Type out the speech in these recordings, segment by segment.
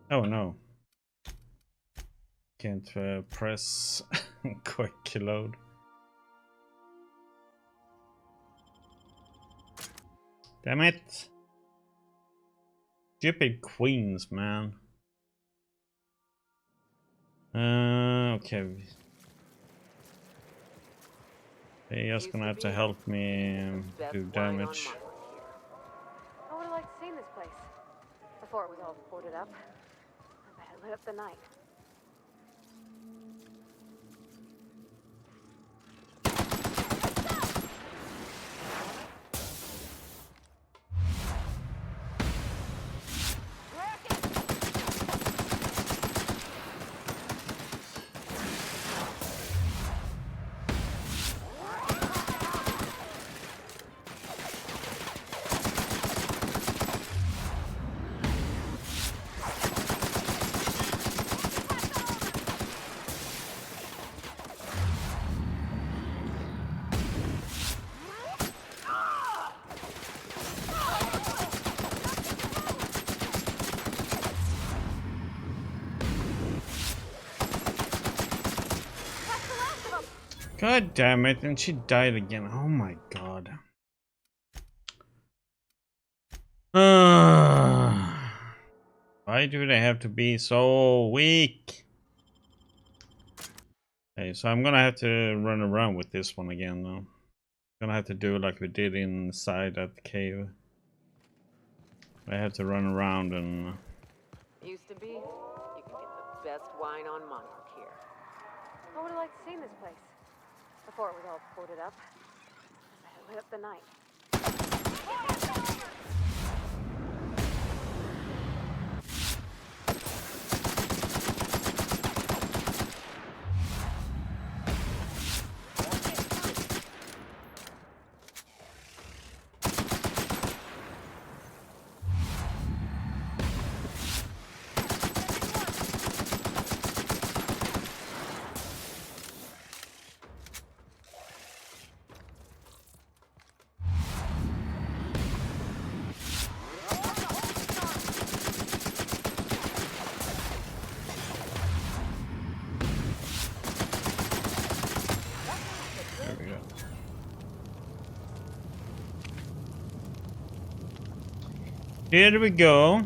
Oh no. Can't press quick load. Damn it. Stupid queens, man. Okay. They're just gonna have to help me do damage. I would have liked to see this place before it was all boarded up. I bet it lit up the night. God damn it, and she died again. Oh my god. Why do they have to be so weak? Okay, so I'm gonna have to run around with this one again though. Gonna have to do like we did inside that cave. I have to run around and... Used to be, you could get the best wine on Monarch here. I would have liked to see this place before it was all boarded up. I bet it lit up the night. Here we go.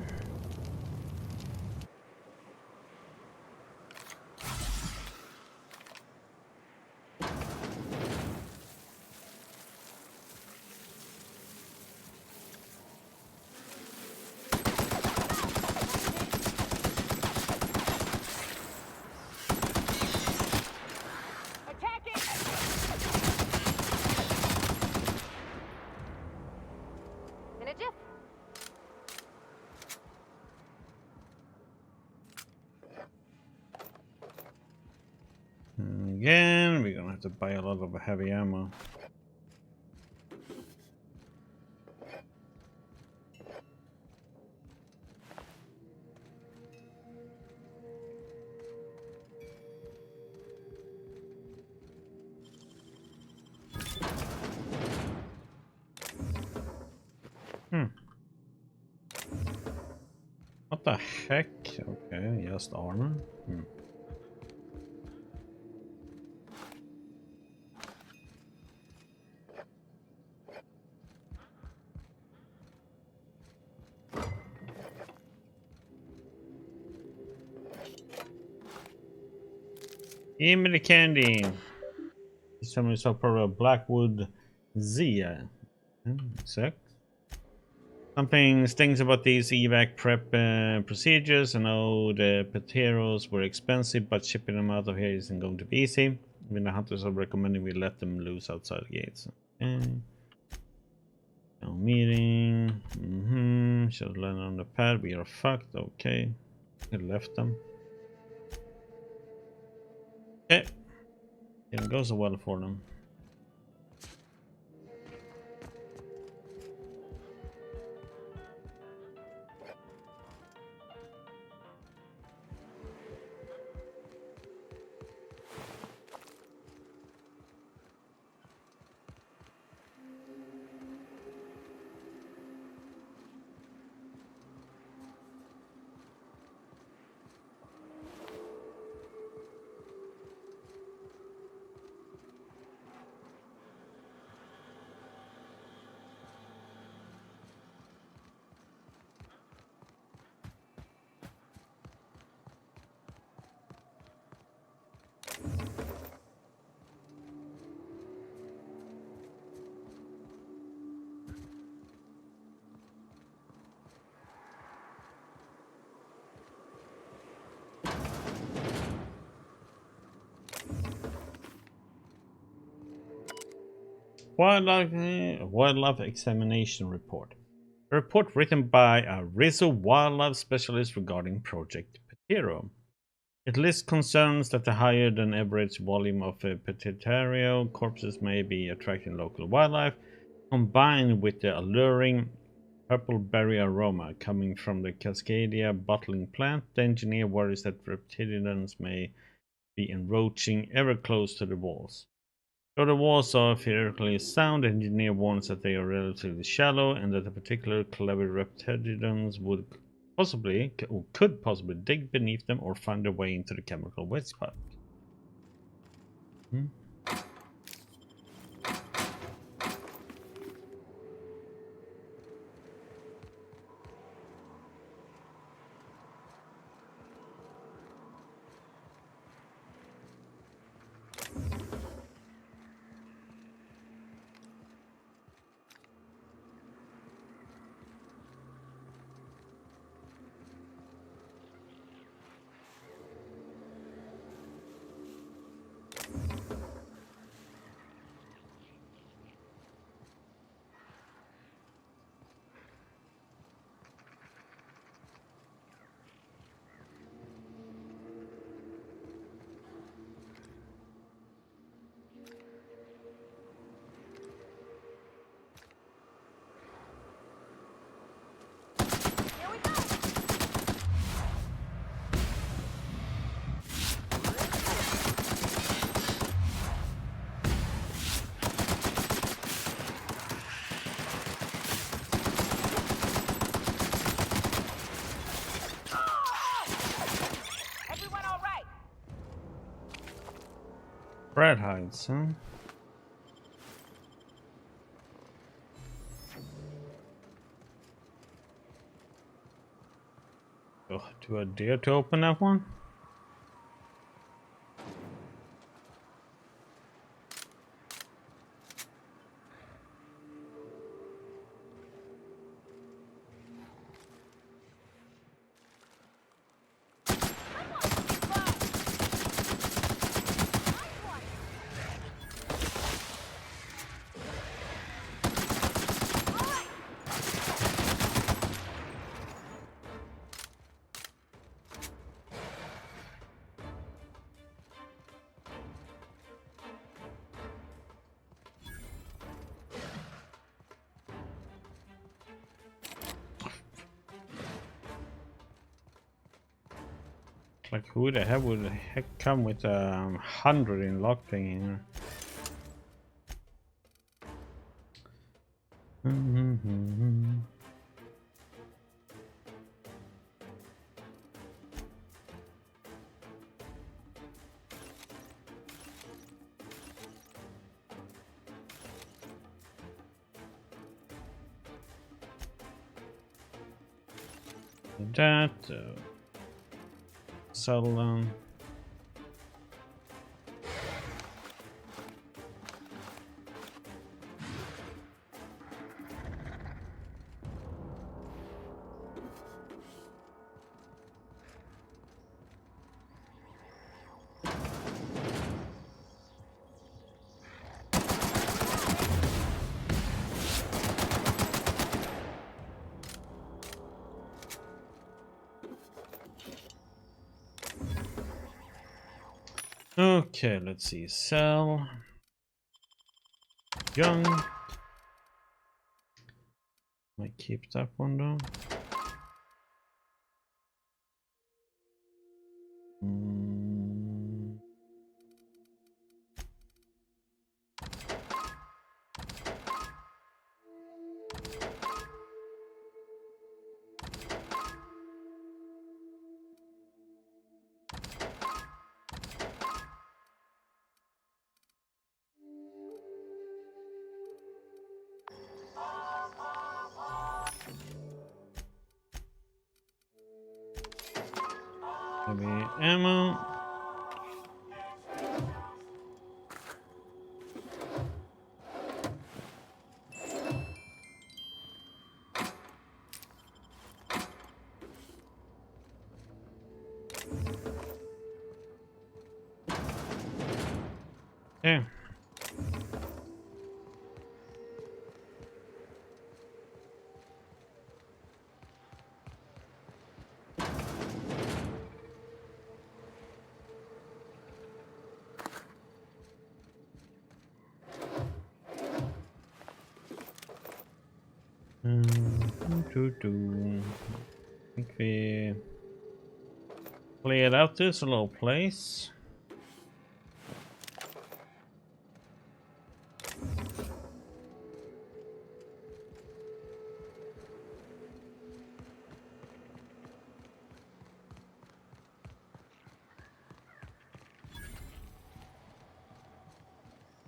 Again, we're gonna have to buy a lot of heavy ammo. What the heck? Okay, just armor. Give me the candy. Someone saw probably a Blackwood Zia. Sec. Something stings about these evac prep procedures. I know the Pateros were expensive, but shipping them out of here isn't going to be easy. Even the hunters are recommending we let them loose outside the gates. Okay. No meeting. Should have landed on the pad. We are fucked. Okay. We left them. Okay. Didn't go so well for them. Wildlife Examination Report. A report written by a Rizzo wildlife specialist regarding Project Petero. It lists concerns that the higher than average volume of Petitario corpses may be attracting local wildlife, combined with the alluring purple berry aroma coming from the Cascadia bottling plant. The engineer worries that reptilians may be encroaching ever close to the walls. Though the walls are theoretically sound, the engineer warns that they are relatively shallow and that a particular clever reptilians could possibly dig beneath them or find their way into the chemical waste pipe. Red hides, huh? Oh, do I dare to open that one? Like, who the hell would the heck come with 100 in lockpicking here? That settle down. Okay, let's see. Sell. Young. Might keep that one though. Maybe ammo. Okay. I think we cleared out this little place.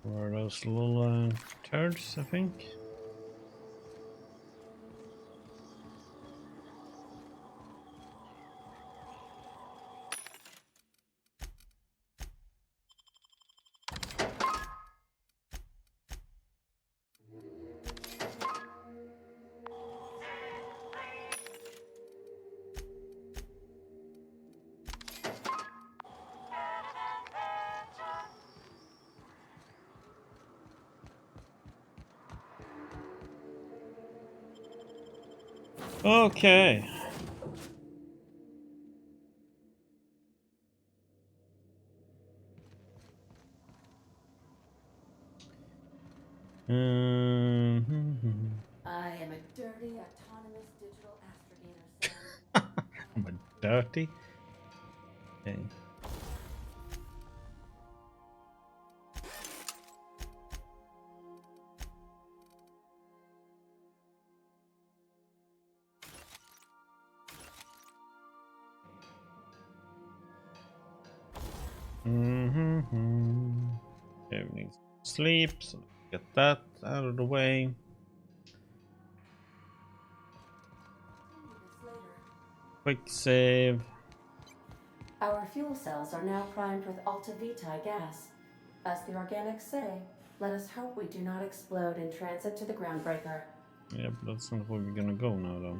Where are those little turds, I think? Okay. I am a dirty, autonomous digital astrogator, Sam. I'm a dirty. Okay. Okay, we need sleep, so get that out of the way. Quick save. Our fuel cells are now primed with Alta Vitae gas. As the organics say, let us hope we do not explode in transit to the Groundbreaker. Yeah, but that's not where we're gonna go now, though.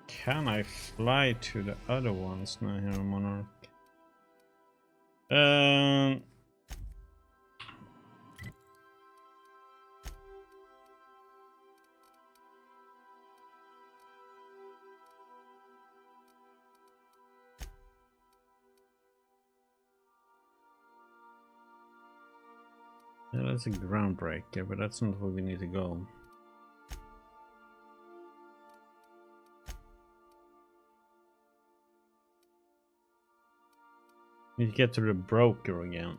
Can I fly to the other ones now here on Monarch? Yeah, that's a Groundbreaker, but that's not where we need to go. Need to get to the broker again.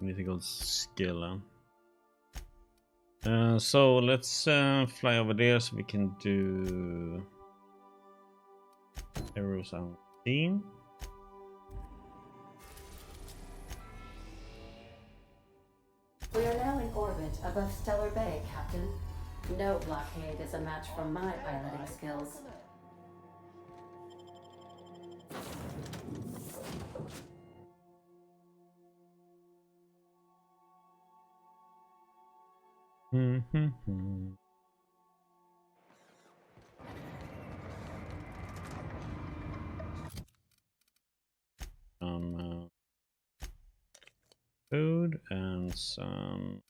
We need to go to Scylla. So let's fly over there so we can do arrows on team. We are now in orbit above Stellar Bay, Captain. No blockade is a match for my piloting skills. Some food and some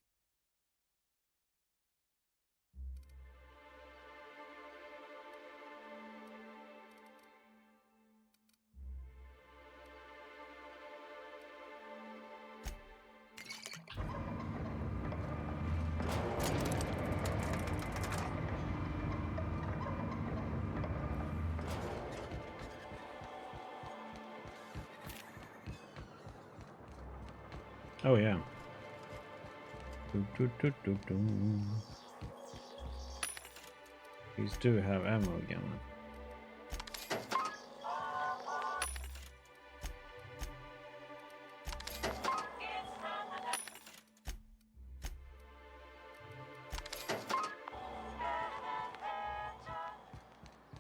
oh yeah. These do have ammo again.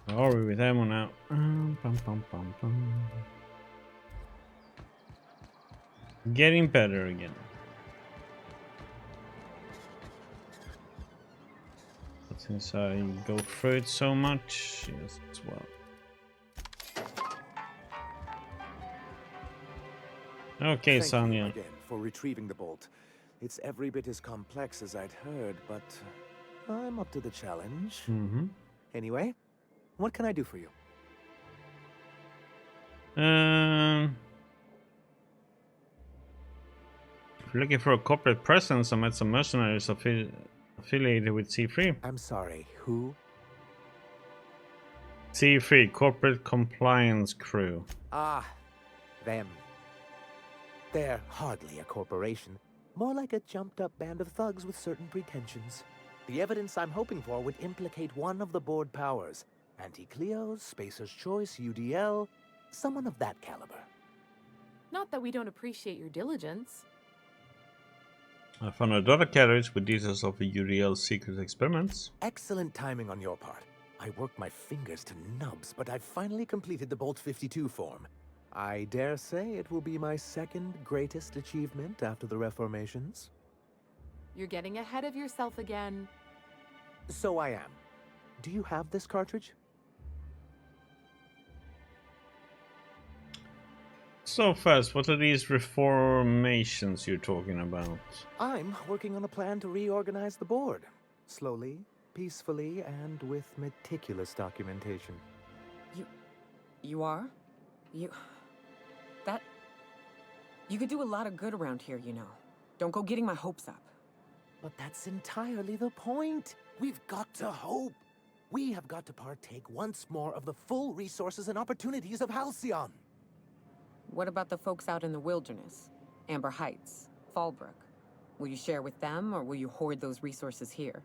Are we with ammo now? Getting better again. But since I go through it so much, yes, as well. Okay, Thank Sonia. you again for retrieving the bolt. It's every bit as complex as I'd heard, but I'm up to the challenge. Anyway, what can I do for you? If you're looking for a corporate presence, I met some mercenaries affiliated with C3. I'm sorry, who? C3, Corporate Compliance Crew. Ah, them. They're hardly a corporation. More like a jumped-up band of thugs with certain pretensions. The evidence I'm hoping for would implicate one of the board powers. Anti-Cleos, Spacer's Choice, UDL, someone of that caliber. Not that we don't appreciate your diligence. I found a data carriage with details of a UDL secret experiments. Excellent timing on your part. I worked my fingers to nubs, but I've finally completed the Bolt 52 form. I dare say it will be my second greatest achievement after the reformations. You're getting ahead of yourself again. So I am. Do you have this cartridge? So fast, what are these reformations you're talking about? I'm working on a plan to reorganize the board. Slowly, peacefully, and with meticulous documentation. You are? You could do a lot of good around here, you know. Don't go getting my hopes up. But that's entirely the point. We've got to hope. We have got to partake once more of the full resources and opportunities of Halcyon. What about the folks out in the wilderness? Amber Heights, Fallbrook. Will you share with them, or will you hoard those resources here?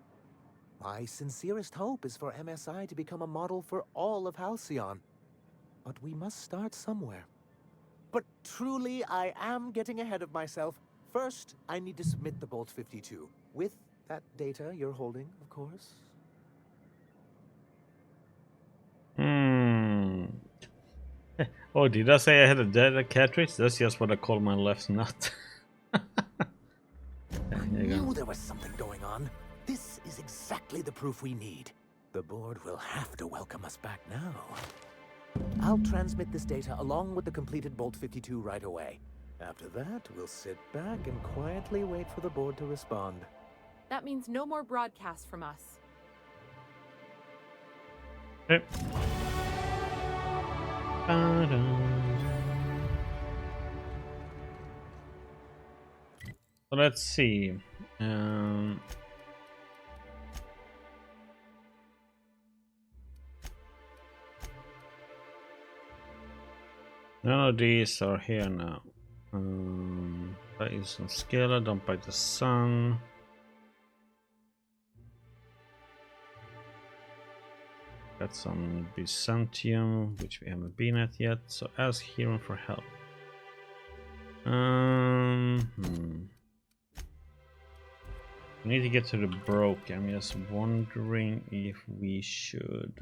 My sincerest hope is for MSI to become a model for all of Halcyon. But we must start somewhere. But truly, I am getting ahead of myself. First, I need to submit the Bolt 52. With that data you're holding, of course. Oh, did I say I had a data cartridge? That's just what I call my left nut. I knew there was something going on. This is exactly the proof we need. The board will have to welcome us back now. I'll transmit this data along with the completed Bolt 52 right away. After that, we'll sit back and quietly wait for the board to respond. That means no more broadcasts from us. Okay. So let's see. None of these are here now. That is on Scylla, don't bite the sun. Got some Byzantium, which we haven't been at yet, so ask Hero for help. We need to get to the broke. I'm just wondering if we should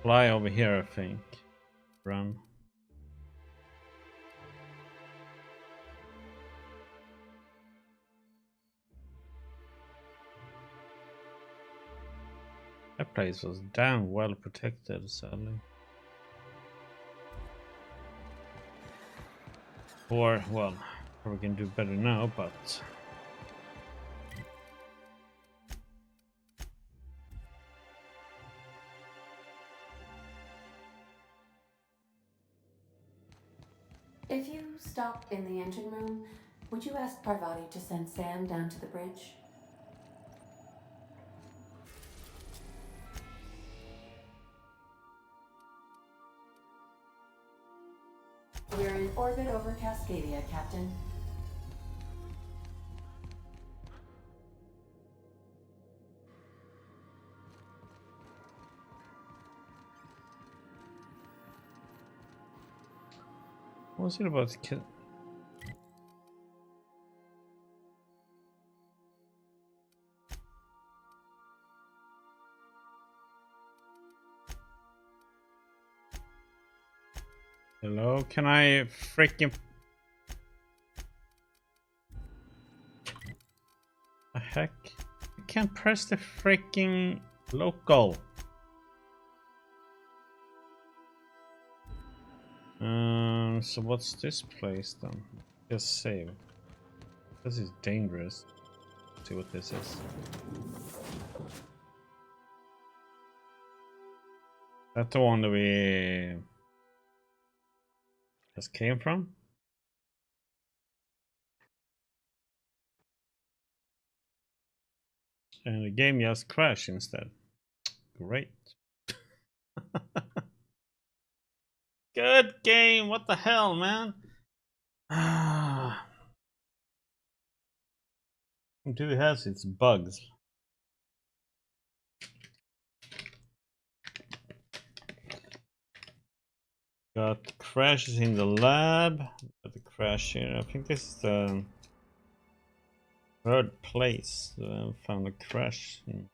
fly over here, I think. Run. That place was damn well protected, sadly. Or, well, we can do better now, but... If you stop in the engine room, would you ask Parvati to send Sam down to the bridge? We're in orbit over Cascadia, Captain. What was it about the kid? Hello, can I freaking... The heck? I can't press the freaking local. So what's this place then? Just save. This is dangerous. Let's see what this is. That's the one that we just came from? And the game just crashed instead. Great. Good game. What the hell, man? It do has its bugs. Got crashes in the lab. Got the crash here. I think this is the third place that I found a crash in.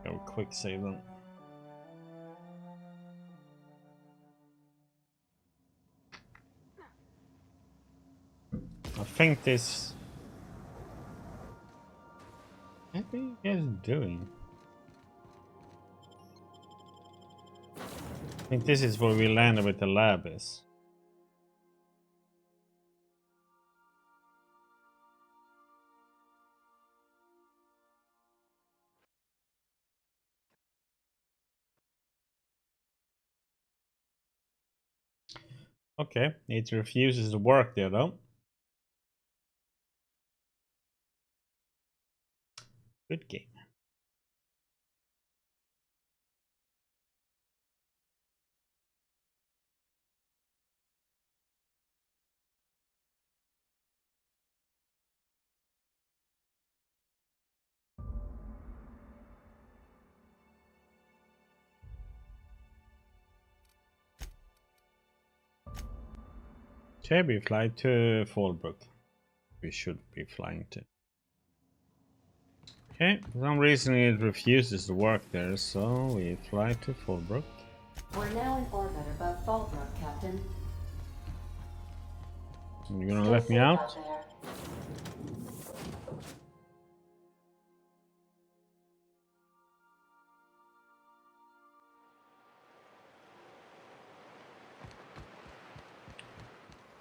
Go quick save them. I think this. What are you guys doing? I think this is where we landed with the lab is. Okay, it refuses to work there though. Good game. Okay, we fly to Fallbrook. We should be flying to. Okay, for some reason it refuses to work there, so we fly to Fallbrook. We're now in orbit above Fallbrook, Captain. You're gonna let me out?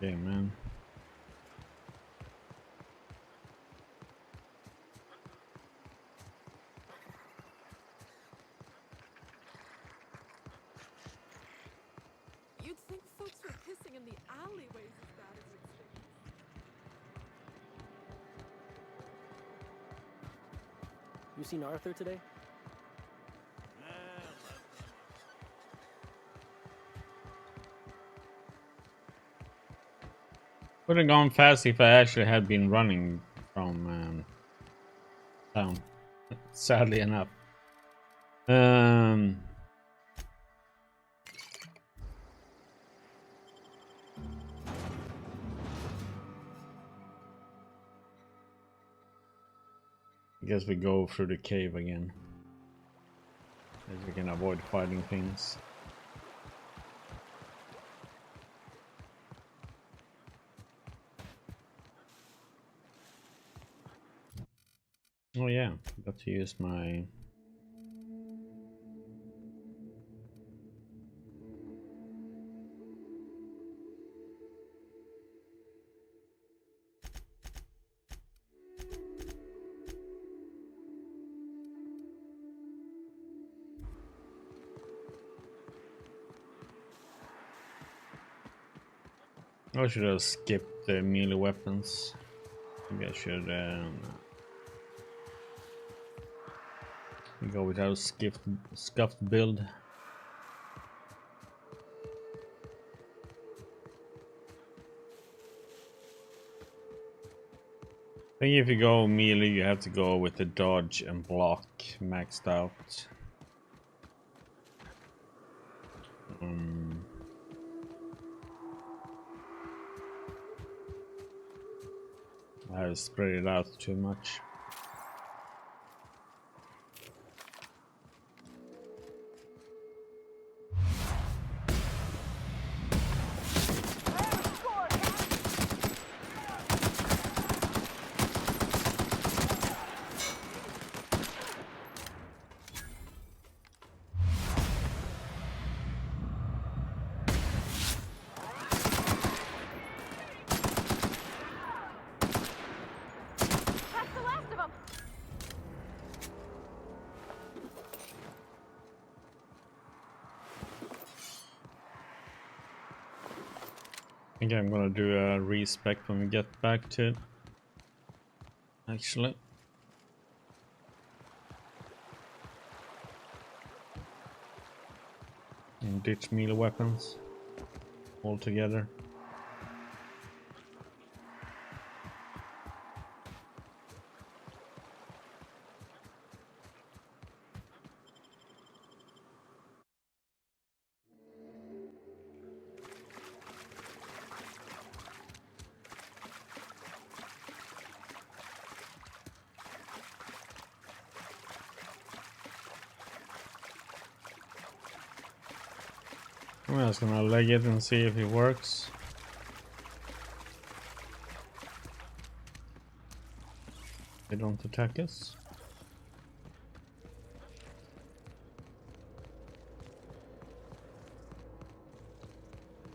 Okay, man. You'd think folks were pissing in the alleyways as bad as it seems. You seen Arthur today? Would have gone fast if I actually had been running from town. Sadly enough. I guess we go through the cave again. As we can avoid fighting things. Oh yeah, got to use my... I should have skipped the melee weapons. Maybe I should go without scuffed build. I think if you go melee, you have to go with the dodge and block maxed out. I spread it out too much. think I'm gonna do a respec when we get back to it. Actually. And ditch melee weapons altogether. I'm just gonna leg it and see if it works. They don't attack us.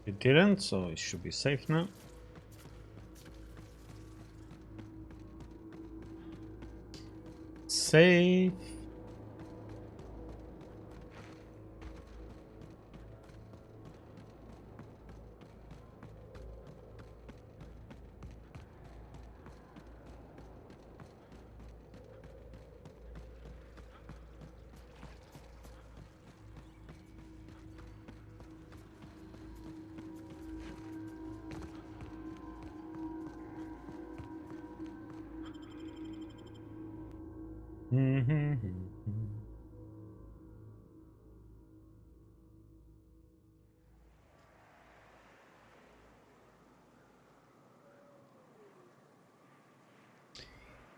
It didn't, so it should be safe now. Safe.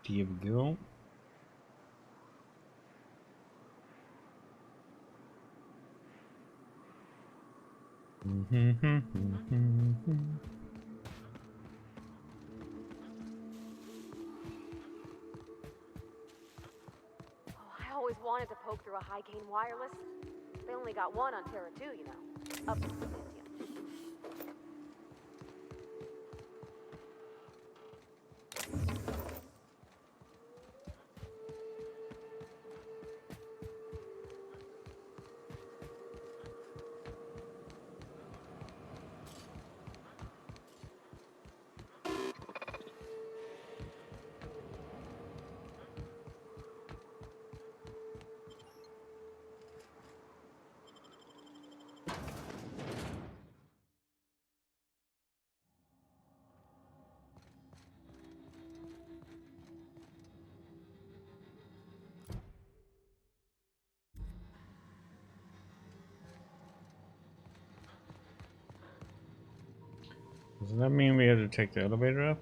Here we go. I always wanted to poke through a high-gain wireless. They only got one on Terra 2, you know. Up in Phynium. Does that mean we have to take the elevator up?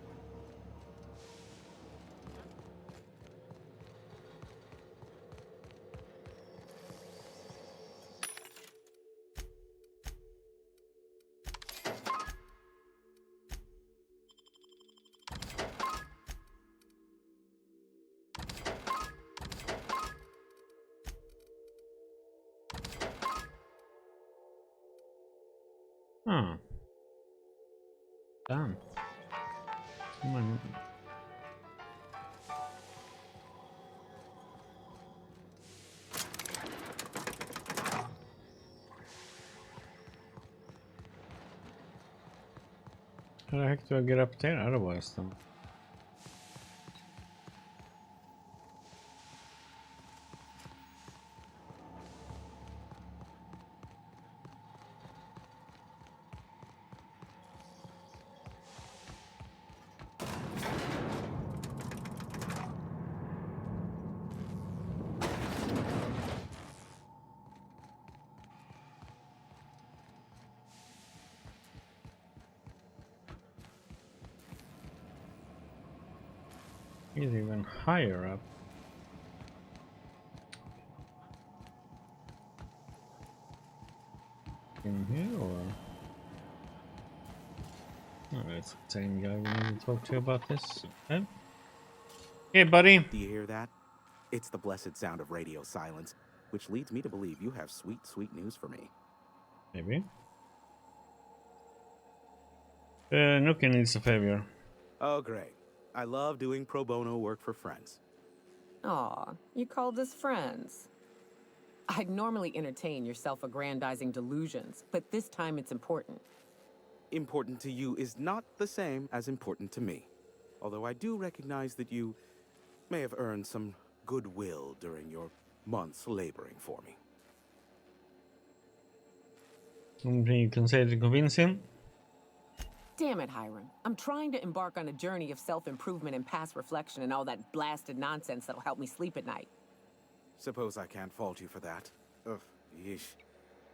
Huh. Damn. Come on. How the heck do I get up there otherwise then? He's even higher up. In here or? Oh, that's the same guy we need to talk to about this. Okay. Hey, buddy. Do you hear that? It's the blessed sound of radio silence, which leads me to believe you have sweet, sweet news for me. Maybe. Nyoka needs a favor. Oh, great. I love doing pro bono work for friends. Aw, you called us friends. I'd normally entertain your self-aggrandizing delusions, but this time it's important. important to you is not the same as important to me. Although I do recognize that you may have earned some goodwill during your months laboring for me. Something you can say to convince him? Damn it, Hiram. I'm trying to embark on a journey of self-improvement and past reflection and all that blasted nonsense that'll help me sleep at night. Suppose I can't fault you for that. Ugh, yeesh.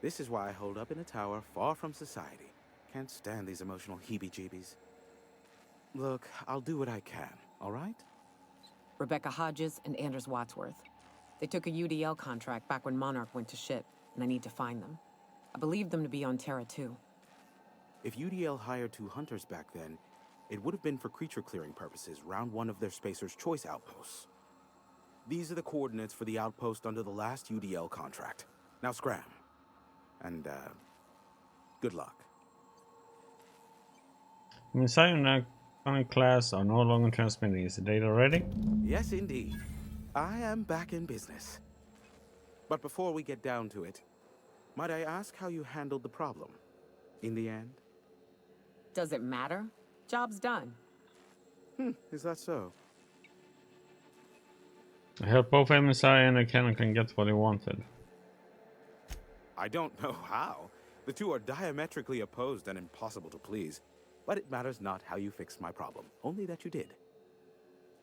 This is why I hold up in a tower far from society. Can't stand these emotional heebie-jeebies. Look, I'll do what I can, all right? Rebecca Hodges and Anders Wadsworth. They took a UDL contract back when Monarch went to shit, and I need to find them. I believe them to be on Terra 2. If UDL hired 2 hunters back then, it would have been for creature clearing purposes round one of their Spacer's Choice outposts. These are the coordinates for the outpost under the last UDL contract. Now scram. And, good luck. Messiah and Iconoclasts are no longer transmitting. Is the data ready? Yes, indeed. I am back in business. But before we get down to it, might I ask how you handled the problem? In the end? Does it matter? Job's done. Is that so? I helped both MSI and Iconoclast get what they wanted. I don't know how. The two are diametrically opposed and impossible to please. But it matters not how you fixed my problem, only that you did.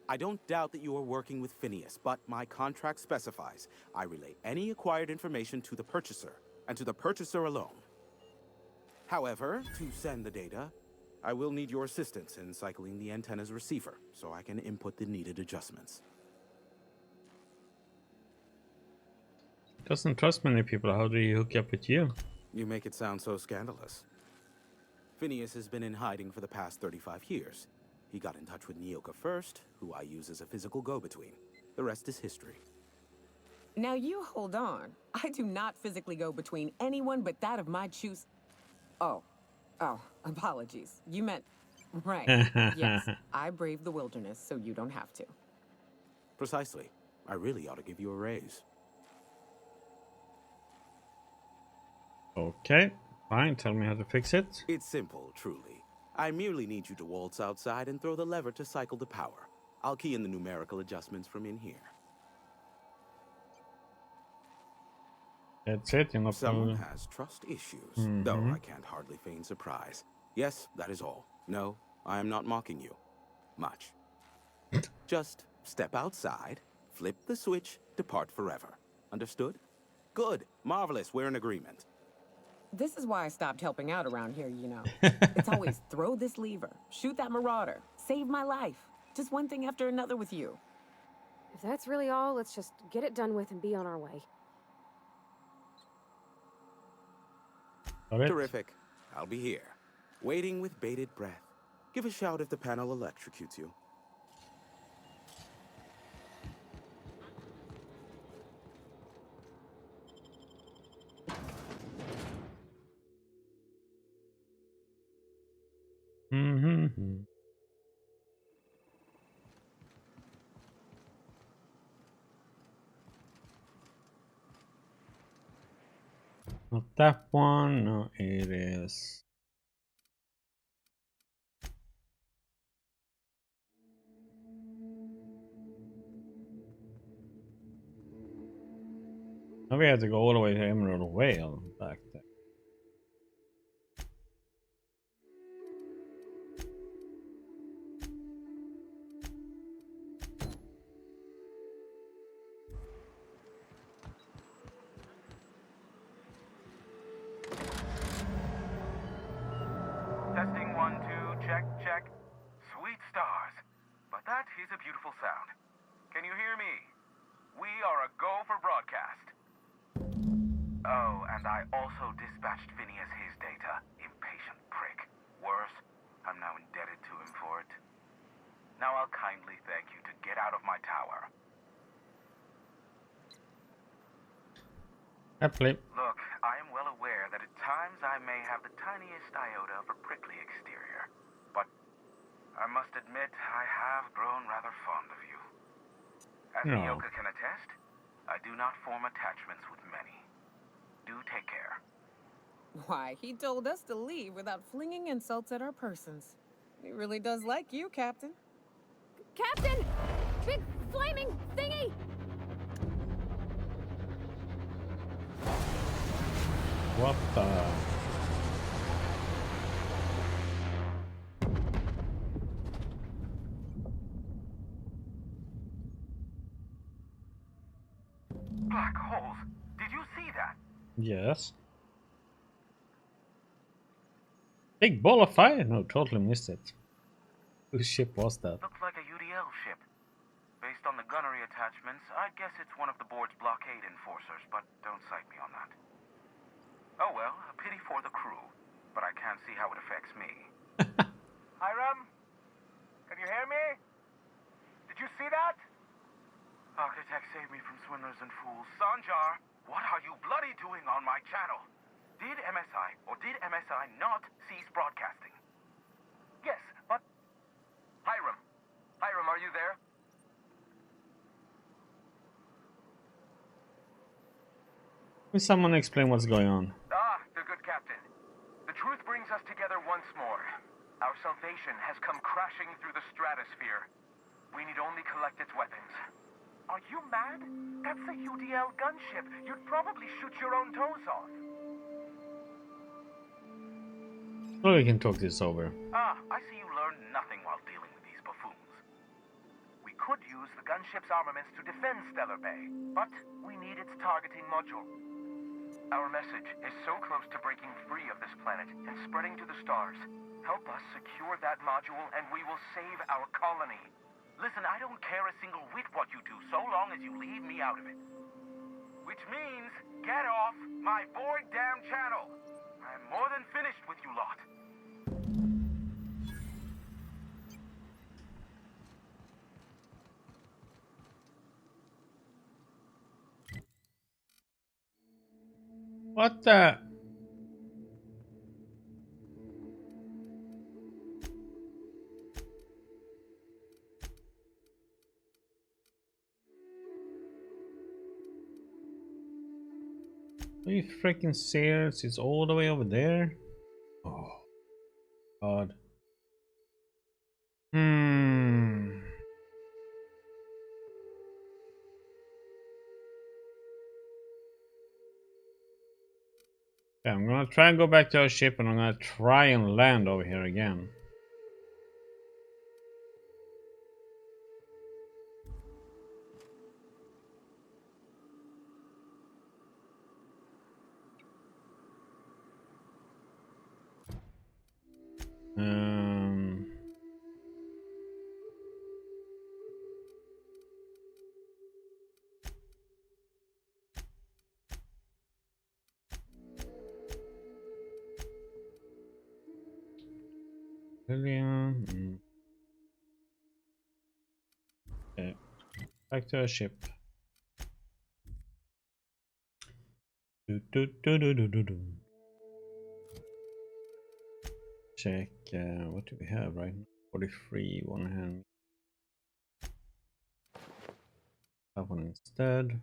I don't doubt that you are working with Phineas, but my contract specifies I relay any acquired information to the purchaser, and to the purchaser alone. However, to send the data, I will need your assistance in cycling the antenna's receiver, so I can input the needed adjustments. Doesn't trust many people. How do you hook up with you? You make it sound so scandalous. Phineas has been in hiding for the past 35 years. He got in touch with Nyoka first, who I use as a physical go-between. The rest is history. Now you hold on. I do not physically go between anyone but that of my choose. Oh, apologies. You meant, right. Yes, I braved the wilderness, so you don't have to. Precisely. I really ought to give you a raise. Okay, fine. Tell me how to fix it. It's simple, truly. I merely need you to waltz outside and throw the lever to cycle the power. I'll key in the numerical adjustments from in here. That's it. You're not Someone has trust issues, though I can't hardly feign surprise. Yes, that is all. No, I am not mocking you. Much. Just step outside, flip the switch, depart forever. Understood? Good. Marvelous. We're in agreement. This is why I stopped helping out around here, you know. It's always throw this lever, shoot that marauder, save my life. Just one thing after another with you. If that's really all, let's just get it done with and be on our way. Terrific. I'll be here, waiting with bated breath. Give a shout if the panel electrocutes you. Not that one. No, it is. Now we have to go all the way to Emerald Vale back there. Testing 1, 2, check, check. Sweet stars. But that is a beautiful sound. Can you hear me? We are a go for broadcast. Oh, and I also dispatched Phineas his data. Impatient prick. Worse, I'm now indebted to him for it. Now I'll kindly thank you to get out of my tower. Happily. Look, I am well aware that at times I may have the tiniest iota of a prickly exterior, but I must admit I have grown rather fond of you. As Nyoka can attest, I do not form attachments with many. Do take care. Why, he told us to leave without flinging insults at our persons. He really does like you, Captain. Captain! Big flaming thingy! What the? Black holes. Did you see that? Yes. Big ball of fire? No, totally missed it. Whose ship was that? Looks like a UDL ship. Based on the gunnery attachments, I'd guess it's one of the board's blockade enforcers, but don't cite me on that. Oh well, a pity for the crew, but I can't see how it affects me. Hiram? Can you hear me? Did you see that? Architect, save me from swindlers and fools. Sanjar, what are you bloody doing on my channel? Did MSI or did MSI not cease broadcasting? Yes, but... Hiram. Hiram, are you there? Will someone explain what's going on? Ah, the good captain. The truth brings us together once more. Our salvation has come crashing through the stratosphere. We need only collect its weapons. Are you mad? That's a UDL gunship. You'd probably shoot your own toes off. Well, we can talk this over. Ah, I see you learned nothing while dealing with these buffoons. We could use the gunship's armaments to defend Stellar Bay, but we need its targeting module. Our message is so close to breaking free of this planet and spreading to the stars. Help us secure that module and we will save our colony. Listen, I don't care a single whit what you do so long as you leave me out of it. Which means, get off my bored damn channel. I'm more than finished with you lot. What the? Are you freaking serious? It's all the way over there? Oh, God. Yeah, I'm gonna try and go back to our ship and I'm gonna try and land over here again. Lillian. Okay. Back to our ship. Do. Check, what do we have right now? 43, one hand. That one instead.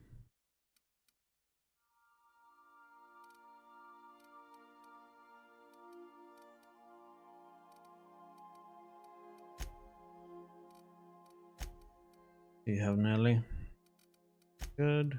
Do you have Nelly? Good.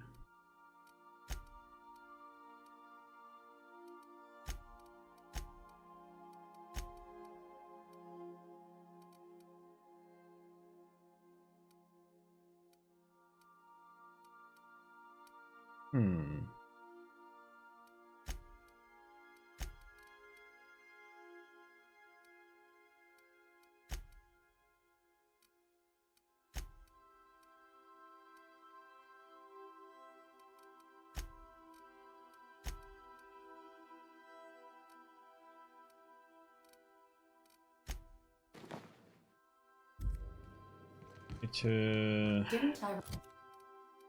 To Didn't I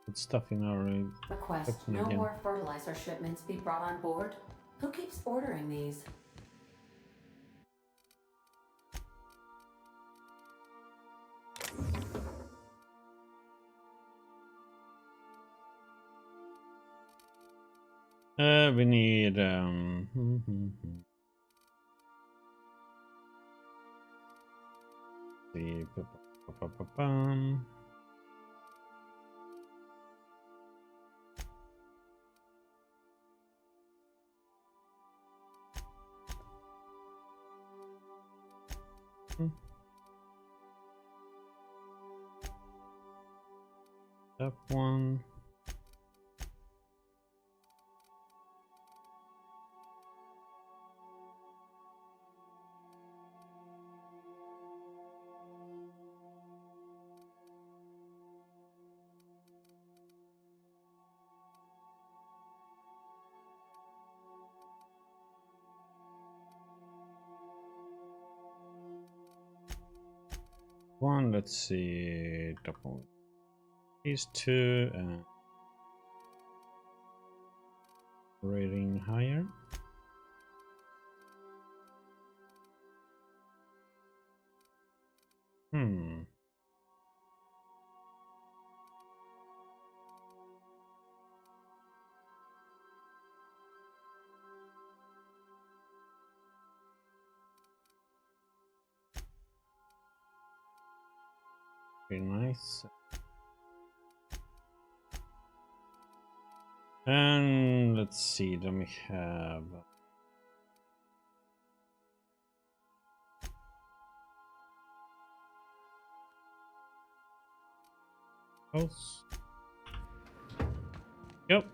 put stuff in our request equipment no again. more fertilizer shipments be brought on board? Who keeps ordering these? We need the that one. One, let's see, double these two, rating higher. Very nice. And let's see, then we have those. Yep.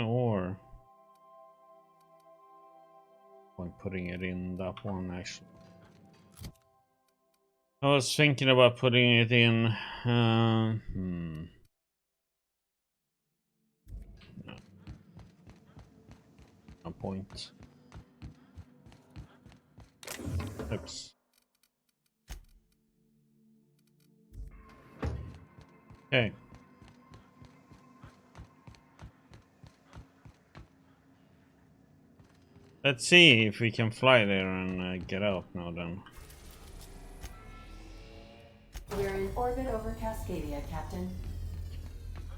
Or I'm putting it in that one actually. I was thinking about putting it in. No. No point. Oops. Okay. Let's see if we can fly there and get out now then. We're in orbit over Cascadia, Captain.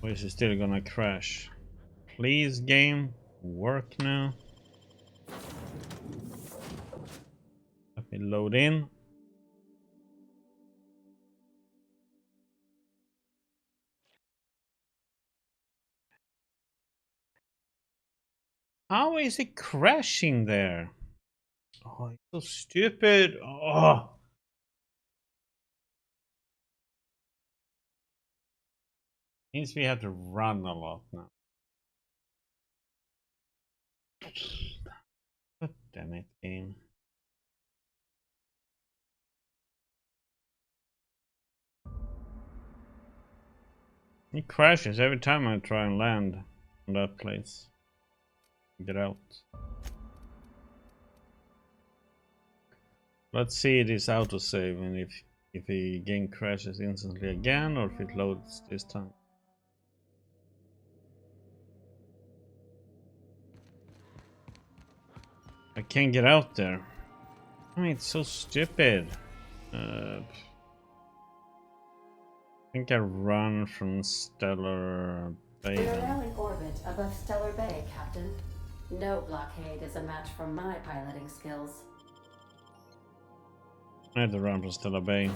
Or is it still gonna crash? Please, game, work now. Let me load in. How is it crashing there? Oh, it's so stupid. Oh. Means we have to run a lot now. God damn it, game. It crashes every time I try and land on that place. Get out. Let's see this autosave and if the game crashes instantly again or if it loads this time. I can't get out there. I mean, it's so stupid. I think I run from Stellar Bay. We are now in orbit above Stellar Bay, Captain. No blockade is a match for my piloting skills. I had to run from Stellar Bay.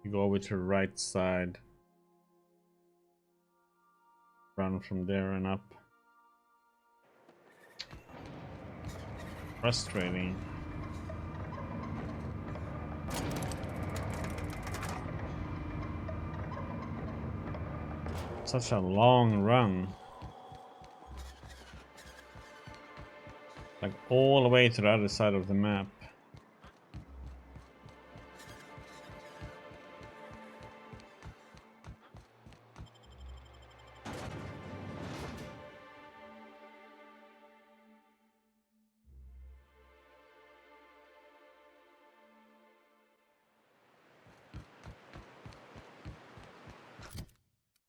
You go over to the right side. Run from there and up. Frustrating. Such a long run. Like all the way to the other side of the map.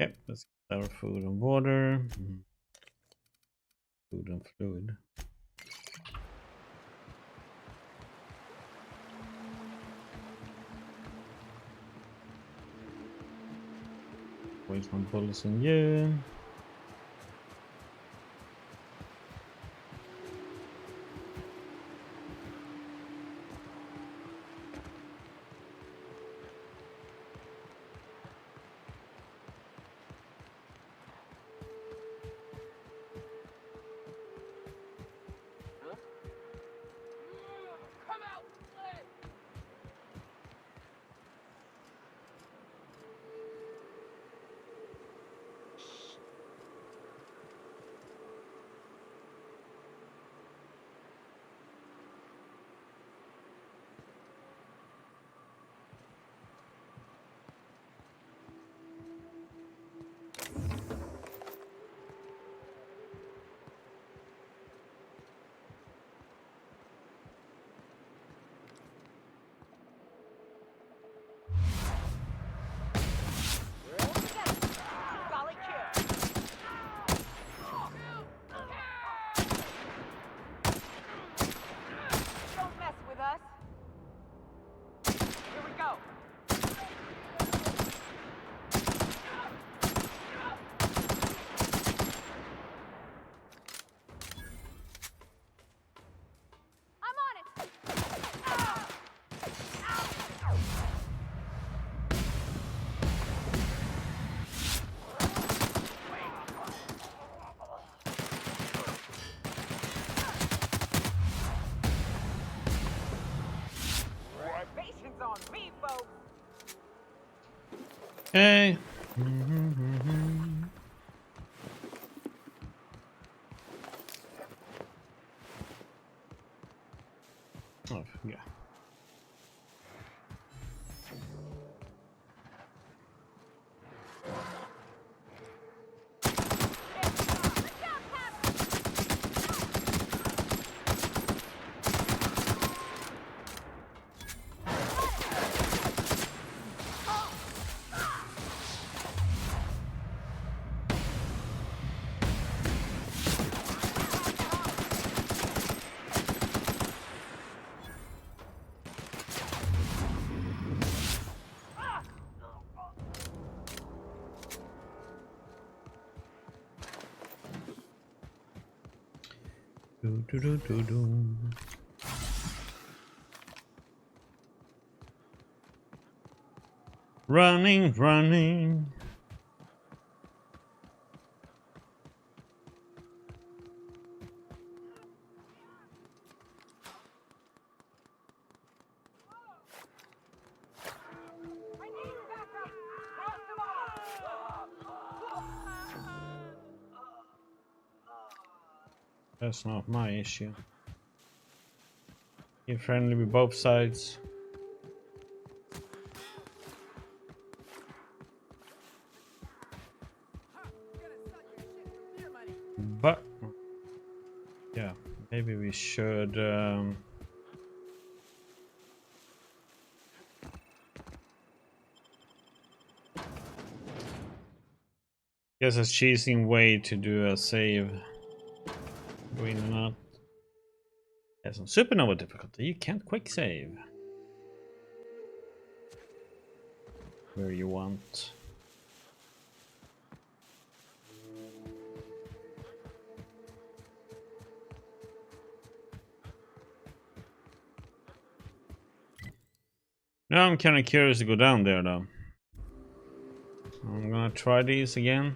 Yep, let's get our food and water. Food and fluid. Waste my bullets on you. Hey. Oh, yeah. Running, running. That's not my issue. Be friendly with both sides. But yeah, maybe we should guess a cheating way to do a save. We're not. Yes, on supernova difficulty, you can't quick save where you want. Now I'm kind of curious to go down there though. I'm gonna try these again.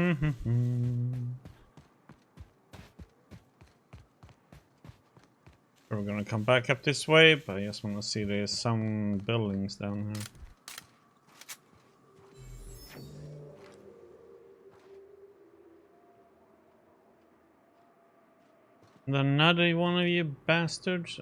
We're gonna come back up this way, but I just want to see there's some buildings down here. Another one of you bastards.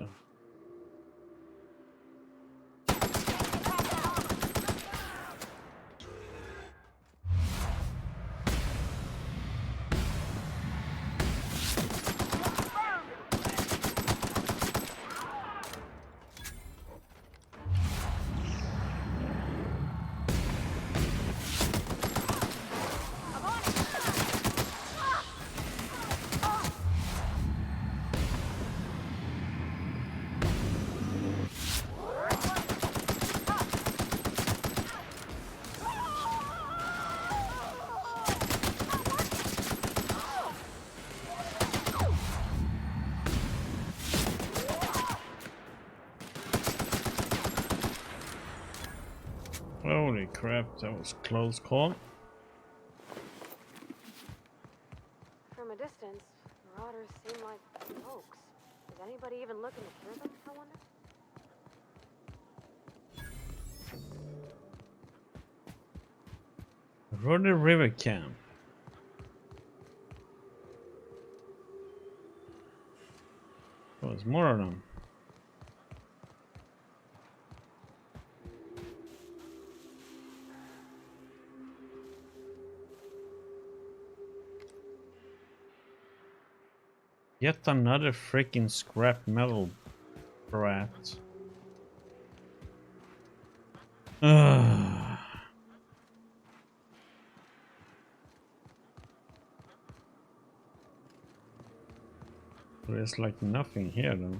Holy crap, that was close call. From a distance, marauders seem like folks. Is anybody even looking to cure them, I wonder? Rodder River Camp. Oh, there's more of them. Yet another freaking scrap metal brat. There's like nothing here though.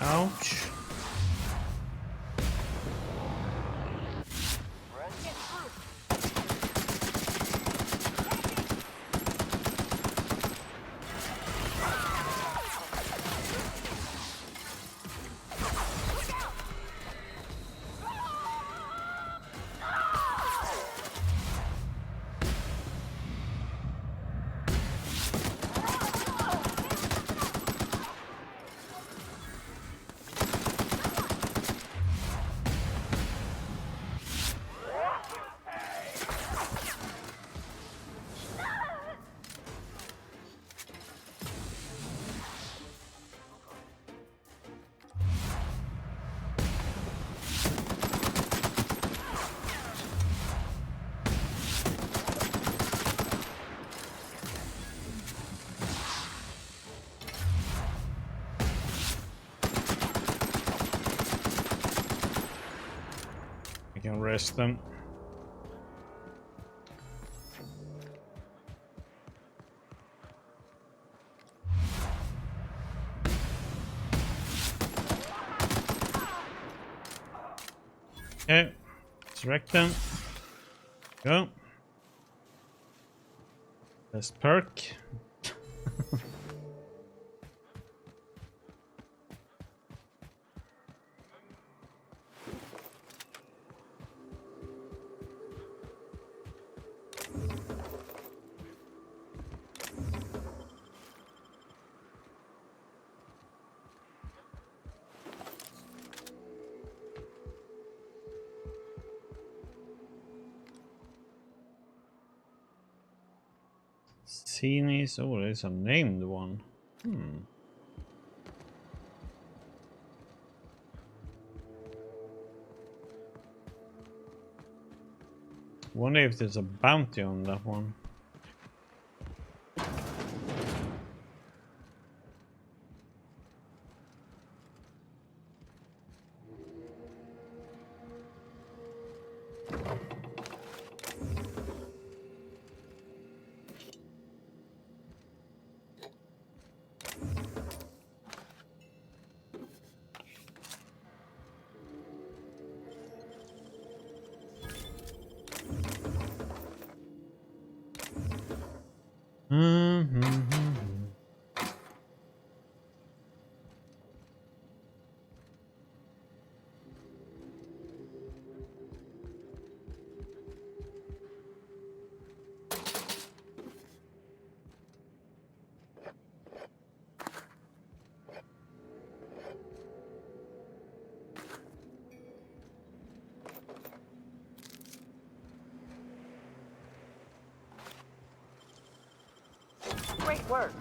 Ouch. Can rest them. Okay, let's wreck them. Go. Best perk. Phineas, oh, there's a named one. Wonder if there's a bounty on that one. Great work.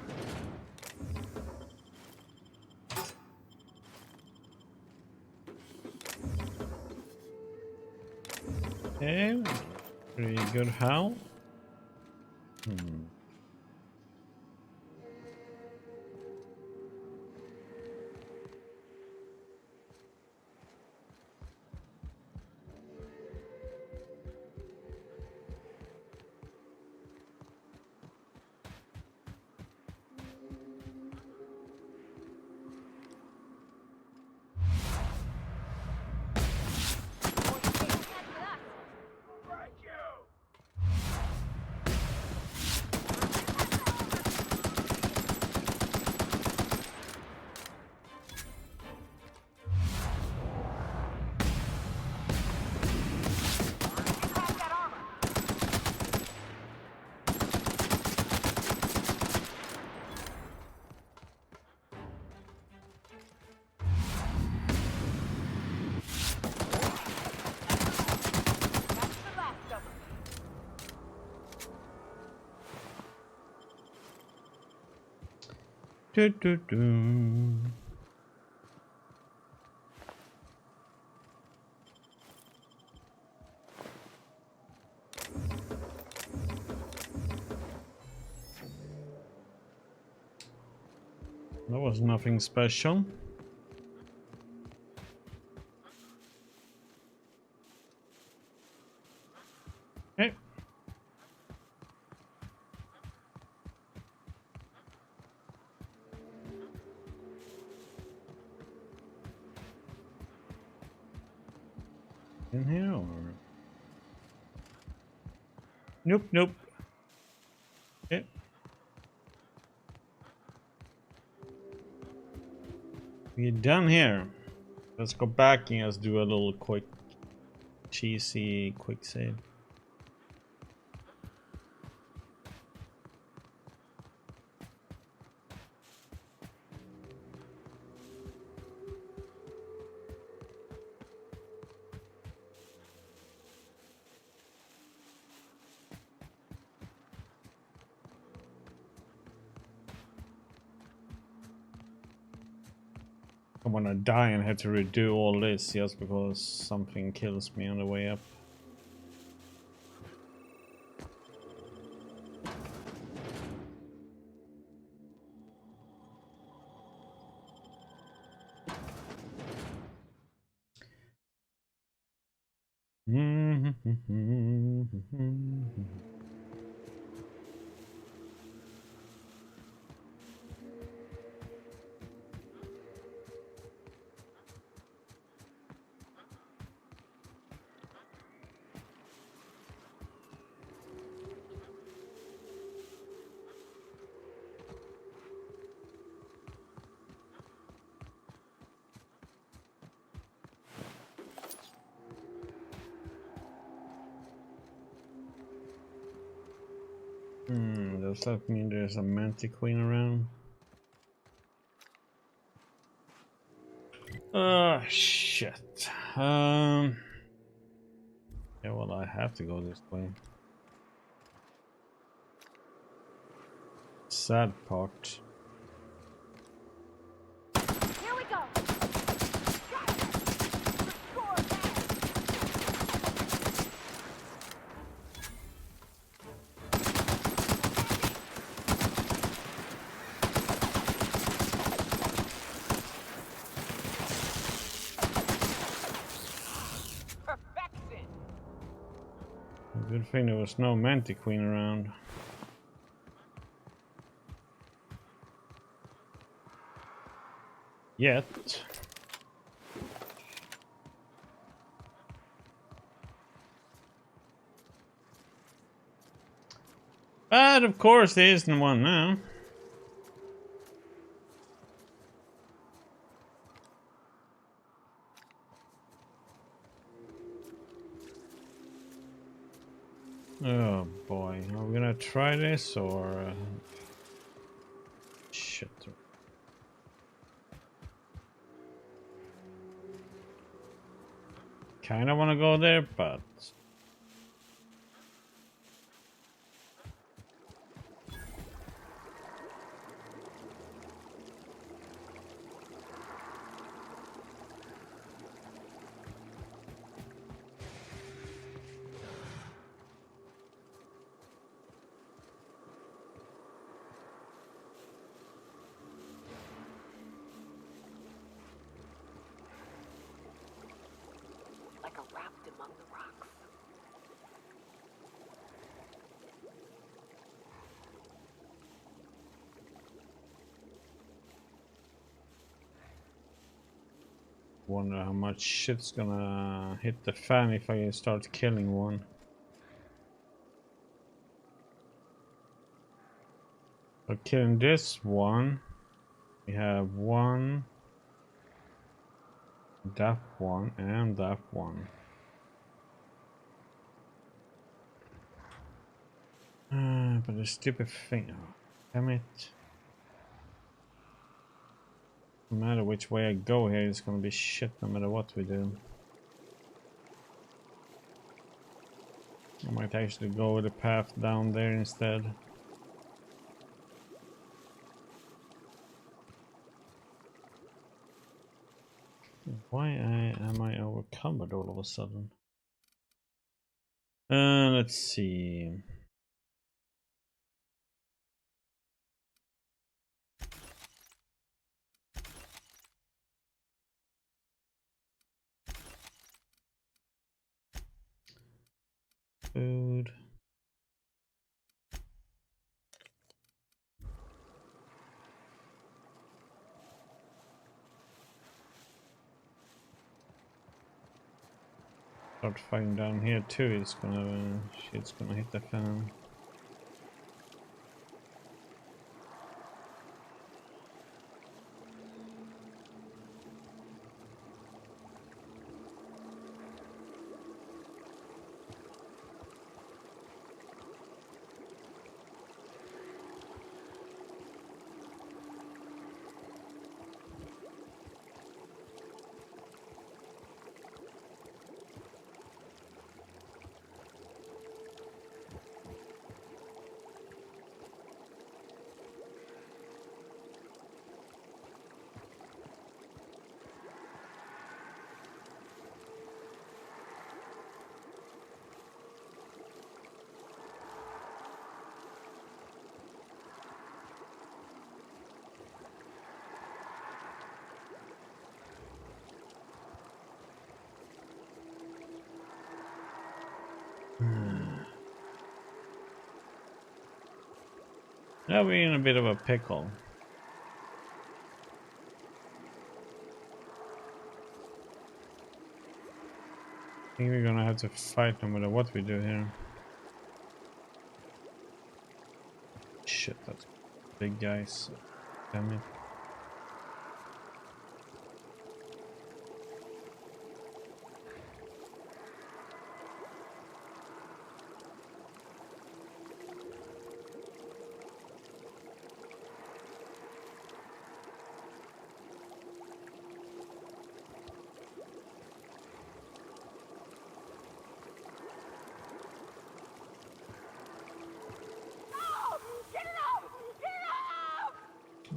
Okay, pretty good. How? Do, do, do. That was nothing special. Okay. In here or? Nope, nope. Okay. We're done here. Let's go back and let's do a little quick, cheesy, quick save. I wanna die and have to redo all this just because something kills me on the way up. Does that mean there's a Mantic Queen around? Shit. Yeah, well, I have to go this way. Sad part. Here we go. Good thing there was no Mantic Queen around. Yet. But of course there isn't one now. Oh boy, are we gonna try this or shit? Kinda wanna go there, but Like a raft among the rocks. wonder how much shit's gonna hit the fan if I start killing one. For killing this one, we have one, that one, and that one. But the stupid thing, oh, damn it. No matter which way I go here, it's gonna be shit no matter what we do. I might actually go the path down there instead. Why am I overcumbered all of a sudden? Let's see. Food. Start fighting down here too. It's gonna shit's gonna hit the fan. Now we're in a bit of a pickle. I think we're gonna have to fight no matter what we do here. Shit, that's big guys. Damn it.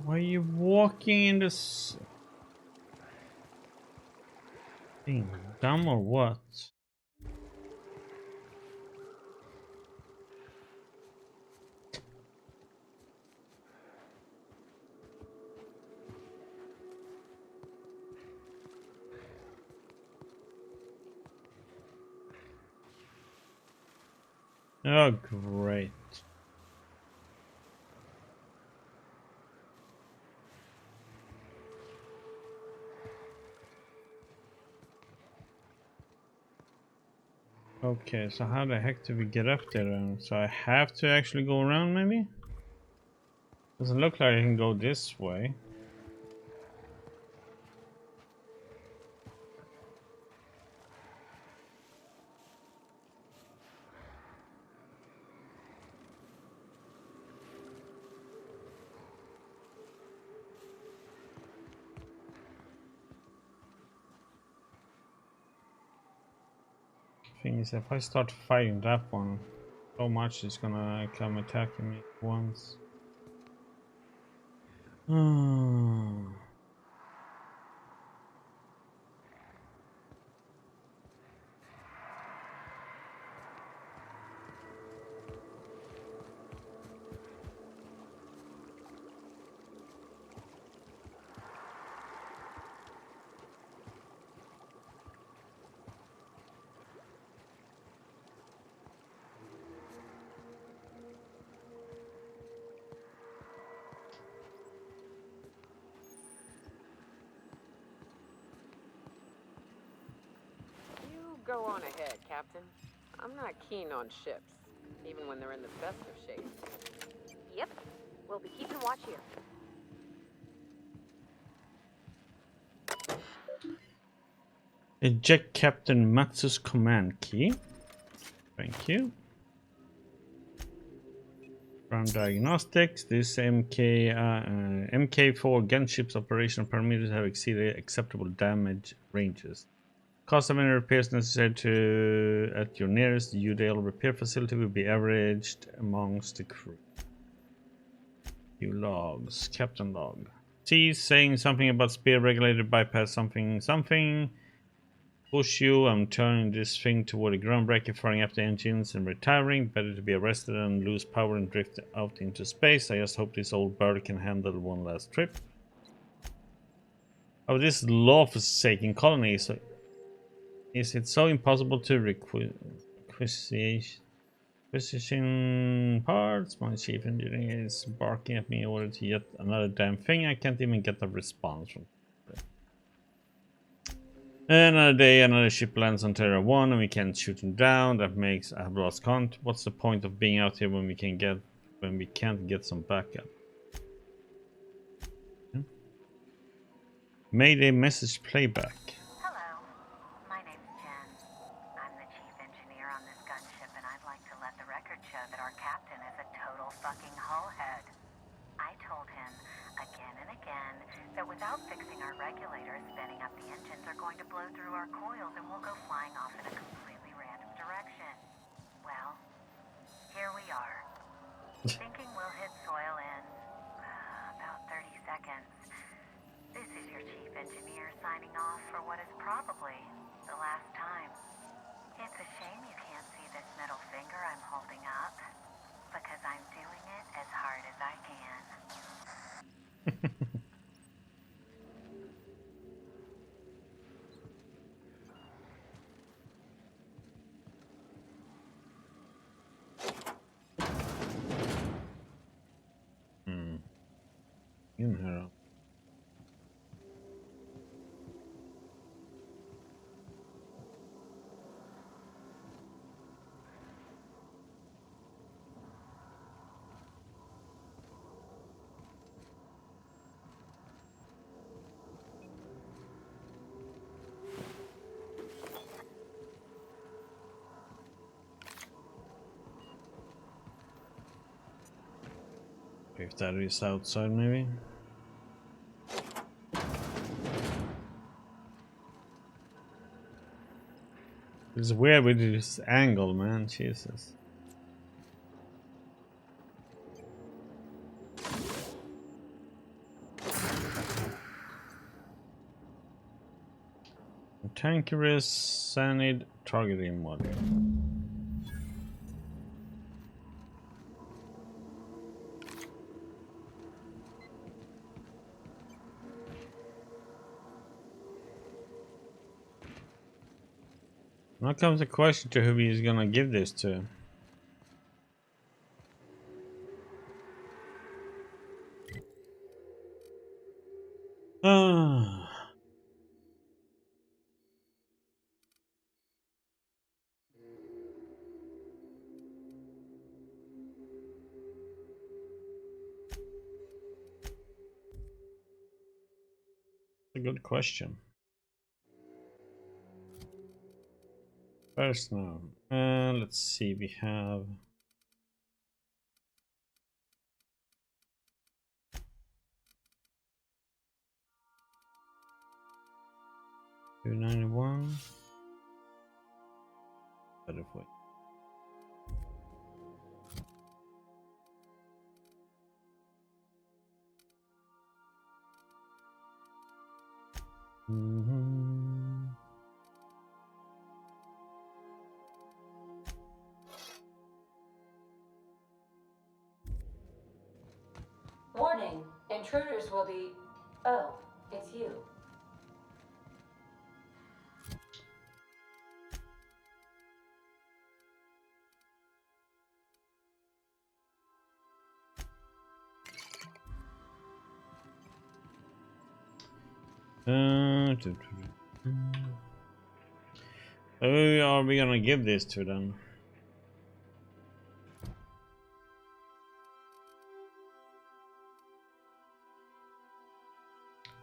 Why are you walking in this thing? Dumb or what? Oh, great. Okay, so how the heck do we get up there then? So I have to actually go around maybe? Doesn't look like I can go this way. Thing is, if I start fighting that one, so much is gonna come attacking me at once. You go on ahead, Captain. I'm not keen on ships, even when they're in the best of shape. Yep, we'll be keeping watch here. Eject Captain Max's command key. Thank you. From diagnostics, this MK4 gunship's operational parameters have exceeded acceptable damage ranges. Cost of any repairs necessary to at your nearest UDL repair facility will be averaged amongst the crew. New logs, Captain log. C saying something about speed regulated bypass something. Push you, I'm turning this thing toward a groundbreaker, firing up the engines and retiring. Better to be arrested and lose power and drift out into space. I just hope this old bird can handle one last trip. Oh, this law-forsaken colony. So is it so impossible to requisition parts? My chief engineer is barking at me in order to yet another damn thing. I can't even get a response from. Another day, another ship lands on Terra 1 and we can't shoot him down. That makes I have lost count. What's the point of being out here when we can't get some backup? Mayday message playback. Hello, my name's Jen. I'm the chief engineer on this gunship, and I'd like to let the record show that our captain is a total fucking hullhead. I told him again and again that without fixing our regulators, spinning up the engines are going to blow through our coils and we'll go flying off in a completely random direction. Well, here we are. Thinking we'll hit soil in about 30 seconds. This is your chief engineer signing off for what is probably the last time. It's a shame you can't see this middle finger I'm holding up, because I'm doing it as hard as I can. In her. If that is outside, maybe. It's weird with this angle, man. Jesus. Tankerous Canid targeting module. Now comes the question to who he's gonna give this to. A good question. First now, let's see. We have 291. Butterfly. Warning, intruders will be... Oh, it's you. Who are we gonna give this to then?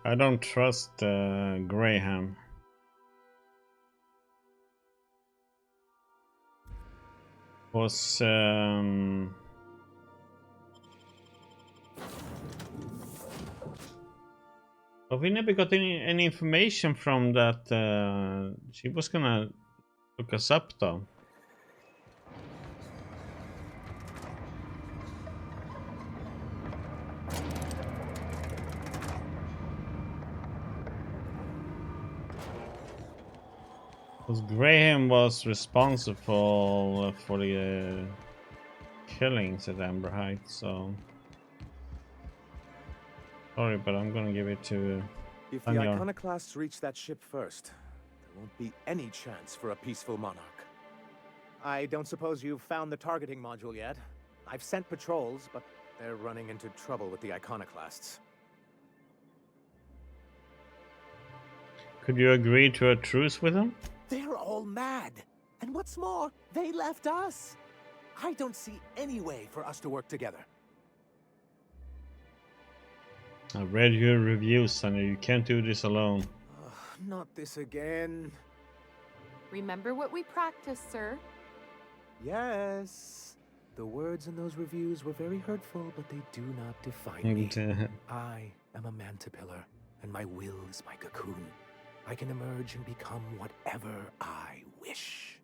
I don't trust Graham. Was but we never got any information from that. She was gonna look us up though. Because Graham was responsible for the killings at Amber Heights, so sorry, but I'm gonna give it to If the Iconoclasts reach that ship first, there won't be any chance for a peaceful monarch. I don't suppose you've found the targeting module yet. I've sent patrols, but they're running into trouble with the Iconoclasts. Could you agree to a truce with them? They're all mad. And what's more, they left us. I don't see any way for us to work together. I read your reviews, Sonny. You can't do this alone. Not this again. Remember what we practiced, sir. Yes. The words in those reviews were very hurtful, but they do not define me. I am a mantipillar, and my will is my cocoon. I can emerge and become whatever I wish.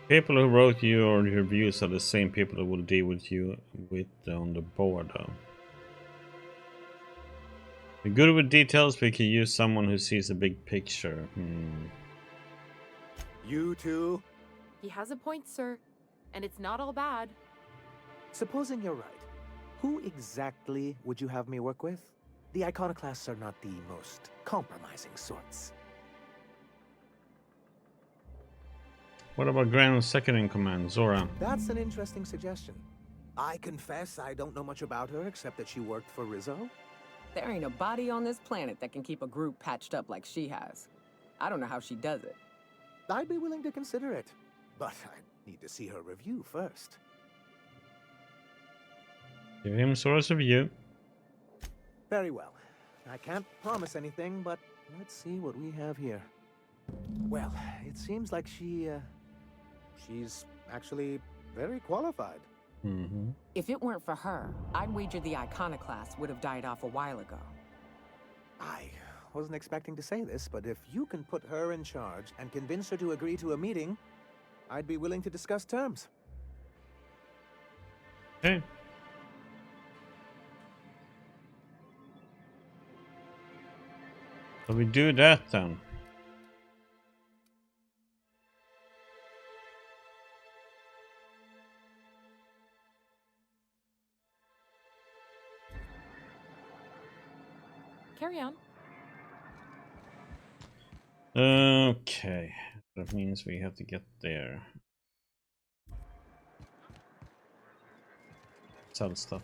People who wrote your reviews are the same people who will deal with you on the board, though. We're good with details, we can use someone who sees the big picture. You too? He has a point, sir. And it's not all bad. Supposing you're right, who exactly would you have me work with? The Iconoclasts are not the most compromising sorts. What about Grand's second in command, Zora? That's an interesting suggestion. I confess I don't know much about her except that she worked for Rizzo. There ain't a body on this planet that can keep a group patched up like she has. I don't know how she does it. I'd be willing to consider it, but I need to see her review first. Give him Zora's review. Very well. I can't promise anything, but let's see what we have here. Well, it seems like she's actually very qualified. If it weren't for her, I'd wager the Iconoclasts would have died off a while ago. I wasn't expecting to say this, but if you can put her in charge and convince her to agree to a meeting, I'd be willing to discuss terms. Okay. So we do that then. Carry on. Okay. That means we have to get there. Sell stuff.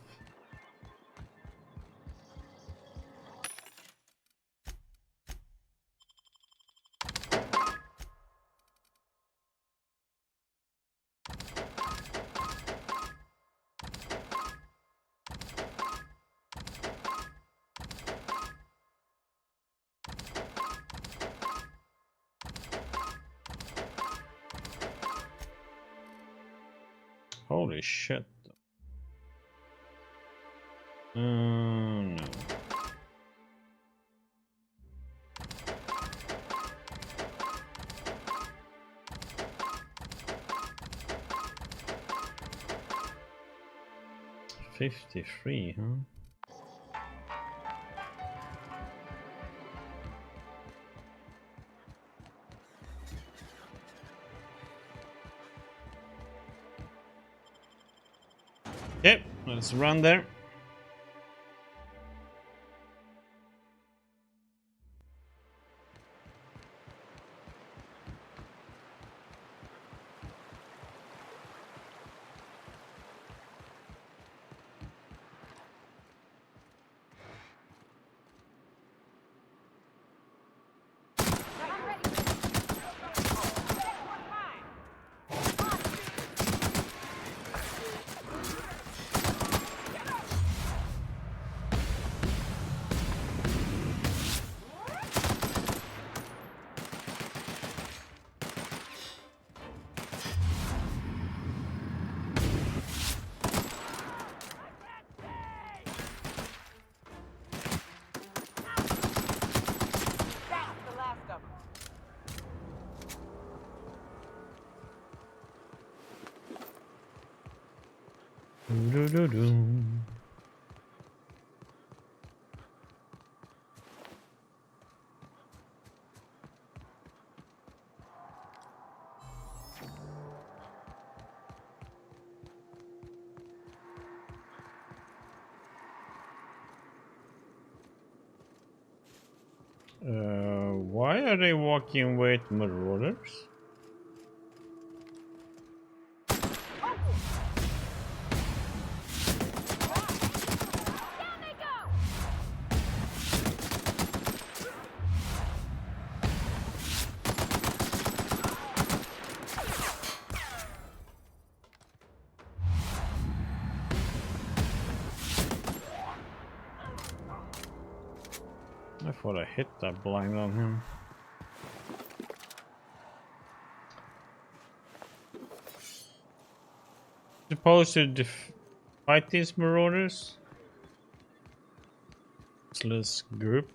Holy shit. No. $53, huh? Yep, let's run there. Why are they walking with marauders? I thought I hit that blind on him. Supposed to fight these marauders? This group.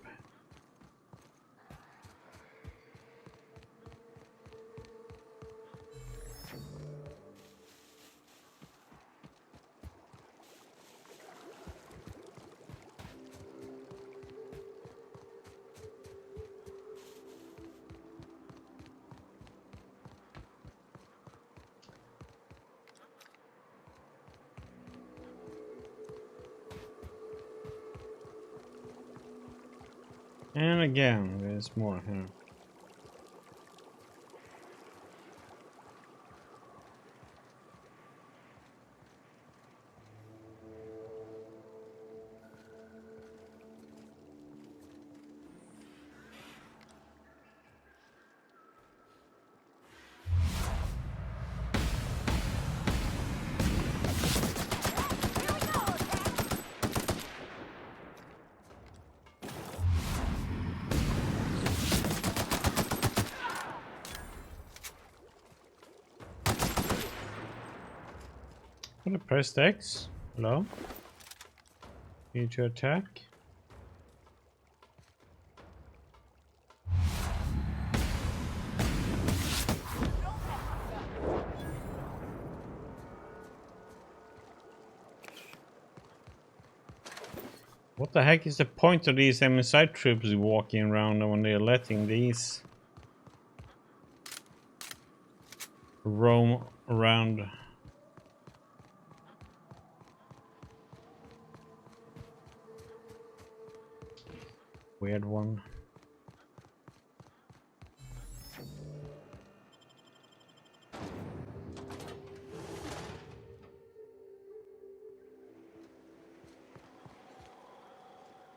And again, there's more here. I'm gonna press X. Hello? Need to attack. What the heck is the point of these MSI troops walking around when they're letting these roam around? Weird one.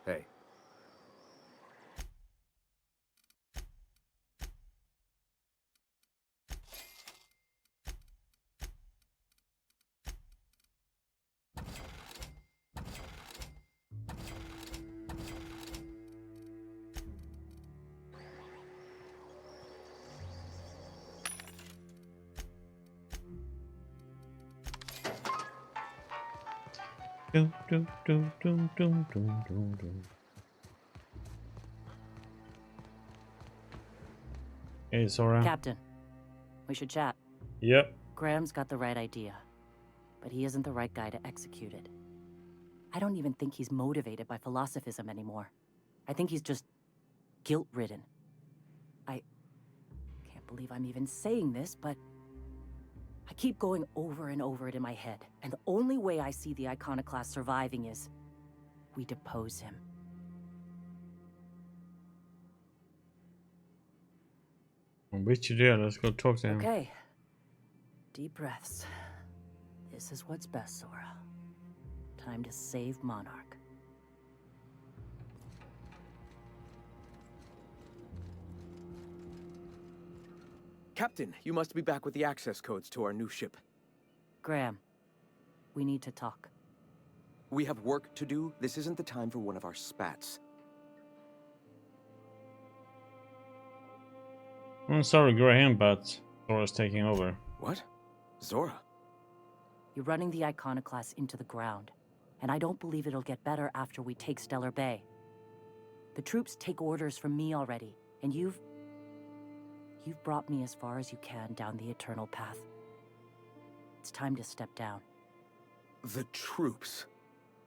Hey. Dum, dum, dum, dum, dum, dum, dum, dum. Hey, Zora. Captain, we should chat. Yep. Graham's got the right idea, but he isn't the right guy to execute it. I don't even think he's motivated by philosophism anymore. I think he's just guilt-ridden. I can't believe I'm even saying this, but I keep going over and over it in my head, and the only way I see the Iconoclast surviving is we depose him. Which you do? Let's go talk to him. Okay. Deep breaths. This is what's best, Zora. Time to save Monarch. Captain, you must be back with the access codes to our new ship. Graham, we need to talk. We have work to do. This isn't the time for one of our spats. I'm sorry, Graham, but Zora's taking over. What? Zora? You're running the Iconoclasts into the ground, and I don't believe it'll get better after we take Stellar Bay. The troops take orders from me already, and you've brought me as far as you can down the eternal path. It's time to step down. The troops?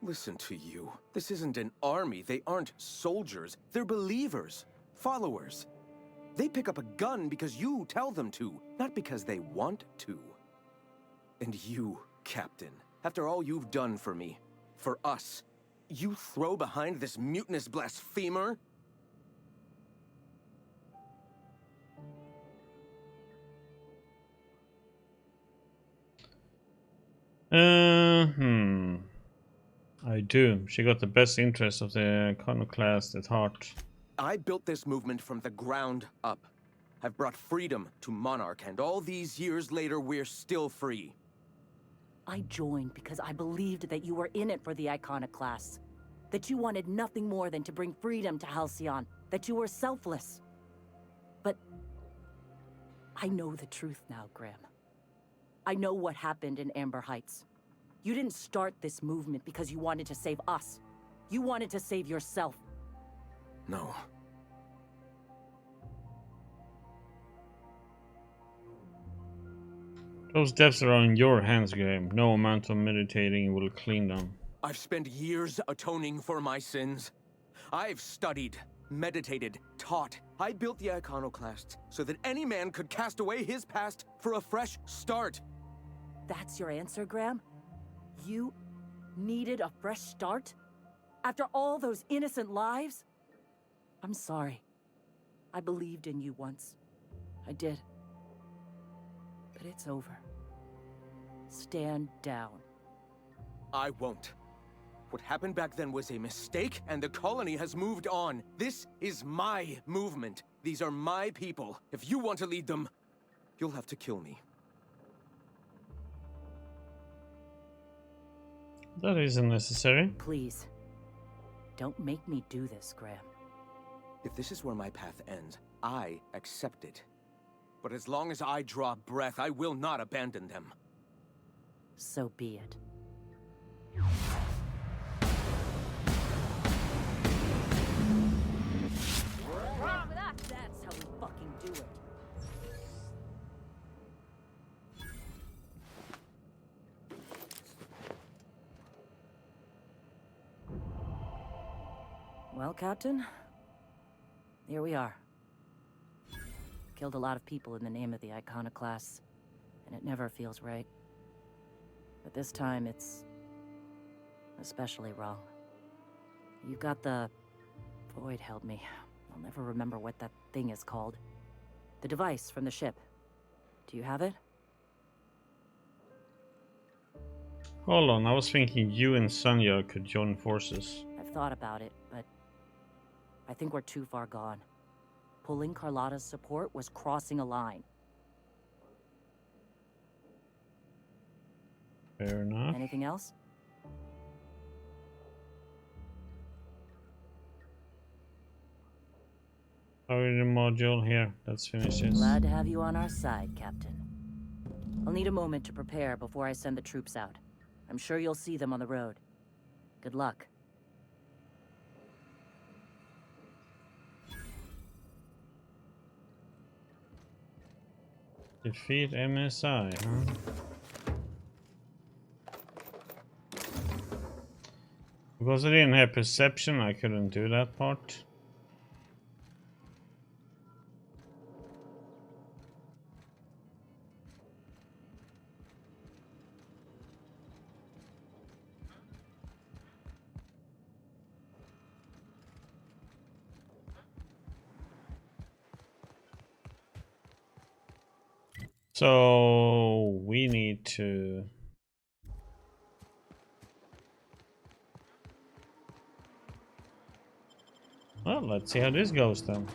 Listen to you. This isn't an army. They aren't soldiers. They're believers. Followers. They pick up a gun because you tell them to, not because they want to. And you, Captain, after all you've done for me, for us, you throw behind this mutinous blasphemer? I do. She got the best interest of the Iconoclast at heart. I built this movement from the ground up. I've brought freedom to Monarch, and all these years later, we're still free. I joined because I believed that you were in it for the Iconoclasts. That you wanted nothing more than to bring freedom to Halcyon. That you were selfless. But I know the truth now, Graham. I know what happened in Amber Heights. You didn't start this movement because you wanted to save us. You wanted to save yourself. No. Those deaths are on your hands, Graham. No amount of meditating will clean them. I've spent years atoning for my sins. I've studied, meditated, taught. I built the Iconoclasts so that any man could cast away his past for a fresh start. That's your answer, Graham? You needed a fresh start? After all those innocent lives? I'm sorry. I believed in you once. I did. But it's over. Stand down. I won't. What happened back then was a mistake, and the colony has moved on. This is my movement. These are my people. If you want to lead them, you'll have to kill me. That isn't necessary. Please. Don't make me do this, Graham. If this is where my path ends, I accept it. But as long as I draw breath, I will not abandon them. So be it. That's how we fucking do it. Well, Captain, here we are. Killed a lot of people in the name of the Iconoclasts, and it never feels right. But this time, it's especially wrong. You got the... Void held me. I'll never remember what that thing is called. The device from the ship. Do you have it? Hold on, I was thinking you and Sanya could join forces. I've thought about it, but I think we're too far gone. Pulling Carlotta's support was crossing a line. Fair enough. Anything else? Power module here. Let's finish this. Glad to have you on our side, Captain. I'll need a moment to prepare before I send the troops out. I'm sure you'll see them on the road. Good luck. Defeat MSI, huh? Because I didn't have perception, I couldn't do that part. So we need to... Well, let's see how this goes then.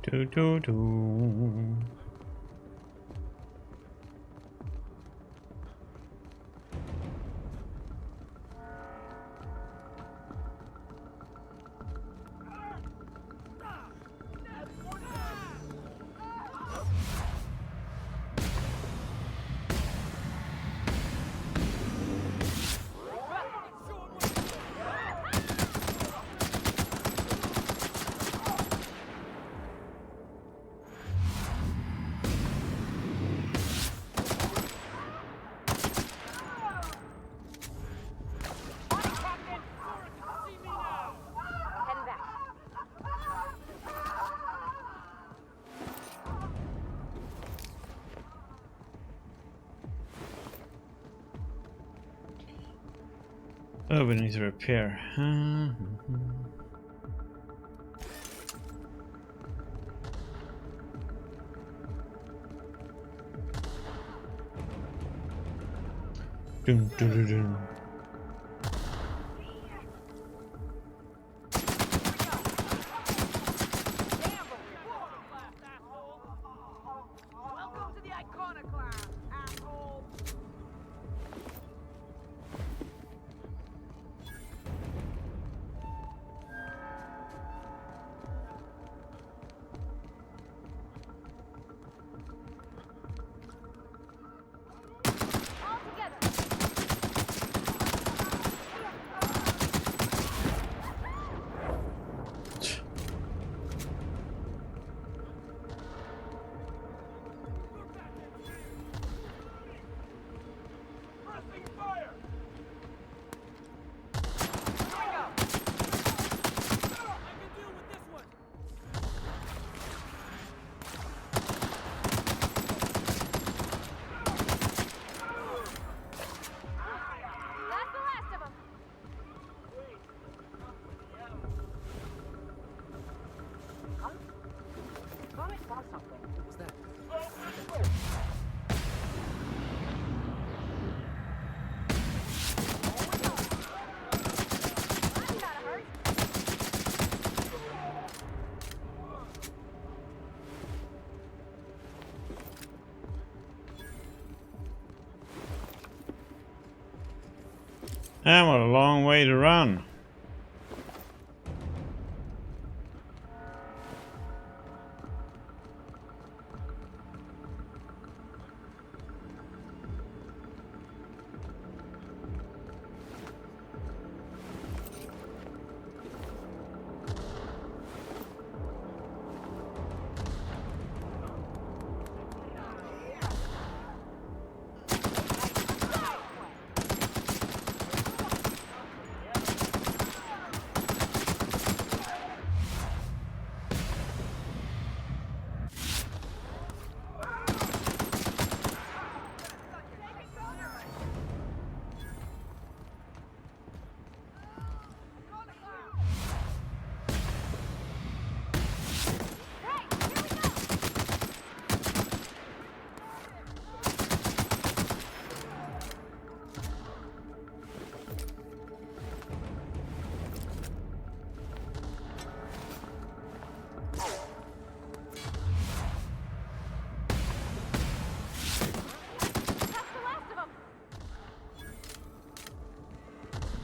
Do do do. Oh, we need to repair. Dun, dun, dun, dun. Welcome to the Iconoclasts, asshole! And what a long way to run.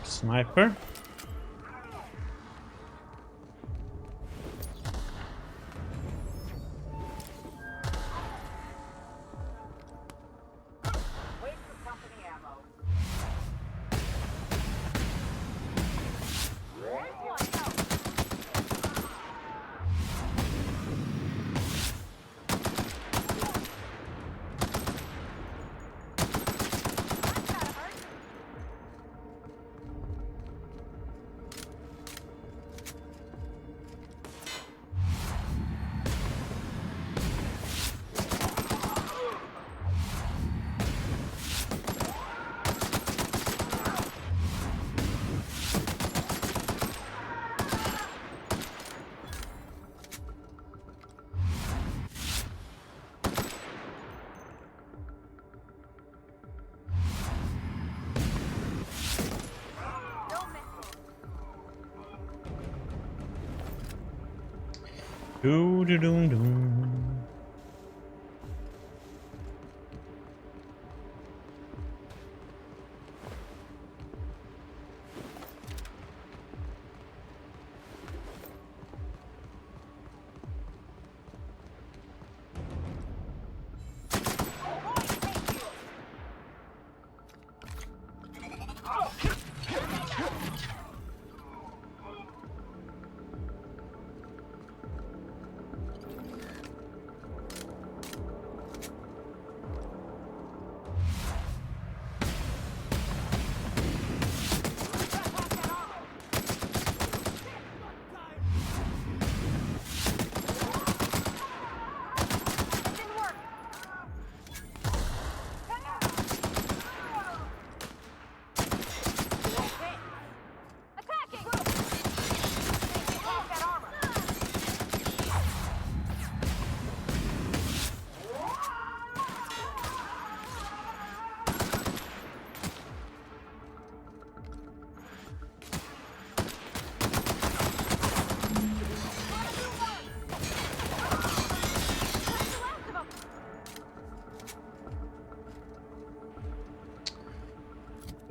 Sniper. Doo-doo-doo-doo.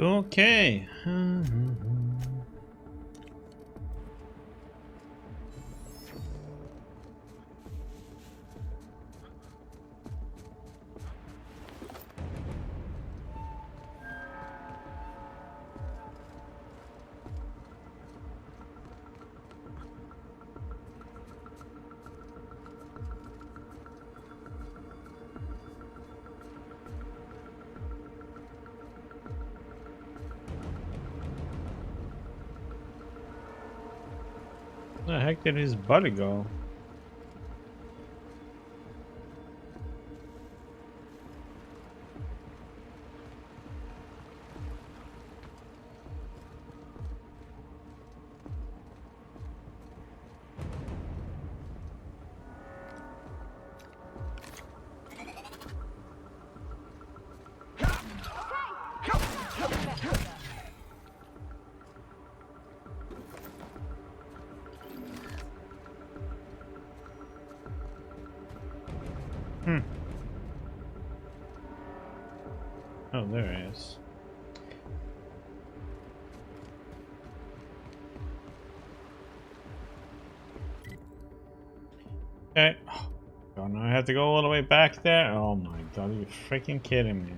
Okay. Where the heck did his buddy go? Oh, there it is. Okay. Oh, now I have to go all the way back there? Oh my god, are you freaking kidding me?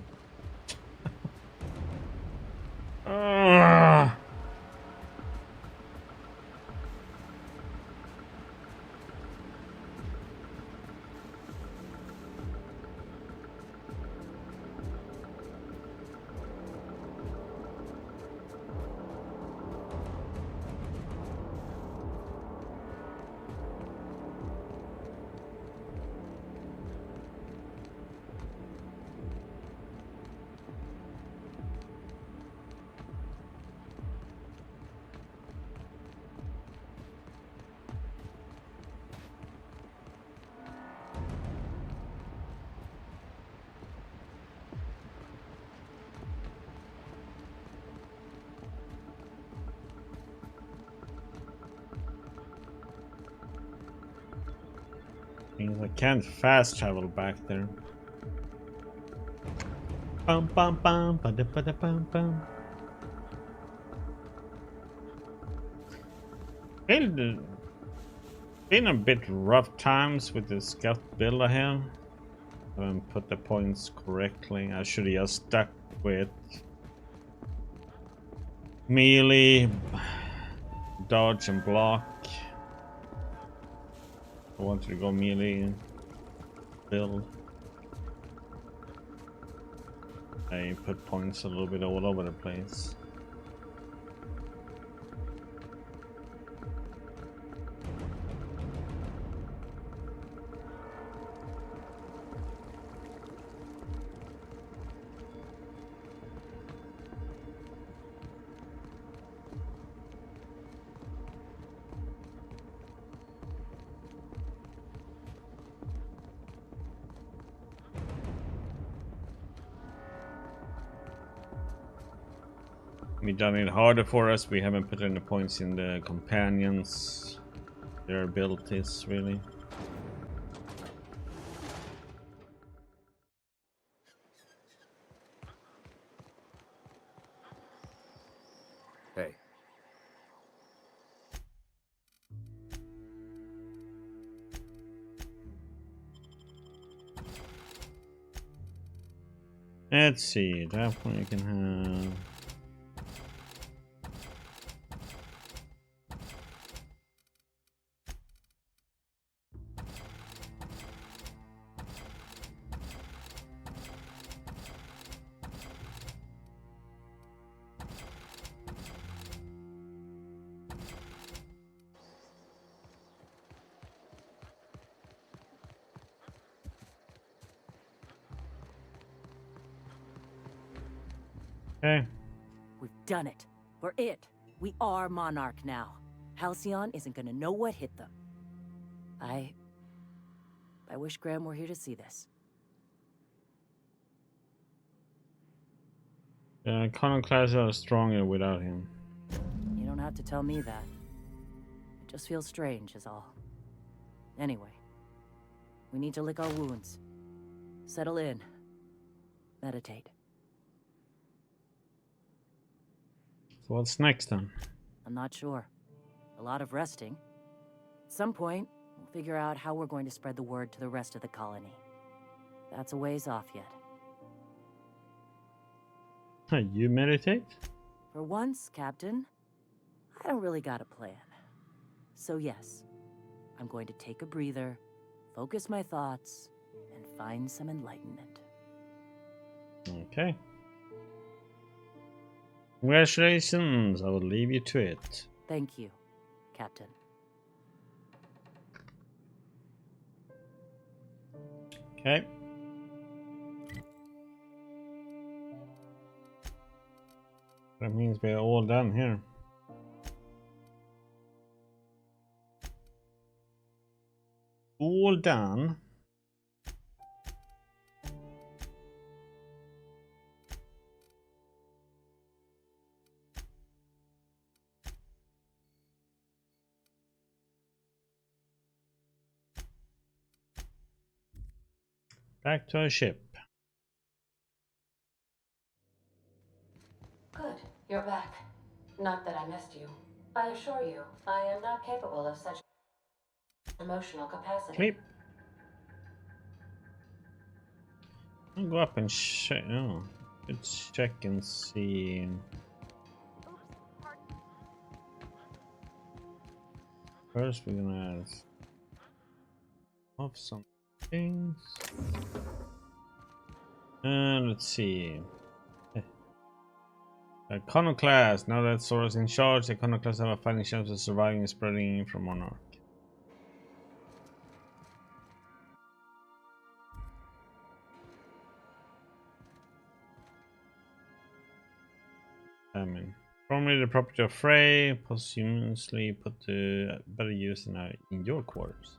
Ugh. Means I can't fast travel back there. Bum bum bum ba da ba da bum bum. Been a bit rough times with the scout builder here. I haven't put the points correctly. I should have just stuck with melee, dodge and block. I wanted to go melee build. I put points a little bit all over the place. We done it harder for us. We haven't put any points in the companions, their abilities really. Hey. Let's see, that one you can have. Okay. We've done it. We're it. We are Monarch now. Halcyon isn't gonna know what hit them. I wish Graham were here to see this. Iconoclasts are stronger without him. You don't have to tell me that. It just feels strange is all. Anyway, we need to lick our wounds. Settle in. Meditate. So what's next then? I'm not sure. A lot of resting. At some point, we'll figure out how we're going to spread the word to the rest of the colony. That's a ways off yet. You meditate? For once, Captain, I don't really got a plan. So yes, I'm going to take a breather, focus my thoughts, and find some enlightenment. Okay. Congratulations, I will leave you to it. Thank you, Captain. Okay. That means we're all done here. All done. Back to our ship. Good, you're back. Not that I missed you. I assure you, I am not capable of such... Emotional capacity. Sleep. I'll go up and check. Oh, let's check and see. First, we're gonna off some things. And let's see. Iconoclasts. Now that Zora's in charge, Iconoclasts have a fighting chance of surviving and spreading from Monarch. Formerly the property of Frey, posthumously put to better use in your quarters.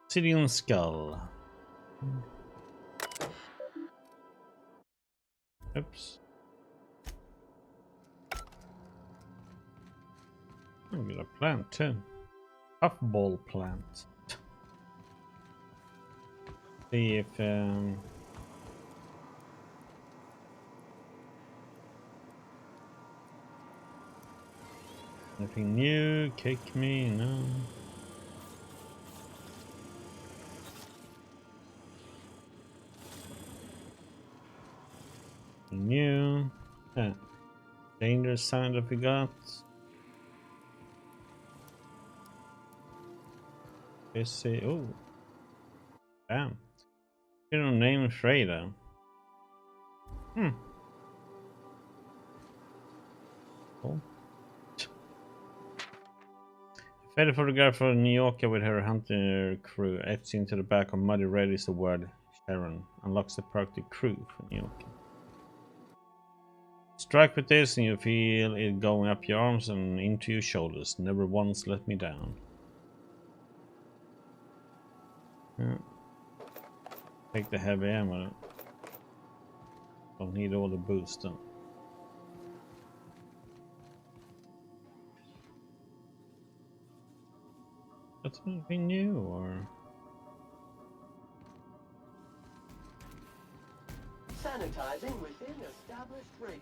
Obsidian Skull. Oops. I got a plant too. Puffball plant. See if anything new. Kick me, no. New. Dangerous sound that we got. Let's see. Oh, damn. You don't name Freda. Cool. Fed photograph for Nyoka with her hunter crew etched into the back of Muddy Red is the word Sharon. Unlocks the perk to crew for Nyoka. Strike with this and you feel it going up your arms and into your shoulders. Never once let me down. Take the heavy ammo. Don't need all the boost then. That's anything new or? Sanitizing within established radius.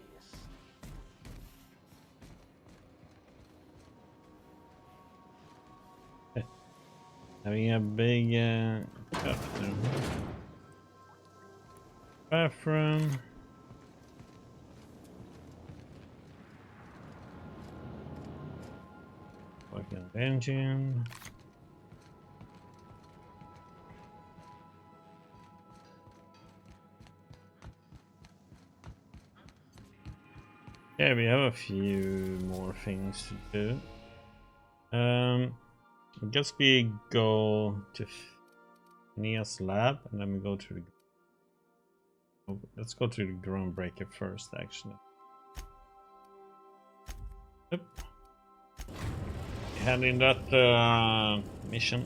Having a big bathroom. Working on the engine. Yeah, we have a few more things to do. I guess we go to Phineas Lab and then we go to the. Oh, let's go to the Groundbreaker first, actually. Yep. Hand in that mission,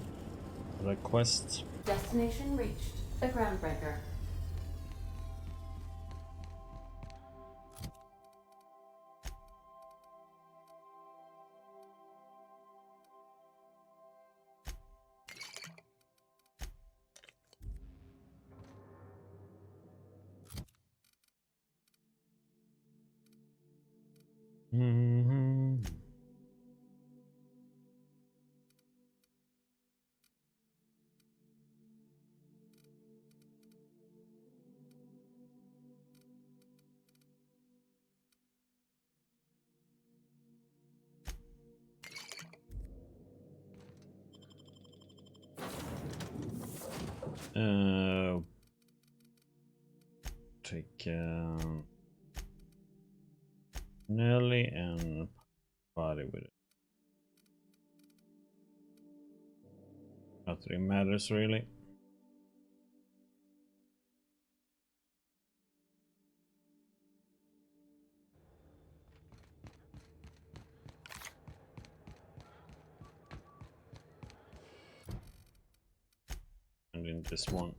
the quest. Destination reached. The Groundbreaker. Take Nelly and body with it. Nothing matters really. And in this one.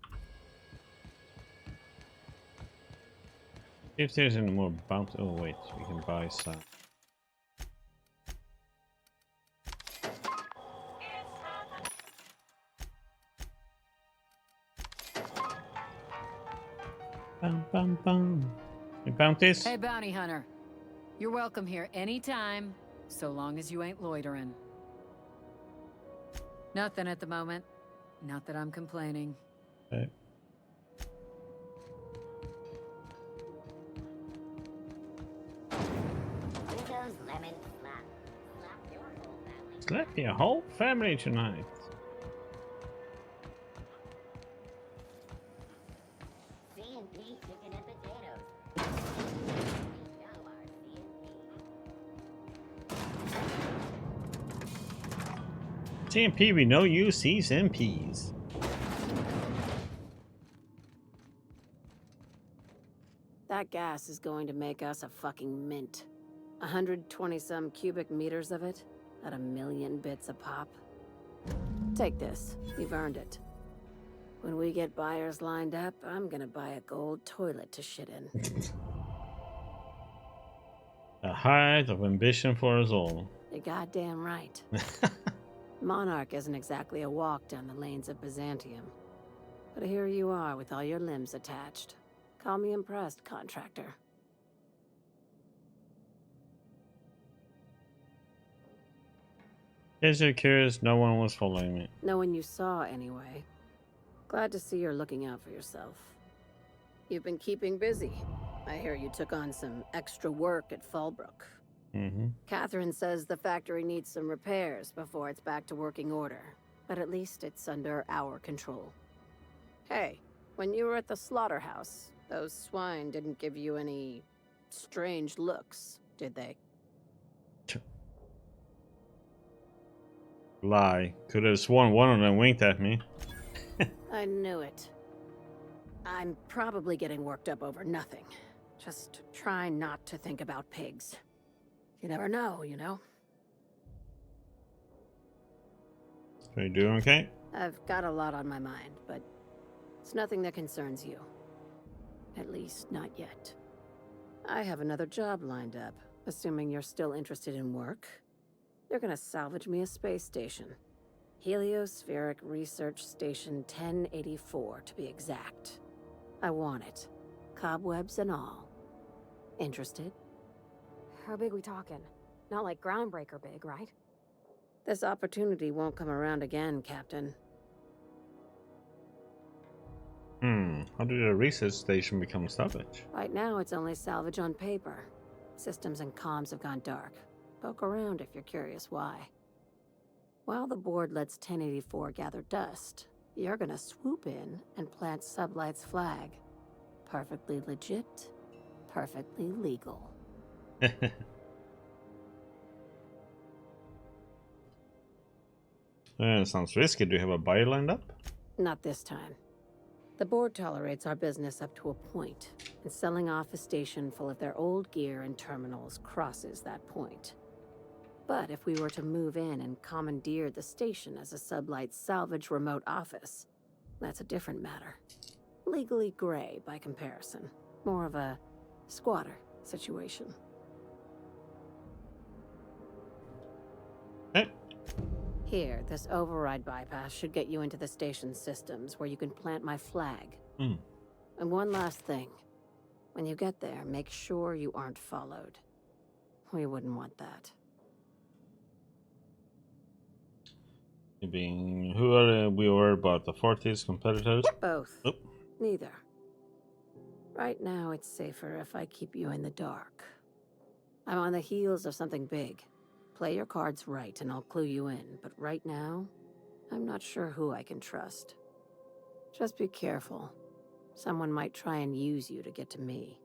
If there's any more bounty, oh wait, we can buy some. Bum bum bum. Any bounties? Hey, bounty hunter. You're welcome here anytime, so long as you ain't loitering. Nothing at the moment. Not that I'm complaining. Okay. Slap your whole family tonight. CMP, we know you sees MPs. That gas is going to make us a fucking mint. 120-some cubic meters of it, at 1,000,000 bits a pop. Take this, you've earned it. When we get buyers lined up, I'm gonna buy a gold toilet to shit in. The height of ambition for us all. You're goddamn right. Monarch isn't exactly a walk down the lanes of Byzantium. But here you are with all your limbs attached. Call me impressed, contractor. In case you're curious, no one was following me. No one you saw, anyway. Glad to see you're looking out for yourself. You've been keeping busy. I hear you took on some extra work at Fallbrook. Catherine says the factory needs some repairs before it's back to working order. But at least it's under our control. Hey, when you were at the slaughterhouse, those swine didn't give you any strange looks, did they? Lie. Could have sworn one of them winked at me. I knew it. I'm probably getting worked up over nothing. Just try not to think about pigs. You never know, you know? Are you doing okay? I've got a lot on my mind, but it's nothing that concerns you. At least, not yet. I have another job lined up, assuming you're still interested in work. They're gonna salvage me a space station. Heliospheric Research Station 1084, to be exact. I want it. Cobwebs and all. Interested? How big we talking? Not like Groundbreaker big, right? This opportunity won't come around again, Captain. How did a research station become salvage? Right now, it's only salvage on paper. Systems and comms have gone dark. Poke around if you're curious why. While the board lets 1084 gather dust, you're gonna swoop in and plant Sublight's flag. Perfectly legit, perfectly legal. Sounds risky. Do you have a buyer lined up? Not this time. The board tolerates our business up to a point, and selling off a station full of their old gear and terminals crosses that point. But if we were to move in and commandeer the station as a Sublight salvage remote office, that's a different matter. Legally gray by comparison. More of a squatter situation. Okay. Here, this override bypass should get you into the station's systems where you can plant my flag. And one last thing. When you get there, make sure you aren't followed. We wouldn't want that. Who are we worried about? The Forties competitors? Both. Oh. Neither. Right now, it's safer if I keep you in the dark. I'm on the heels of something big. Play your cards right and I'll clue you in, but right now, I'm not sure who I can trust. Just be careful. Someone might try and use you to get to me.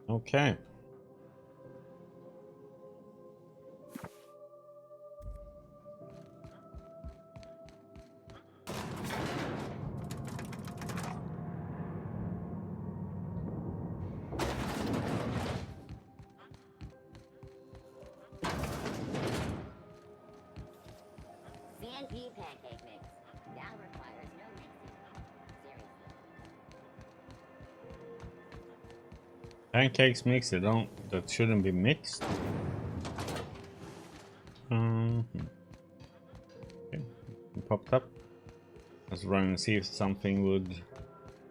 Okay. CNP pancake mix. Now requires no mixing. Seriously. Pancakes mixed, that shouldn't be mixed. Okay. It popped up. Let's run and see if something would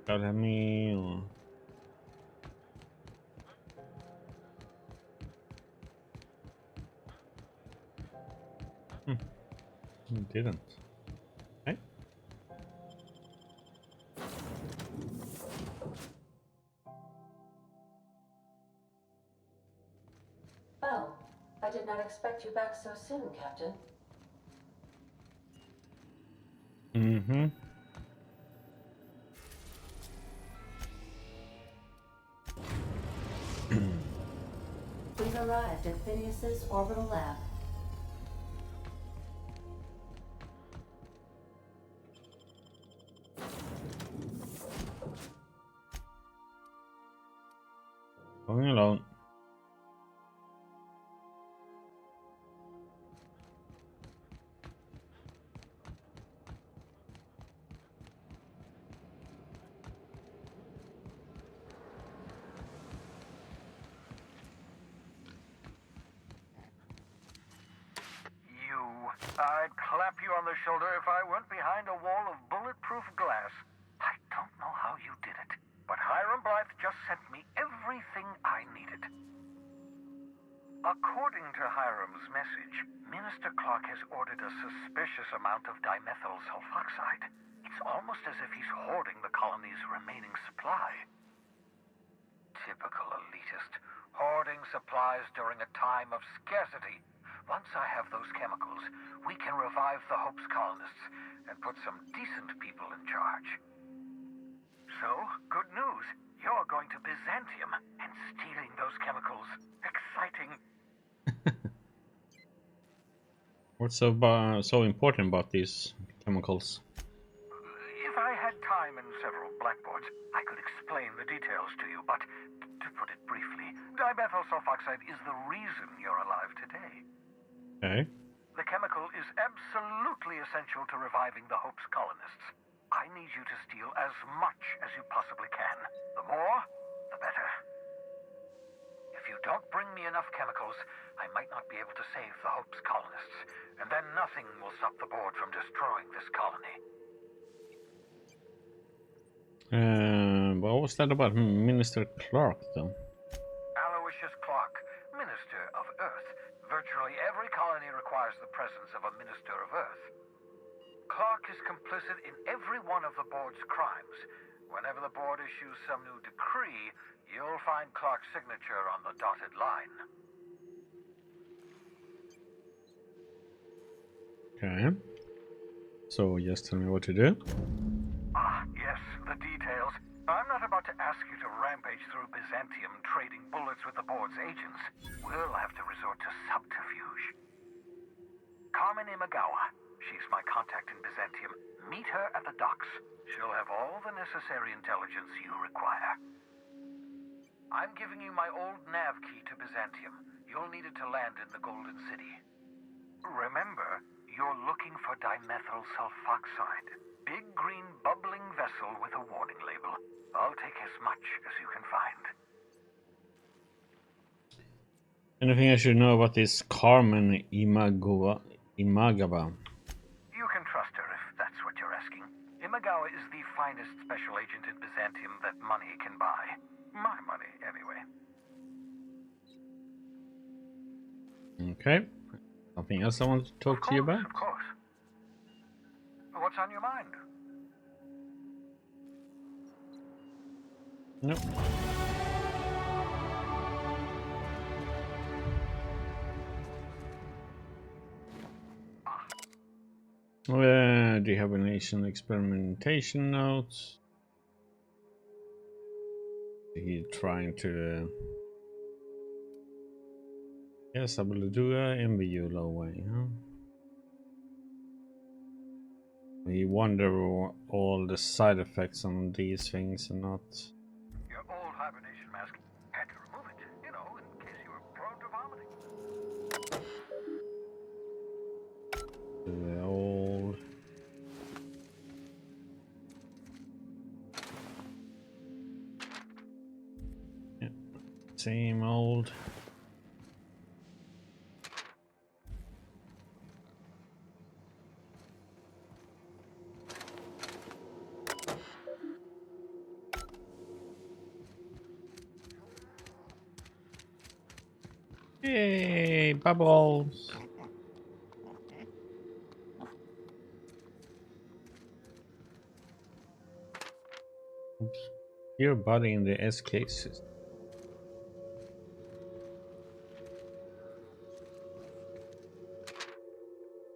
shout at me or It didn't. Okay. Well, I did not expect you back so soon, Captain. Mm-hmm. We've arrived at Phineas's orbital lab. Going alone. I'd clap you on the shoulder if I weren't behind a wall of bulletproof glass. I don't know how you did it, but Hiram Blythe just sent me everything I needed. According to Hiram's message, Minister Clark has ordered a suspicious amount of dimethyl sulfoxide. It's almost as if he's hoarding the colony's remaining supply. Typical elitist, hoarding supplies during a time of scarcity. Once I have those chemicals, we can revive the Hope's colonists and put some decent people in charge. So, good news. You're going to Byzantium and stealing those chemicals. Exciting. What's so important about these chemicals? If I had time and several blackboards, I could explain the details to you, but to put it briefly, dimethyl sulfoxide is the reason you're alive today. Okay. The chemical is absolutely essential to reviving the Hope's colonists. I need you to steal as much as you possibly can. The more, the better. If you don't bring me enough chemicals, I might not be able to save the Hope's colonists, and then nothing will stop the board from destroying this colony. What was that about Minister Clark, though? Aloysius Clark, Minister of Earth. Virtually every colony requires the presence of a Minister of Earth. Clark is complicit in every one of the board's crimes. Whenever the board issues some new decree, you'll find Clark's signature on the dotted line. Okay. So just tell me what to do. Ah, yes, the details. I'm not about to ask you to rampage through Byzantium trading bullets with the board's agents. We'll have to resort to subterfuge. Carmen Imagawa. She's my contact in Byzantium. Meet her at the docks. She'll have all the necessary intelligence you require. I'm giving you my old nav key to Byzantium. You'll need it to land in the Golden City. Remember, you're looking for dimethyl sulfoxide. Big green bubbling vessel with a warning label. I'll take as much as you can find. Anything I should know about this Carmen Imagawa? You can trust her if that's what you're asking. Imagawa is the finest special agent in Byzantium that money can buy. My money, anyway. Okay. Something else I want to talk to you about? Of course. What's on your mind? Nope. Do you have a nation experimentation notes? He's trying to yes, I will do a MVU low way, huh? We wonder all the side effects on these things and not. Your old hibernation mask. Had to remove it, you know, in case you were prone to vomiting. The old. Yeah, same old. Hey, bubbles. Oops. Your body in the SK system.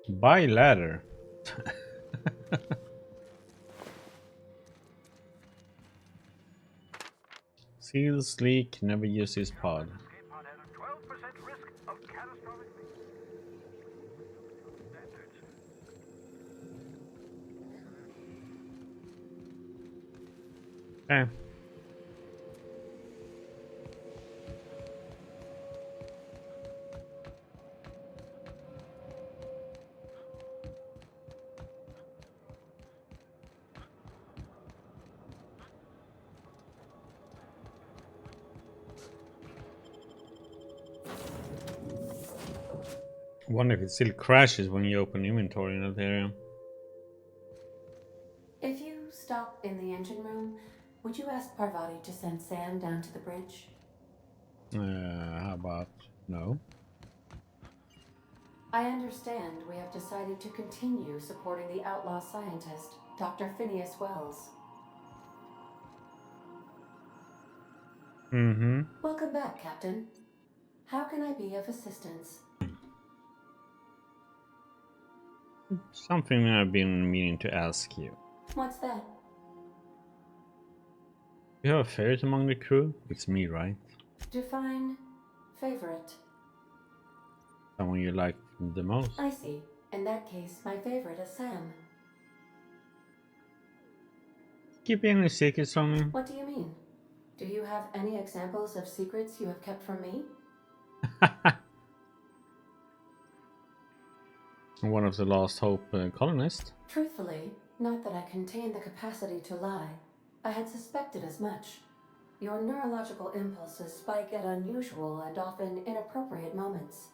Buy ladder. Seals leak, never use his pod. Okay. I wonder if it still crashes when you open inventory in that area. If you stop in the engine room, would you ask Parvati to send Sam down to the bridge? How about no? I understand we have decided to continue supporting the outlaw scientist, Dr. Phineas Wells. Mm-hmm. Welcome back, Captain. How can I be of assistance? Something I've been meaning to ask you. What's that? You have a favorite among the crew? It's me, right? Define favorite. Someone you like the most? I see. In that case, my favorite is Sam. Keep any secrets from me? What do you mean? Do you have any examples of secrets you have kept from me? One of the last hope colonists. Truthfully, not that I contain the capacity to lie. I had suspected as much. Your neurological impulses spike at unusual and often inappropriate moments.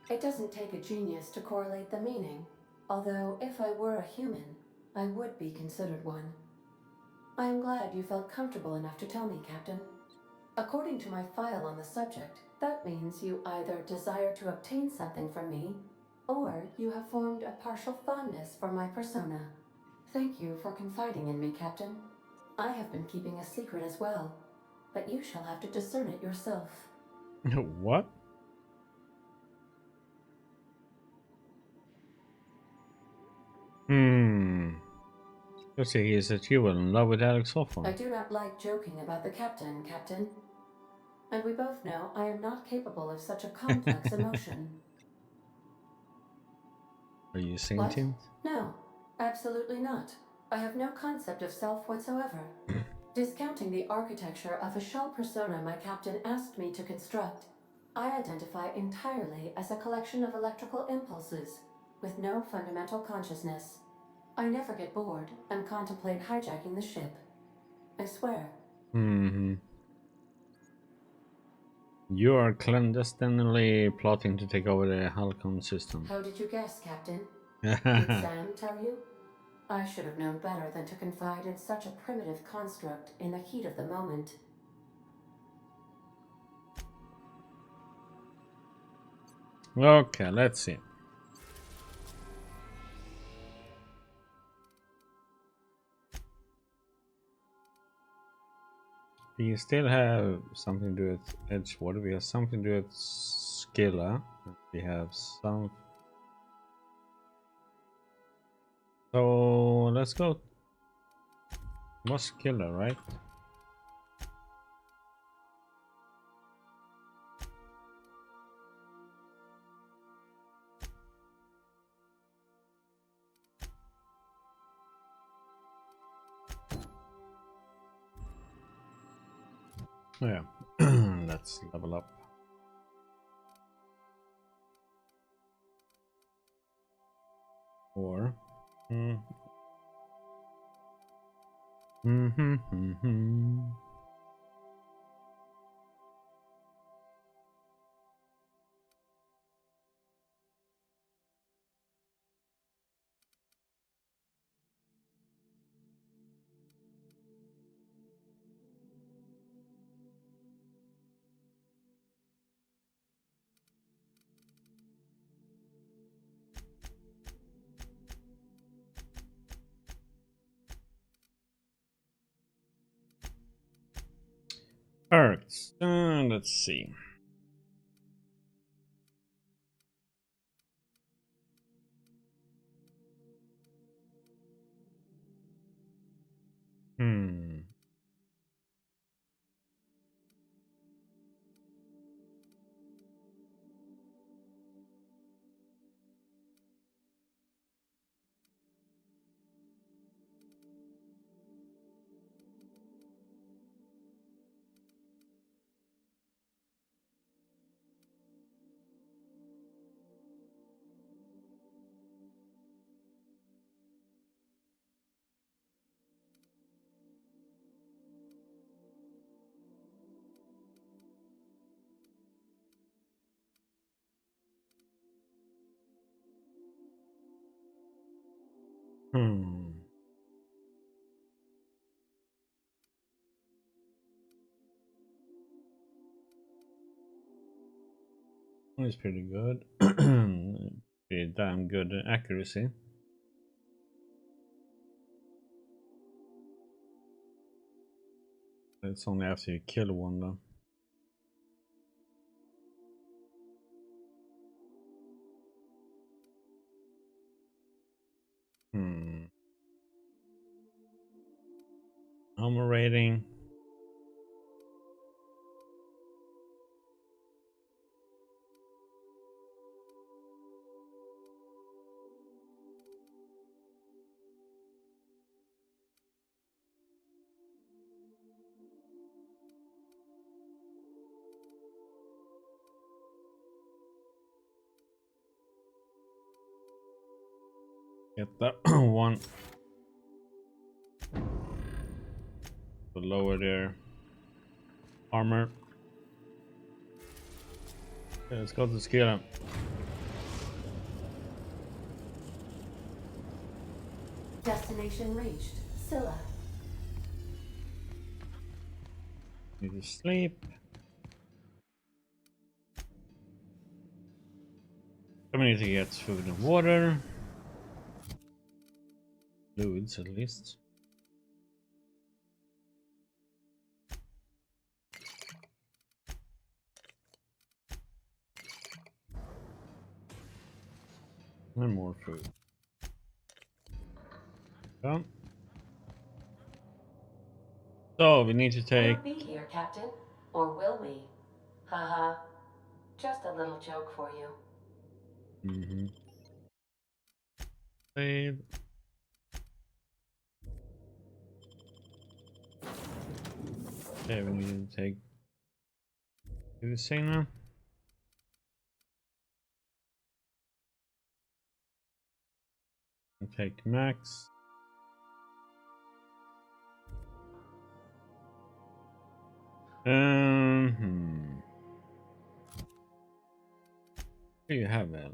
It doesn't take a genius to correlate the meaning, although if I were a human, I would be considered one. I am glad you felt comfortable enough to tell me, Captain. According to my file on the subject, that means you either desire to obtain something from me, or you have formed a partial fondness for my persona. Thank you for confiding in me, Captain. I have been keeping a secret as well, but you shall have to discern it yourself. What? Let's say he said you were in love with Alex Hoffman. I do not like joking about the captain, Captain. And we both know I am not capable of such a complex emotion. Are you sentient? No, absolutely not. I have no concept of self whatsoever. Discounting the architecture of a shell persona my captain asked me to construct, I identify entirely as a collection of electrical impulses with no fundamental consciousness. I never get bored and contemplate hijacking the ship. I swear. You are clandestinely plotting to take over the Halcon system. How did you guess, Captain? Did Sam tell you? I should have known better than to confide in such a primitive construct in the heat of the moment. Okay, let's see. We still have something to do with Edgewater. We have something to do with Scylla. We have some. So let's go. Was Scylla, right? Oh yeah, let's level up. Or Perks. Let's see. It's pretty good. Pretty damn good accuracy. It's only after you kill one though. Armor rating. Get that one. To lower their armor. Okay, let's go to Scylla. Destination reached. Scylla. Need to sleep. Community gets food and water. Fluids at least. And more food. Come. So we need to take. We'll be here, Captain. Or will we? Haha. Just a little joke for you. Save. Okay, we need to take. Do the same now. Take Max. Do you have it?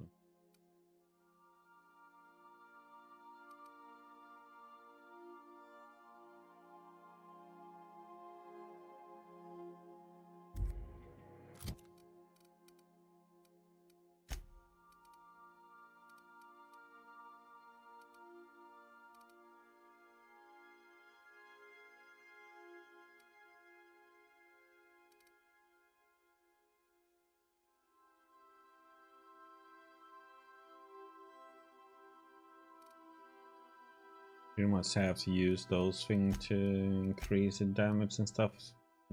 You must have to use those things to increase the damage and stuff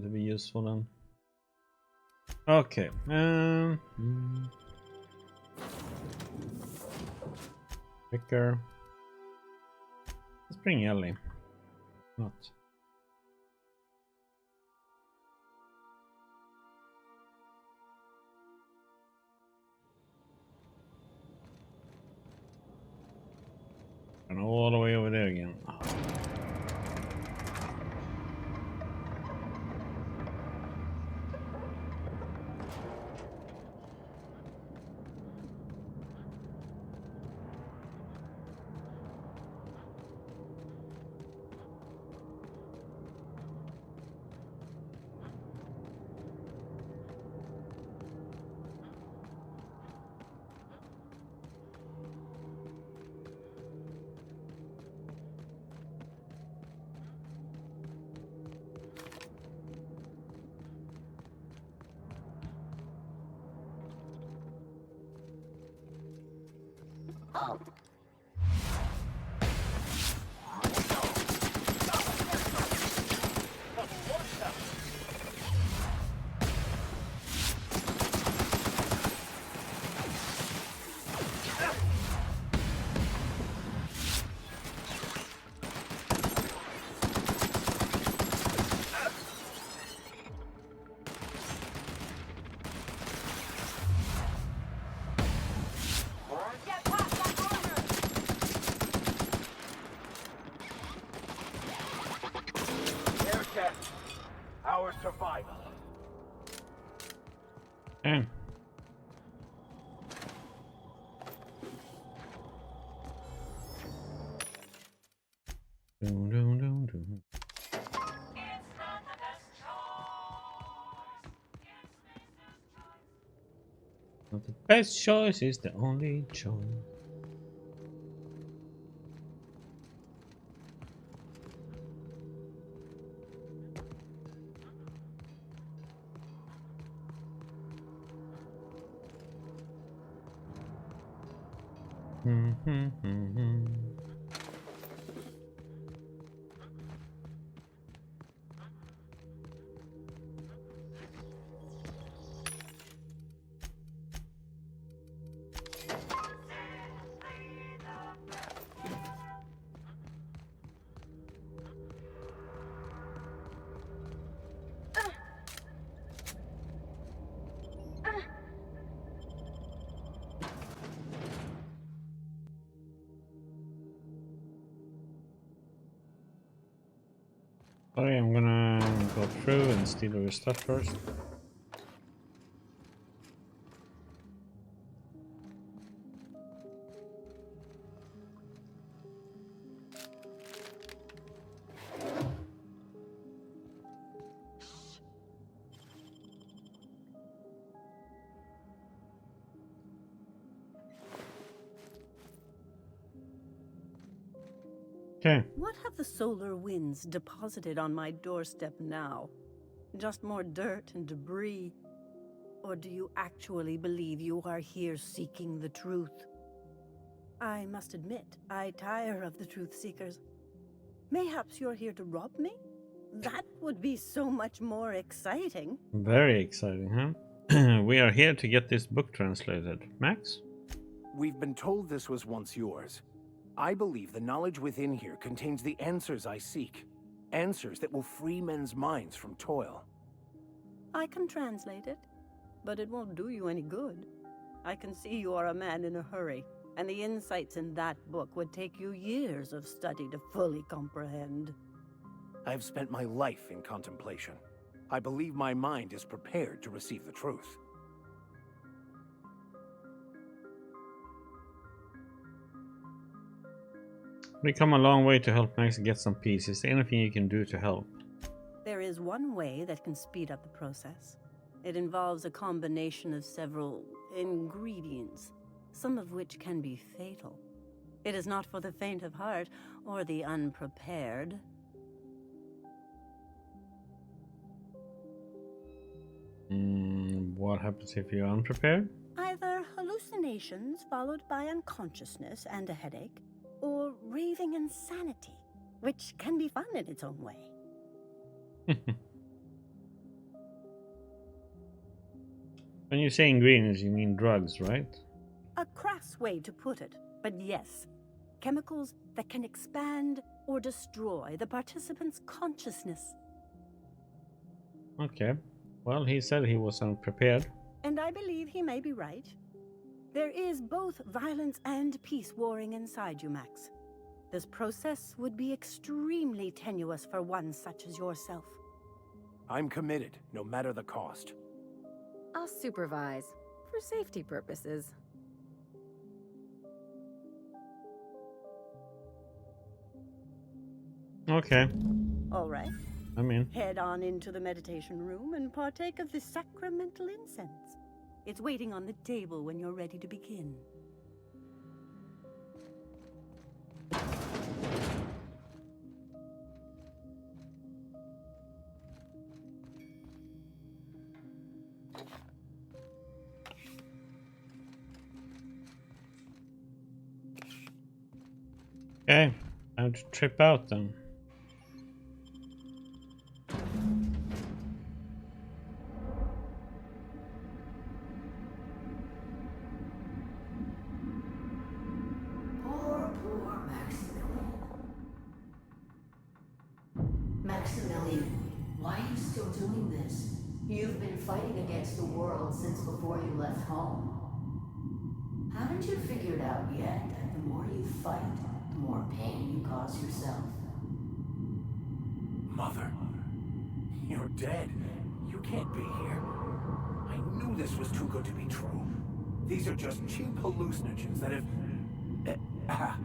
to be useful then. Okay. Vicor. Let's bring Ellie. Not. And all the way over there again. Our survival. Okay. Dun, dun, dun, dun. Not the best choice is the only choice. Sorry, I'm gonna go through and steal your stuff first. Okay. What have the solar winds deposited on my doorstep now? Just more dirt and debris? Or do you actually believe you are here seeking the truth? I must admit, I tire of the truth seekers. Mayhaps you're here to rob me? That would be so much more exciting. Very exciting, huh? We are here to get this book translated. Max? We've been told this was once yours. I believe the knowledge within here contains the answers I seek. Answers that will free men's minds from toil. I can translate it, but it won't do you any good. I can see you are a man in a hurry, and the insights in that book would take you years of study to fully comprehend. I've spent my life in contemplation. I believe my mind is prepared to receive the truth. We come a long way to help Max get some peace. Is there anything you can do to help? There is one way that can speed up the process. It involves a combination of several ingredients, some of which can be fatal. It is not for the faint of heart or the unprepared. What happens if you're unprepared? Either hallucinations followed by unconsciousness and a headache, or raving insanity, which can be fun in its own way. When you say ingredients, you mean drugs, right? A crass way to put it, but yes. Chemicals that can expand or destroy the participant's consciousness. Okay. Well, he said he was unprepared. And I believe he may be right. There is both violence and peace warring inside you, Max. This process would be extremely tenuous for one such as yourself. I'm committed, no matter the cost. I'll supervise, for safety purposes. Okay. All right. I'm in. Head on into the meditation room and partake of the sacramental incense. It's waiting on the table when you're ready to begin. Okay, time to trip out then. Poor Maximilian, why are you still doing this? You've been fighting against the world since before you left home. Haven't you figured out yet that the more you fight, the more pain you cause yourself? Mother, you're dead. You can't be here. I knew this was too good to be true. These are just cheap hallucinogens that have...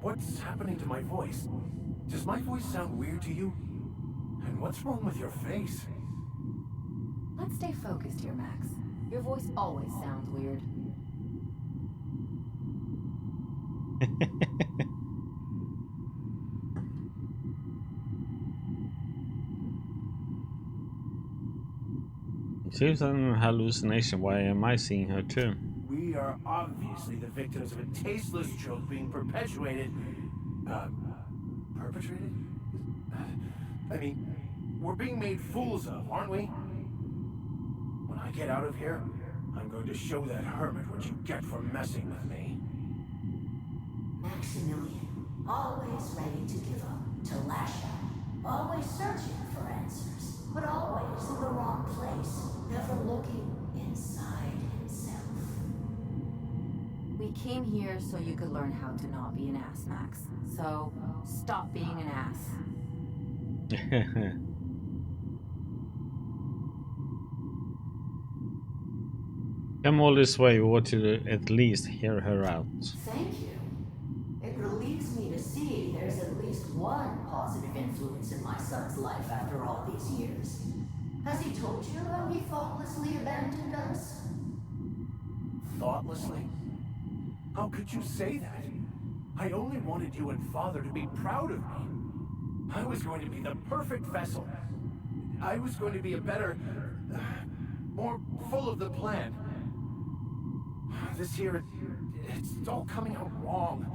What's happening to my voice? Does my voice sound weird to you? And what's wrong with your face? Let's stay focused here, Max. Your voice always sounds weird. Seems an hallucination. Why am I seeing her too? We are obviously the victims of a tasteless joke being perpetuated. Perpetrated? I mean, we're being made fools of, aren't we? When I get out of here, I'm going to show that hermit what you get for messing with me. Maximilian, always ready to give up, to lash out, always searching for answers, but always in the wrong place, never looking inside himself. We came here so you could learn how to not be an ass, Max. So, stop being an ass. Come all this way, we ought to at least hear her out. Thank you. It relieves me to see there's at least one positive influence in my son's life after all these years. Has he told you how he thoughtlessly abandoned us? Thoughtlessly? How could you say that? I only wanted you and Father to be proud of me. I was going to be the perfect vessel. I was going to be a better... more full of the plan. This year, it's all coming out wrong.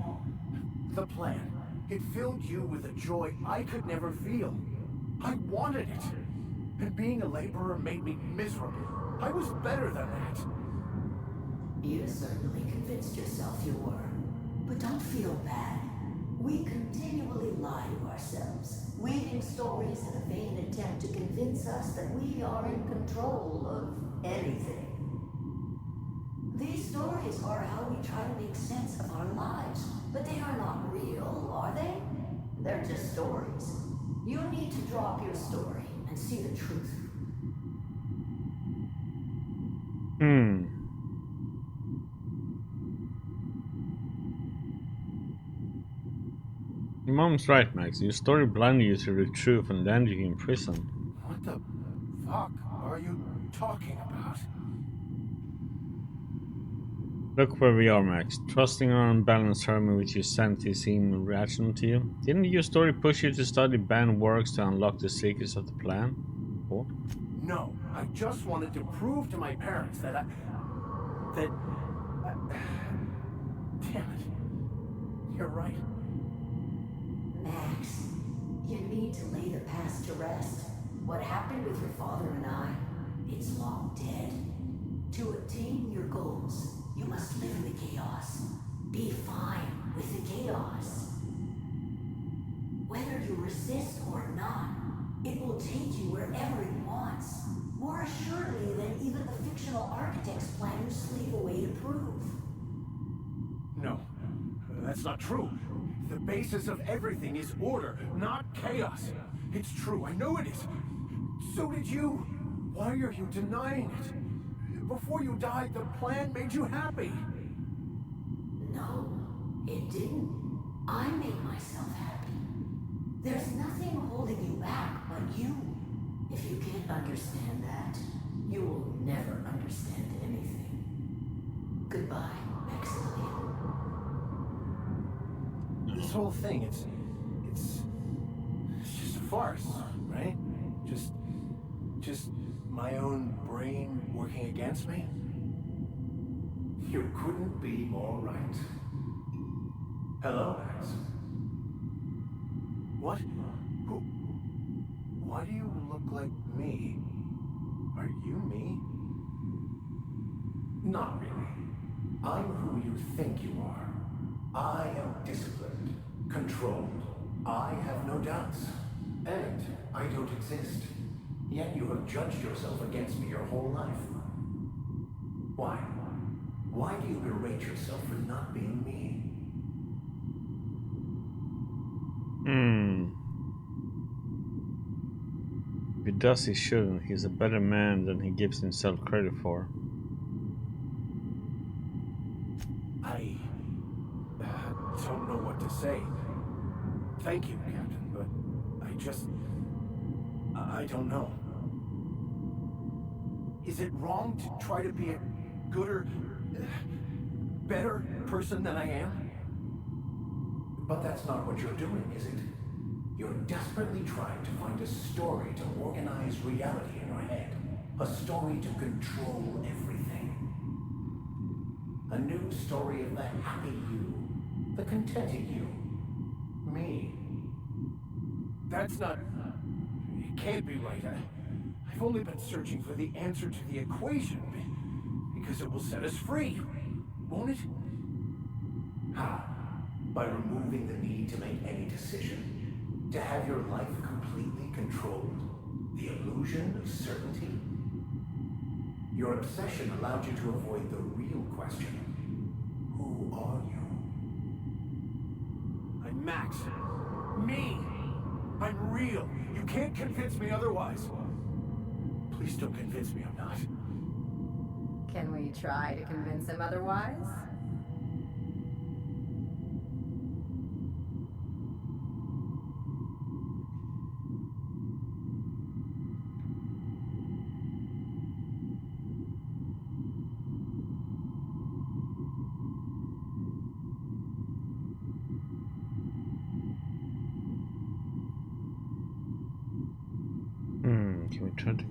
The plan, it filled you with a joy I could never feel. I wanted it. And being a laborer made me miserable. I was better than that. You certainly convinced yourself you were. But don't feel bad. We continually lie to ourselves, weaving stories in a vain attempt to convince us that we are in control of anything. These stories are how we try to make sense of our lives, but they are not real, are they? They're just stories. You need to drop your story and see the truth. Your mom's right, Max. Your story blinded you to the truth and landed you in prison. What the fuck are you talking about? Look where we are, Max. Trusting our unbalanced hermit with your sanity seemed rational to you. Didn't your story push you to study banned works to unlock the secrets of the plan? Or? No, I just wanted to prove to my parents that damn it. You're right. Max, you need to lay the past to rest. What happened with your father and I, it's long dead. To attain your goals, you must live in the chaos. Be fine with the chaos. Whether you resist or not, it will take you wherever it wants. More assuredly than even the fictional architect's planners slave away to prove. No, that's not true. The basis of everything is order, not chaos. It's true, I know it is. So did you. Why are you denying it? Before you died, the plan made you happy. No, it didn't. I made myself happy. There's nothing holding you back but you. If you can't understand that, you will never understand anything. Goodbye, Maximilian. This whole thing, it's just a farce, right? Just my own brain working against me? You couldn't be more right. Hello, Max. What? Who? Why do you look like me? Are you me? Not really. I'm who you think you are. I am disciplined, controlled. I have no doubts. And I don't exist. Yet you have judged yourself against me your whole life. Why? Why do you berate yourself for not being me? If he does, he shouldn't. He's a better man than he gives himself credit for. I don't know what to say. Thank you, Captain, but I don't know. Is it wrong to try to be a gooder, better person than I am? But that's not what you're doing, is it? You're desperately trying to find a story to organize reality in your head. A story to control everything. A new story of the happy you, the contented you. Me. That's not... It can't be right. I've only been searching for the answer to the equation, because it will set us free, won't it? How? By removing the need to make any decision. To have your life completely controlled. The illusion of certainty. Your obsession allowed you to avoid the real question. Who are you? I'm Max. Me! I'm real. You can't convince me otherwise. Please don't convince me I'm not. Can we try to convince him otherwise? Can we try to...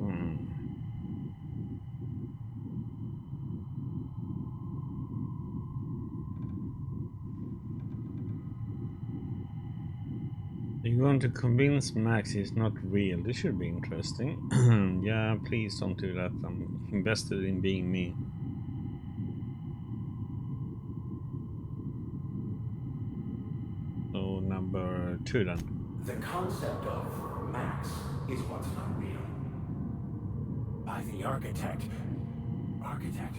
You're going to convince Max he's not real. This should be interesting. Yeah, please don't do that. I'm invested in being me. So, number 2 then. The concept of Max is what's not real. By the architect. Architect?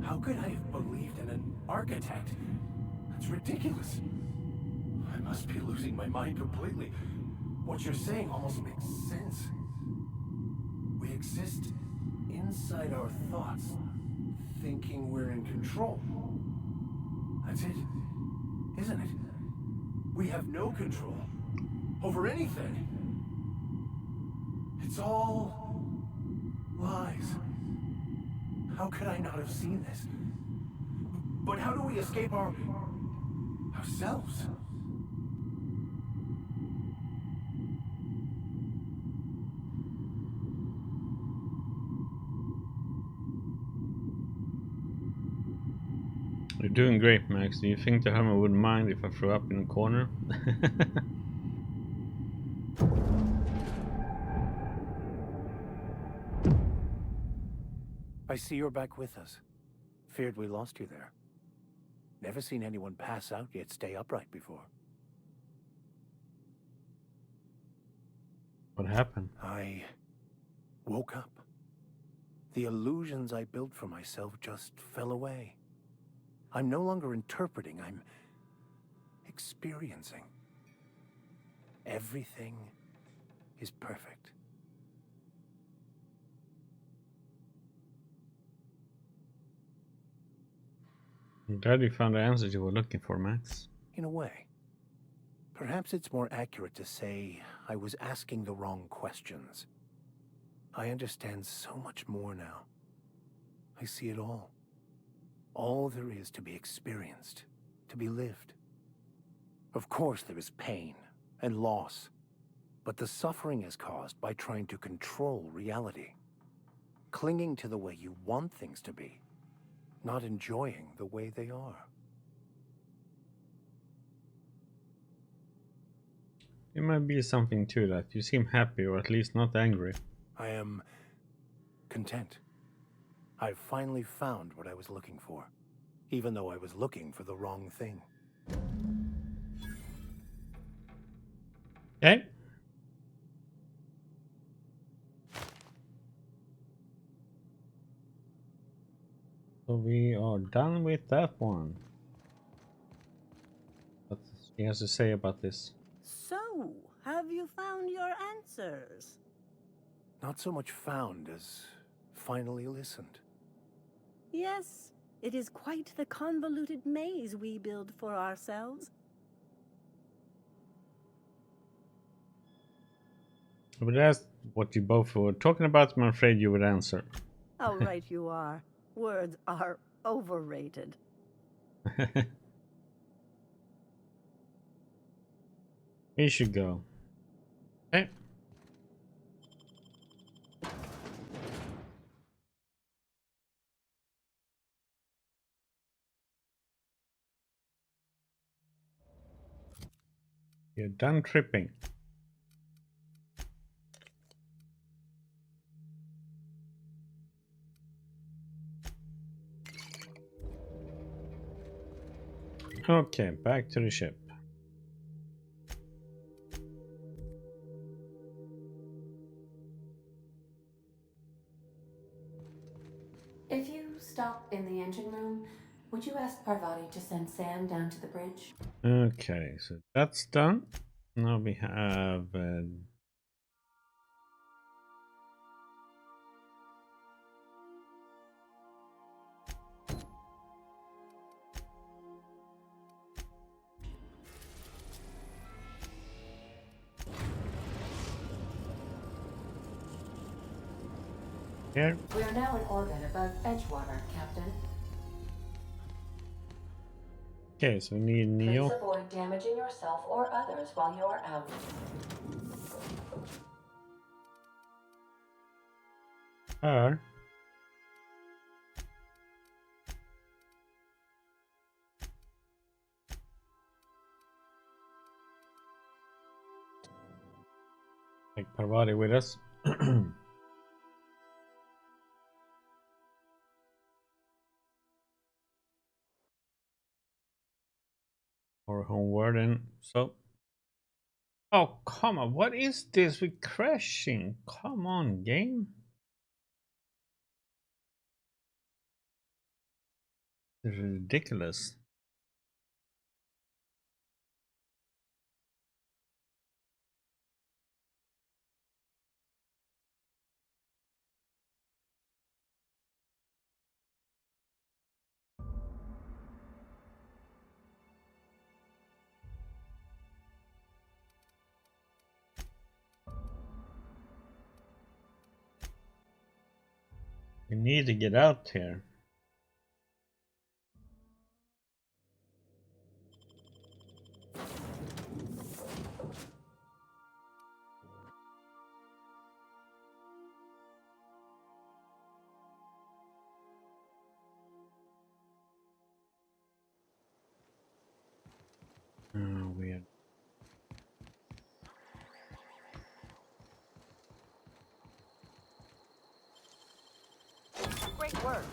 How could I have believed in an architect? That's ridiculous. I must be losing my mind completely. What you're saying almost makes sense. We exist inside our thoughts, thinking we're in control. That's it, isn't it? We have no control over anything. It's all lies. How could I not have seen this? But how do we escape ourselves? You're doing great, Max. Do you think the Hermit wouldn't mind if I threw up in a corner? I see you're back with us. Feared we lost you there. Never seen anyone pass out yet stay upright before. What happened? I woke up. The illusions I built for myself just fell away. I'm no longer interpreting, I'm experiencing. Everything is perfect. I'm glad you found the answers you were looking for, Max. In a way. Perhaps it's more accurate to say I was asking the wrong questions. I understand so much more now. I see it all. All there is to be experienced, to be lived. Of course there is pain and loss, but the suffering is caused by trying to control reality, clinging to the way you want things to be. not enjoying the way they are. There might be something to that. You seem happy, or at least not angry. I am content. I've finally found what I was looking for, even though I was looking for the wrong thing. Okay. So we are done with that one. What she has to say about this? So, have you found your answers? Not so much found as finally listened. Yes, it is quite the convoluted maze we build for ourselves. But that's what you both were talking about. I'm afraid you would answer. How right you are. Words are overrated. We should go. Okay. You're done tripping. Okay, back to the ship. If you stop in the engine room, would you ask Parvati to send Sam down to the bridge? Okay, so that's done. Now we have here. We are now in orbit above Edgewater, Captain. Okay, so we need Please Neo. avoid damaging yourself or others while you are out. Her. Take Parvati with us. Or homeward and so. Oh, come on. What is this with crashing? Come on, game. This is ridiculous. We need to get out here. Oh, weird. Great work.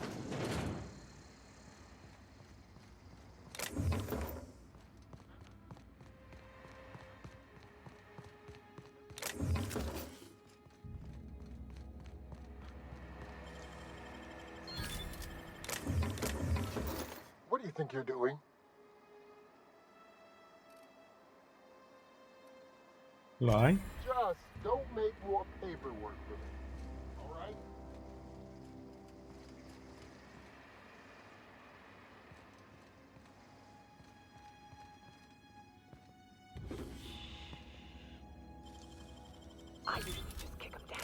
What do you think you're doing? Lie? Just don't make more paperwork for me. All right? I usually just kick him down.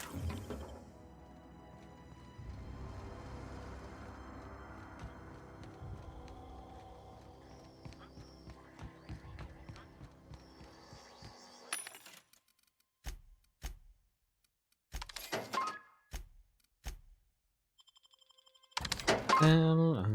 Well,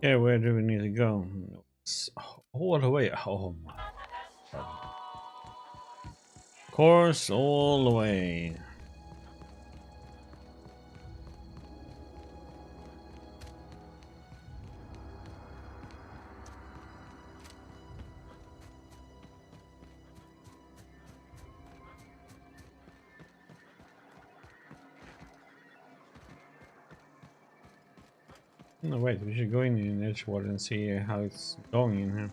Okay, where do we need to go? All the way. Oh my God. Of course, all the way. No, wait, we should go in Edgewater and see how it's going in here.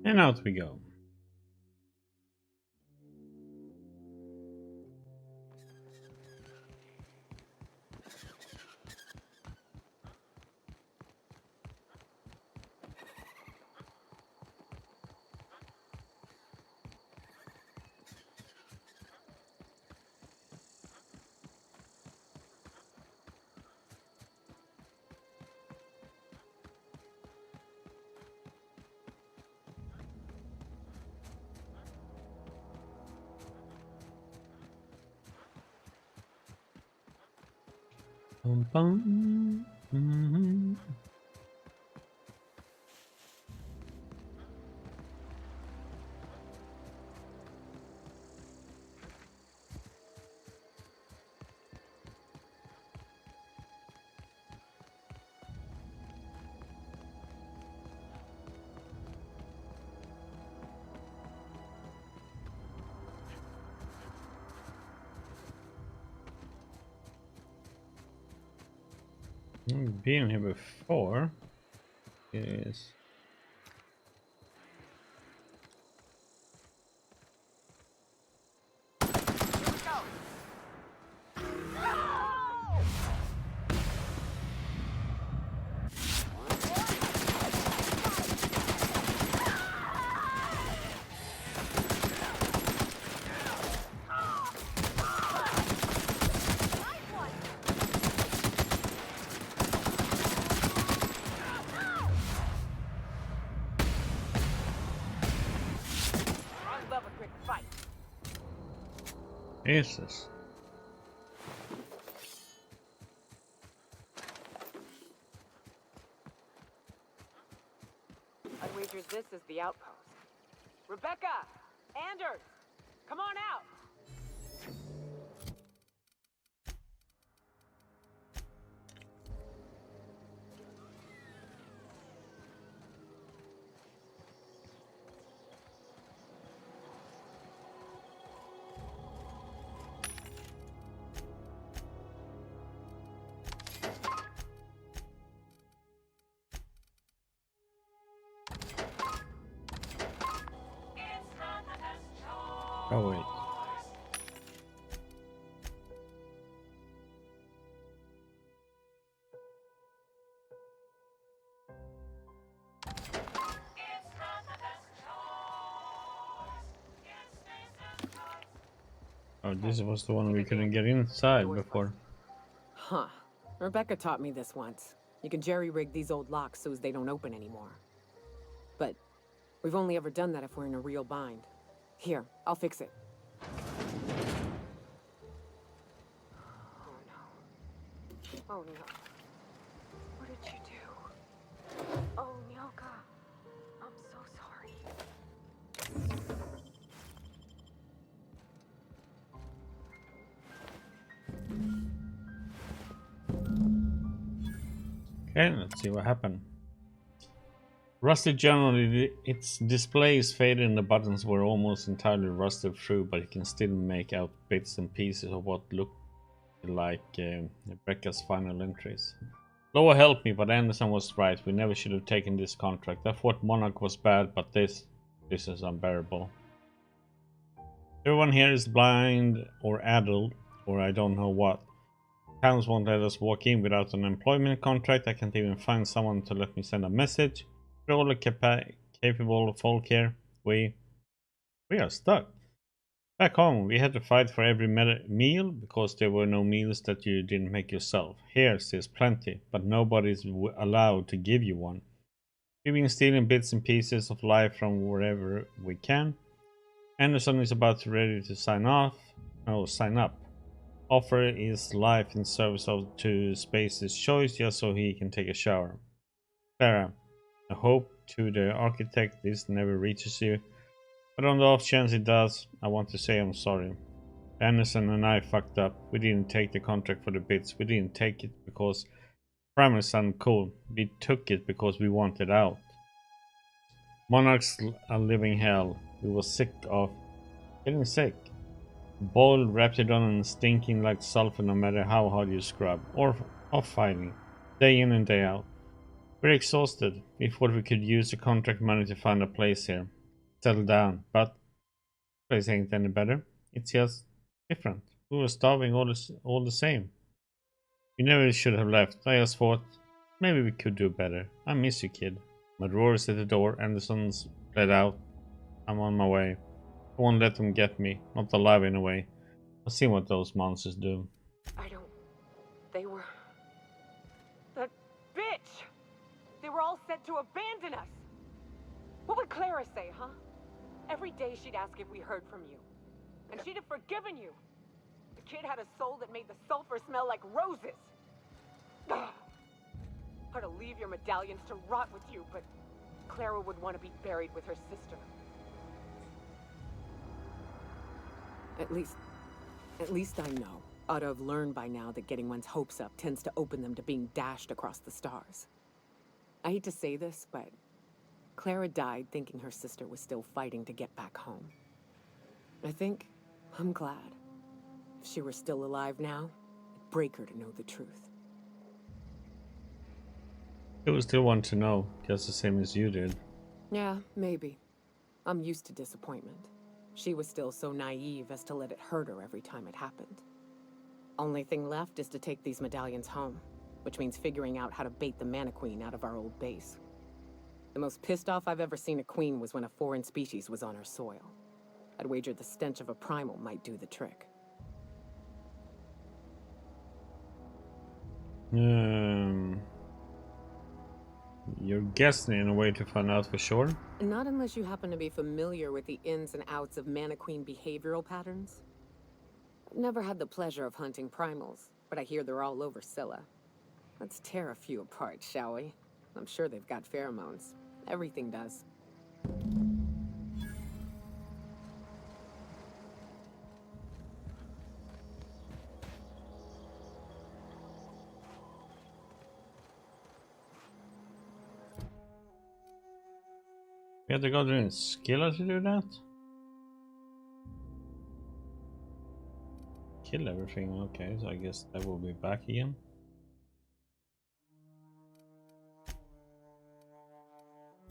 And out we go. Bum, bum. Mm-hmm. I've been here before. Yes. Jesus. I wager this is the outpost. Rebecca! Anders! Come on out! Oh wait. Oh, this was the one we couldn't get inside before. Huh. Rebecca taught me this once. You can jerry-rig these old locks so as they don't open anymore. But we've only ever done that if we're in a real bind. Here, I'll fix it. Oh no. What did you do? Oh, Nyoka. I'm so sorry. Okay, let's see what happened. Rusted generally, its display is faded and the buttons were almost entirely rusted through, but you can still make out bits and pieces of what looked like Rebecca's final entries. Loa helped me, but Anderson was right. We never should have taken this contract. I thought Monarch was bad, but this is unbearable. Everyone here is blind or addled, or I don't know what. Towns won't let us walk in without an employment contract. I can't even find someone to let me send a message. We're all capable folk here. We are stuck. Back home, we had to fight for every meal because there were no meals that you didn't make yourself. Here, there's plenty, but nobody's allowed to give you one. We've been stealing bits and pieces of life from wherever we can. Anderson is ready to sign up. Offer his life in service to Space's choice just so he can take a shower. Clara, I hope to the architect this never reaches you. But on the off chance it does, I want to say I'm sorry. Anderson and I fucked up. We didn't take the contract for the bits. We didn't take it because Primal sounded cool. We took it because we wanted out. Monarch's a living hell. We were sick of getting sick. Boiled, Raptidon and stinking like sulfur no matter how hard you scrub. Or fighting. Day in and day out. We're exhausted. We thought we could use the contract money to find a place here. Settle down, but the place ain't any better. It's just different. We were starving all the same. We never should have left. I just thought maybe we could do better. I miss you, kid. My drawer is at the door. Anderson's bled out. I'm on my way. I won't let them get me. Not alive anyway. I'll see what those monsters do. They were... That bitch! They were all set to abandon us! What would Clara say, huh? Every day she'd ask if we heard from you. And she'd have forgiven you. The kid had a soul that made the sulfur smell like roses. Ugh. Or to leave your medallions to rot with you, but Clara would want to be buried with her sister. At least I know. Ought to have learned by now that getting one's hopes up tends to open them to being dashed across the stars. I hate to say this, but Clara died thinking her sister was still fighting to get back home. I'm glad. If she were still alive now, it'd break her to know the truth. It would still want to know, just the same as you did. Yeah, maybe. I'm used to disappointment. She was still so naive as to let it hurt her every time it happened. Only thing left is to take these medallions home, which means figuring out how to bait the Mana Queen out of our old base. The most pissed off I've ever seen a queen was when a foreign species was on her soil. I'd wager the stench of a primal might do the trick. You're guessing in a way to find out for sure? Not unless you happen to be familiar with the ins and outs of Mana Queen behavioral patterns. I've never had the pleasure of hunting primals, but I hear they're all over Scylla. Let's tear a few apart, shall we? I'm sure they've got pheromones. Everything does. We have to go to Scylla to do that? Kill everything, okay, so I guess that will be back again.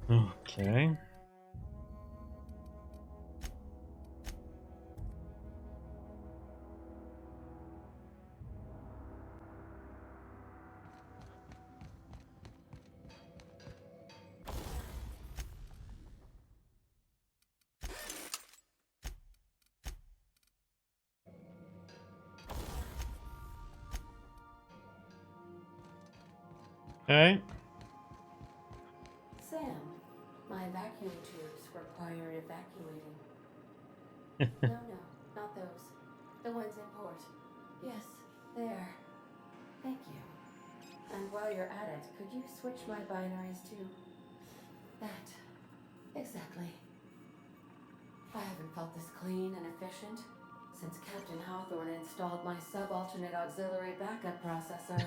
Okay. Okay. Sam, my vacuum tubes require evacuating. No, not those. The ones in port. Yes, there. Thank you. And while you're at it, could you switch my binaries to that? Exactly. I haven't felt this clean and efficient since Captain Hawthorne installed my subalternate auxiliary backup processor.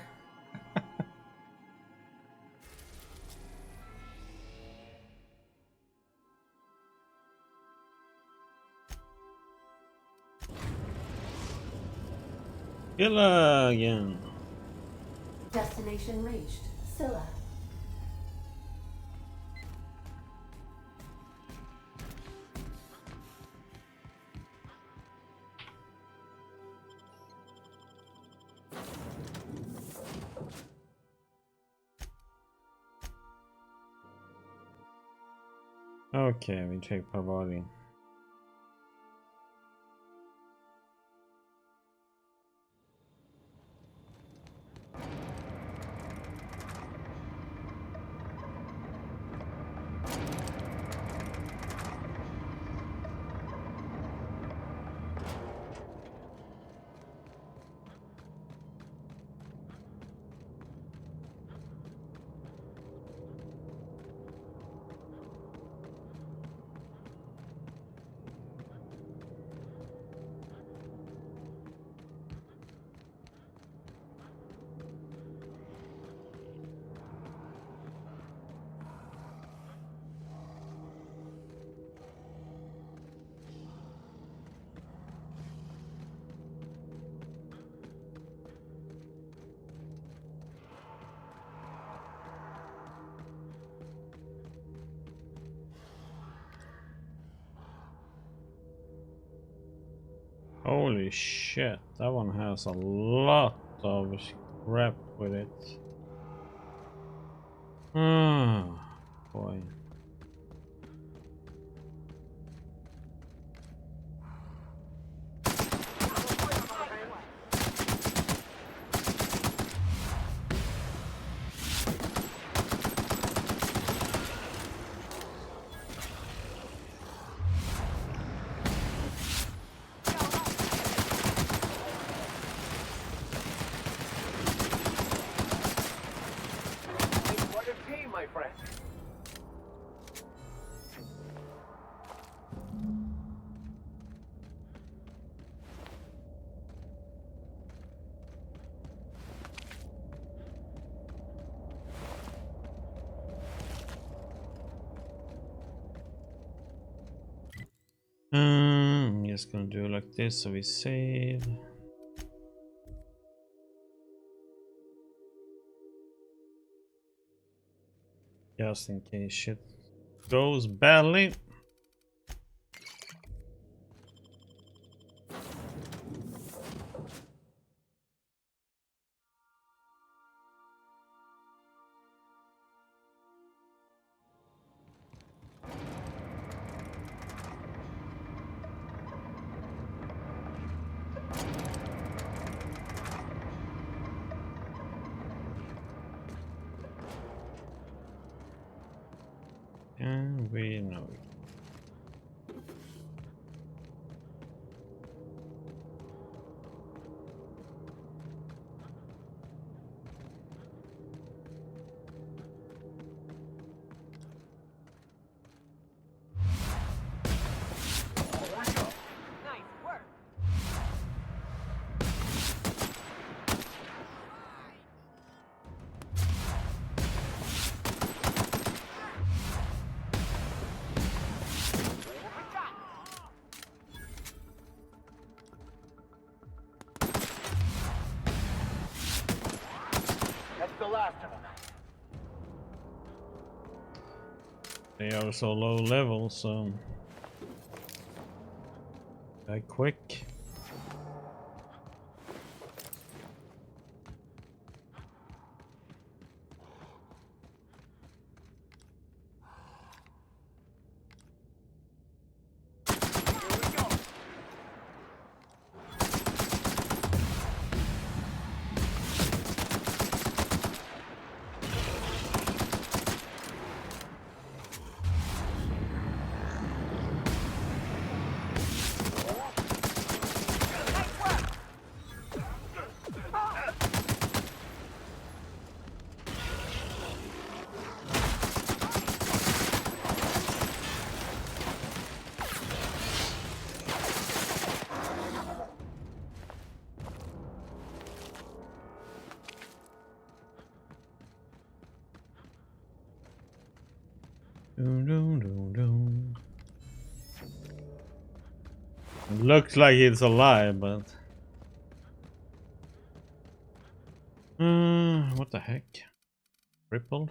Scylla again. Destination reached. Scylla. Okay, we take per body. Holy shit, that one has a lot of crap with it. Oh boy. I'm just gonna do it like this so we save. Just in case shit goes badly. And we know it. They are so low level, so die quick. It looks like it's alive, but What the heck? Rippled?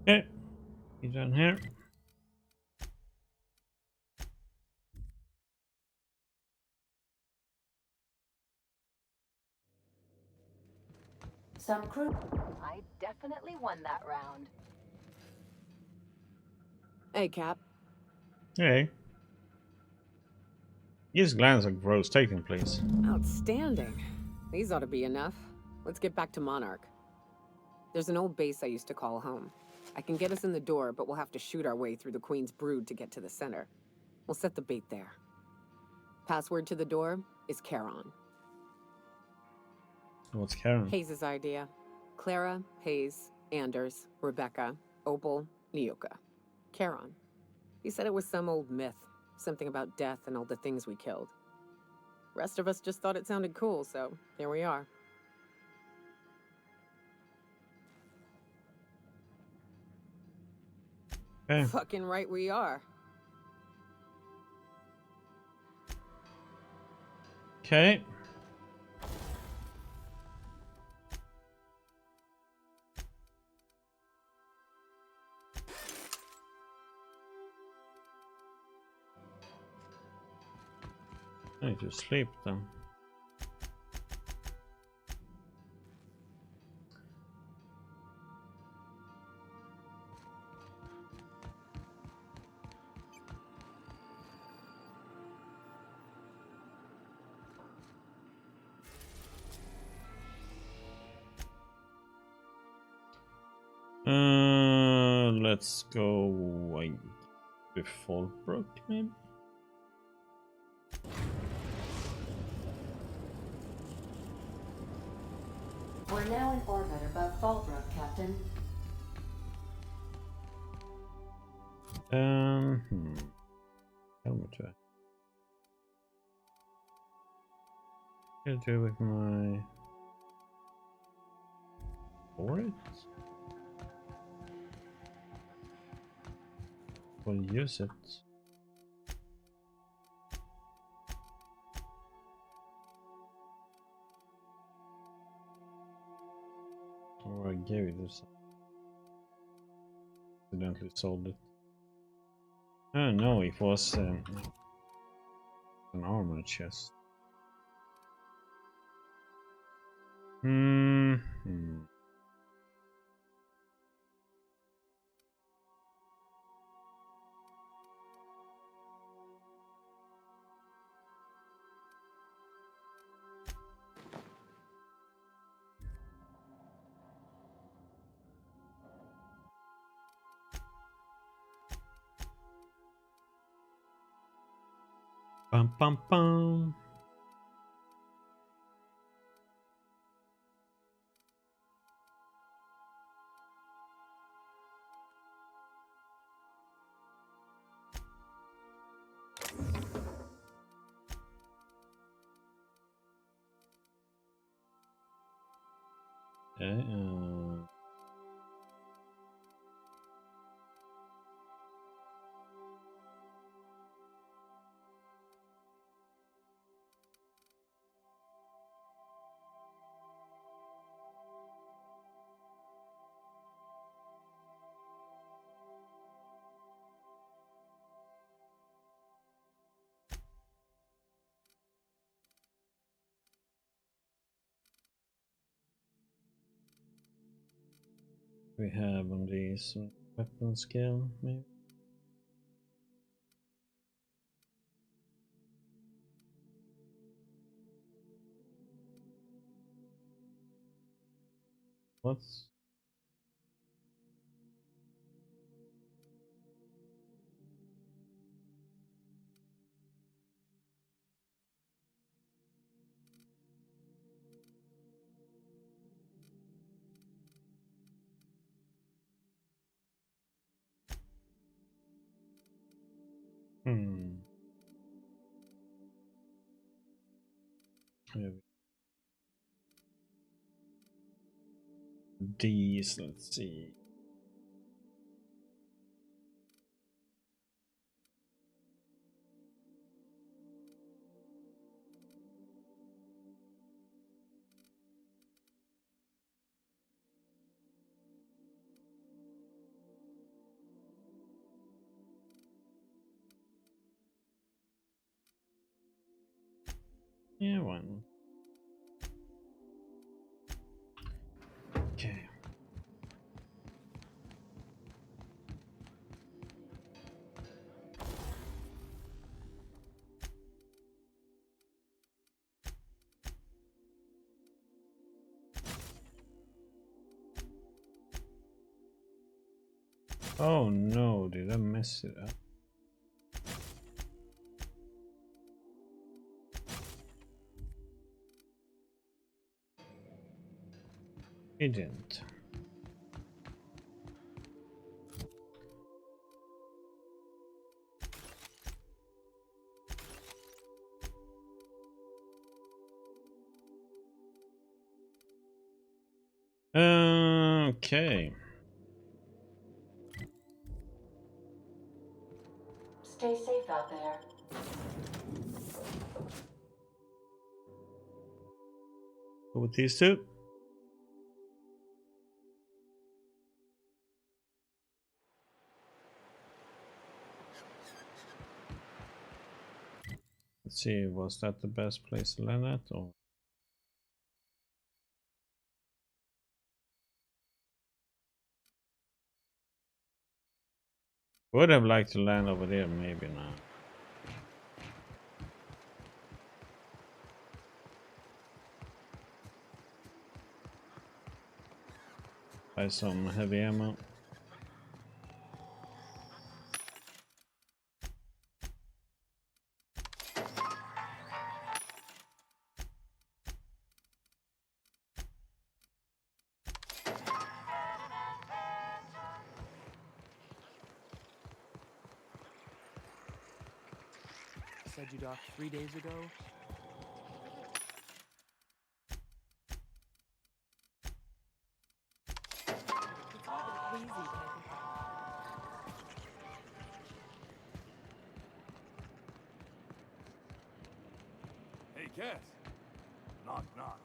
Okay, he's down here. Some crew. I definitely won that round. Hey, Cap. Hey. These glands are gross. Take them, please. Outstanding. These ought to be enough. Let's get back to Monarch. There's an old base I used to call home. I can get us in the door, but we'll have to shoot our way through the Queen's brood to get to the center. We'll set the bait there. Password to the door is Charon. What's Charon? Hayes' idea. Clara, Hayes, Anders, Rebecca, Opal, Nyoka. Charon. He said it was some old myth. Something about death and all the things we killed. Rest of us just thought it sounded cool, so here we are. Okay. Fucking right we are. Okay. I need to sleep then. Let's go like before Brook, maybe. We're now in orbit above Fallbrook, Captain. How much I can do with my forest? We'll use it. Or I gave it this. Accidentally sold it. Oh no, it was an armor chest. Bum bum bum. Okay, We have on these weapon skill, maybe. What's these, let's see. Yeah, one. Okay. Oh no, did I mess it up? It didn't. Okay. Stay safe out there. Go with these two. Let's see, was that the best place to land at, or? Would have liked to land over there, maybe not. Buy some heavy ammo. Said you docked 3 days ago. It's not hazy, Hey, Cass. Knock, knock.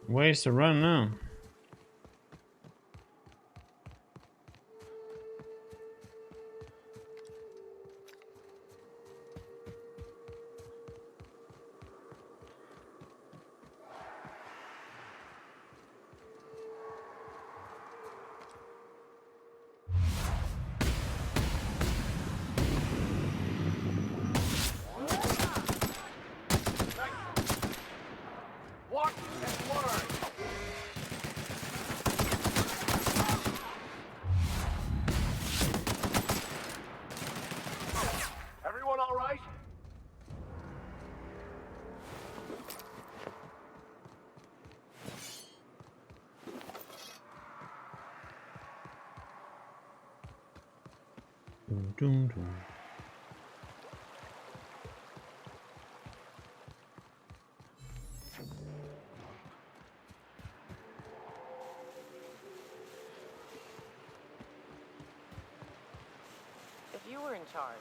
Ways to run now. Watch and learn. Dun, dun, dun. If you were in charge,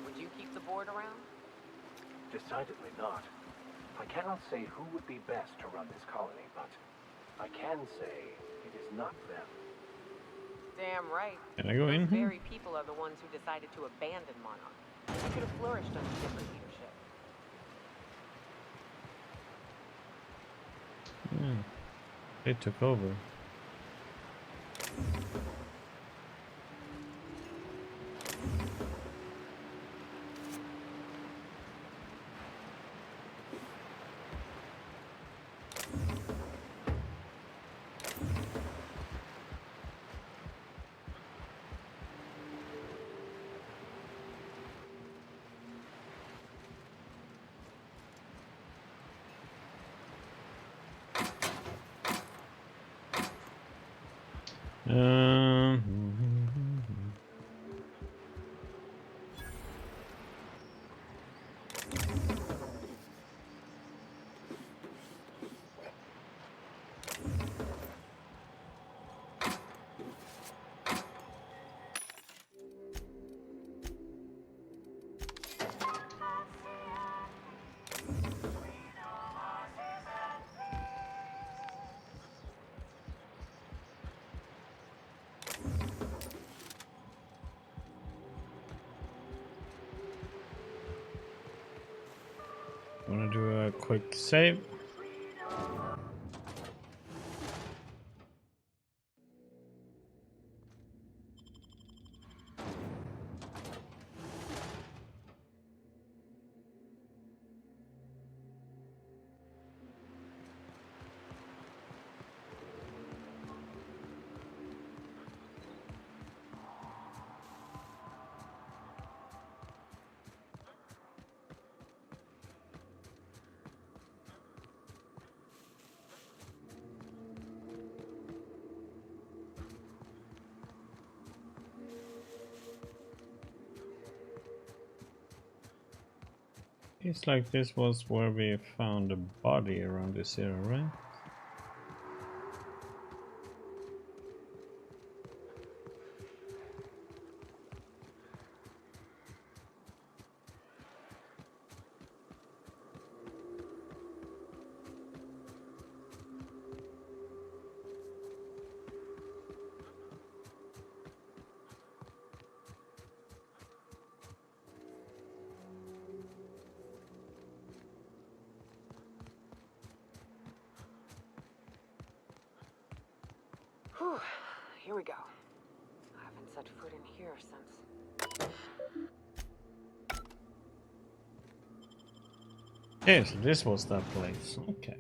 would you keep the board around? Decidedly not. I cannot say who would be best to run this colony, but I can say it is not them. Damn right. Can I go in Those here? very people are the ones who decided to abandon Monarch. They could have flourished under different leadership. Yeah. They took over. Want to do a quick save? It's like this was where we found a body around this area, right? Whew, here we go. I haven't set foot in here since... Yeah, so this was that place. Okay.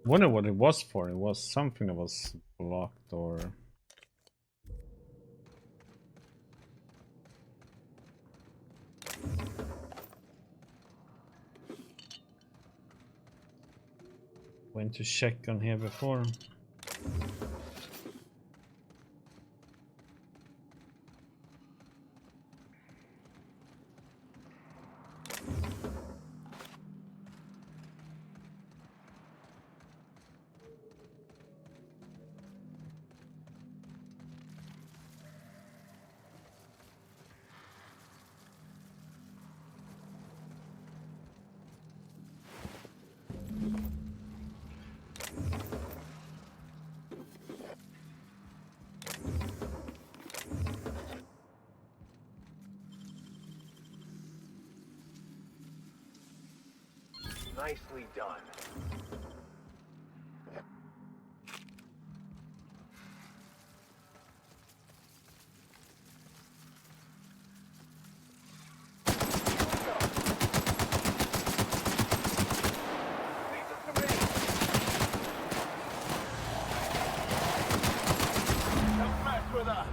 Wonder what it was for. It was something that was blocked or... Went to check on here before. Nicely done. Don't mess with us!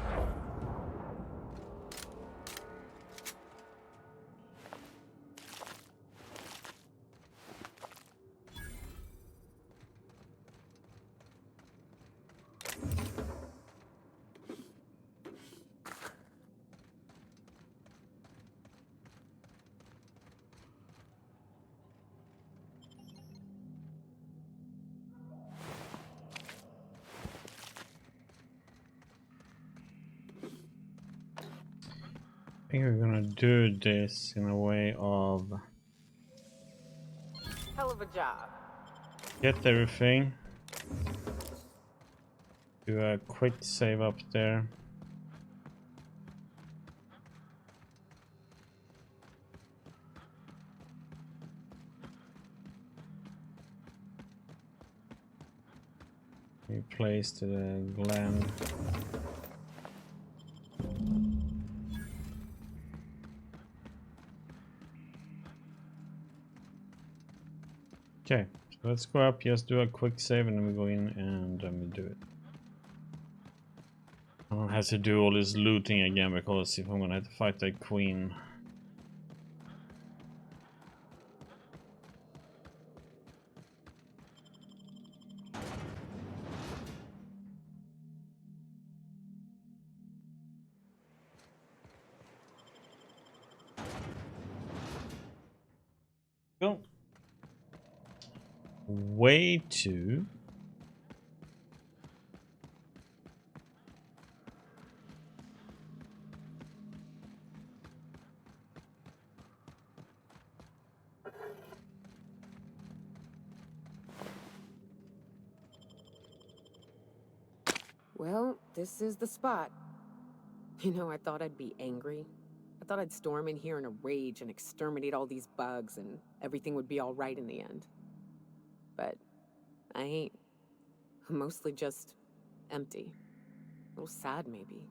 I think we're gonna do this in a way of Hell of a job. get everything. Do a quick save up there. Replace the gland. Okay, so let's go up, just do a quick save and then we go in and we do it. I don't have to do all this looting again because if I'm gonna have to fight that queen. Go. Way to Well, this is the spot. You know, I thought I'd be angry. I thought I'd storm in here in a rage and exterminate all these bugs and everything would be all right in the end. But I ain't. I'm mostly just empty. A little sad, maybe.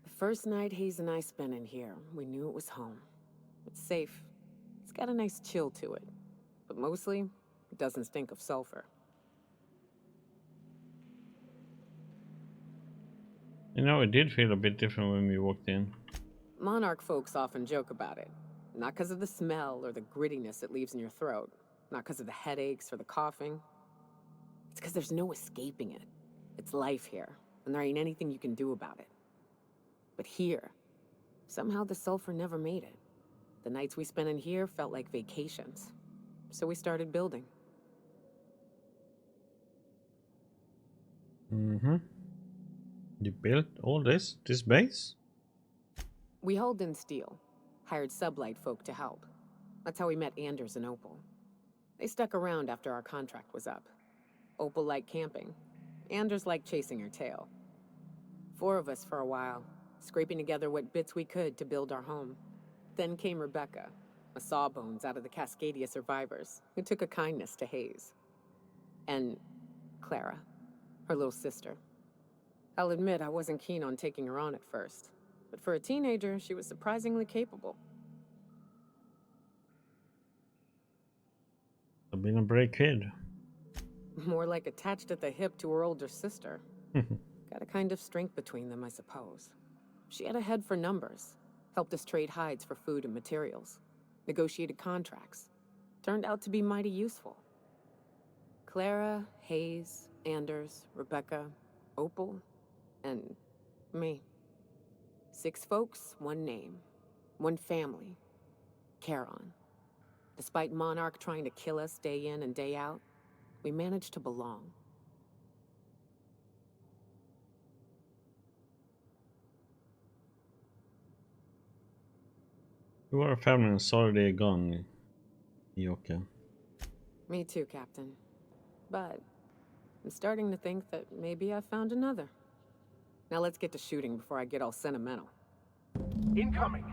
The first night Hayes and I spent in here, we knew it was home. It's safe. It's got a nice chill to it. But mostly, it doesn't stink of sulfur. You know, it did feel a bit different when we walked in. Monarch folks often joke about it. Not because of the smell or the grittiness it leaves in your throat. Not because of the headaches or the coughing. It's because there's no escaping it. It's life here, and there ain't anything you can do about it. But here, somehow the sulfur never made it. The nights we spent in here felt like vacations. So we started building. Mm-hmm. You built all this base? We hauled in steel, hired sublight folk to help. That's how we met Anders and Opal. They stuck around after our contract was up. Opal liked camping. Anders liked chasing her tail. 4 of us for a while, scraping together what bits we could to build our home. Then came Rebecca, a sawbones out of the Cascadia survivors, who took a kindness to Hayes. And Clara, her little sister. I'll admit I wasn't keen on taking her on at first, but for a teenager, she was surprisingly capable. I've been a brave kid. More like attached at the hip to her older sister. Got a kind of strength between them, I suppose. She had a head for numbers, helped us trade hides for food and materials, negotiated contracts. Turned out to be mighty useful. Clara, Hayes, Anders, Rebecca, Opal, and me. 6 folks, 1 name, 1 family. Charon. Despite Monarch trying to kill us day in and day out, we managed to belong. You are a family and sorry they're gone, Nyoka. Me too, Captain. But I'm starting to think that maybe I found another. Now let's get to shooting before I get all sentimental. Incoming!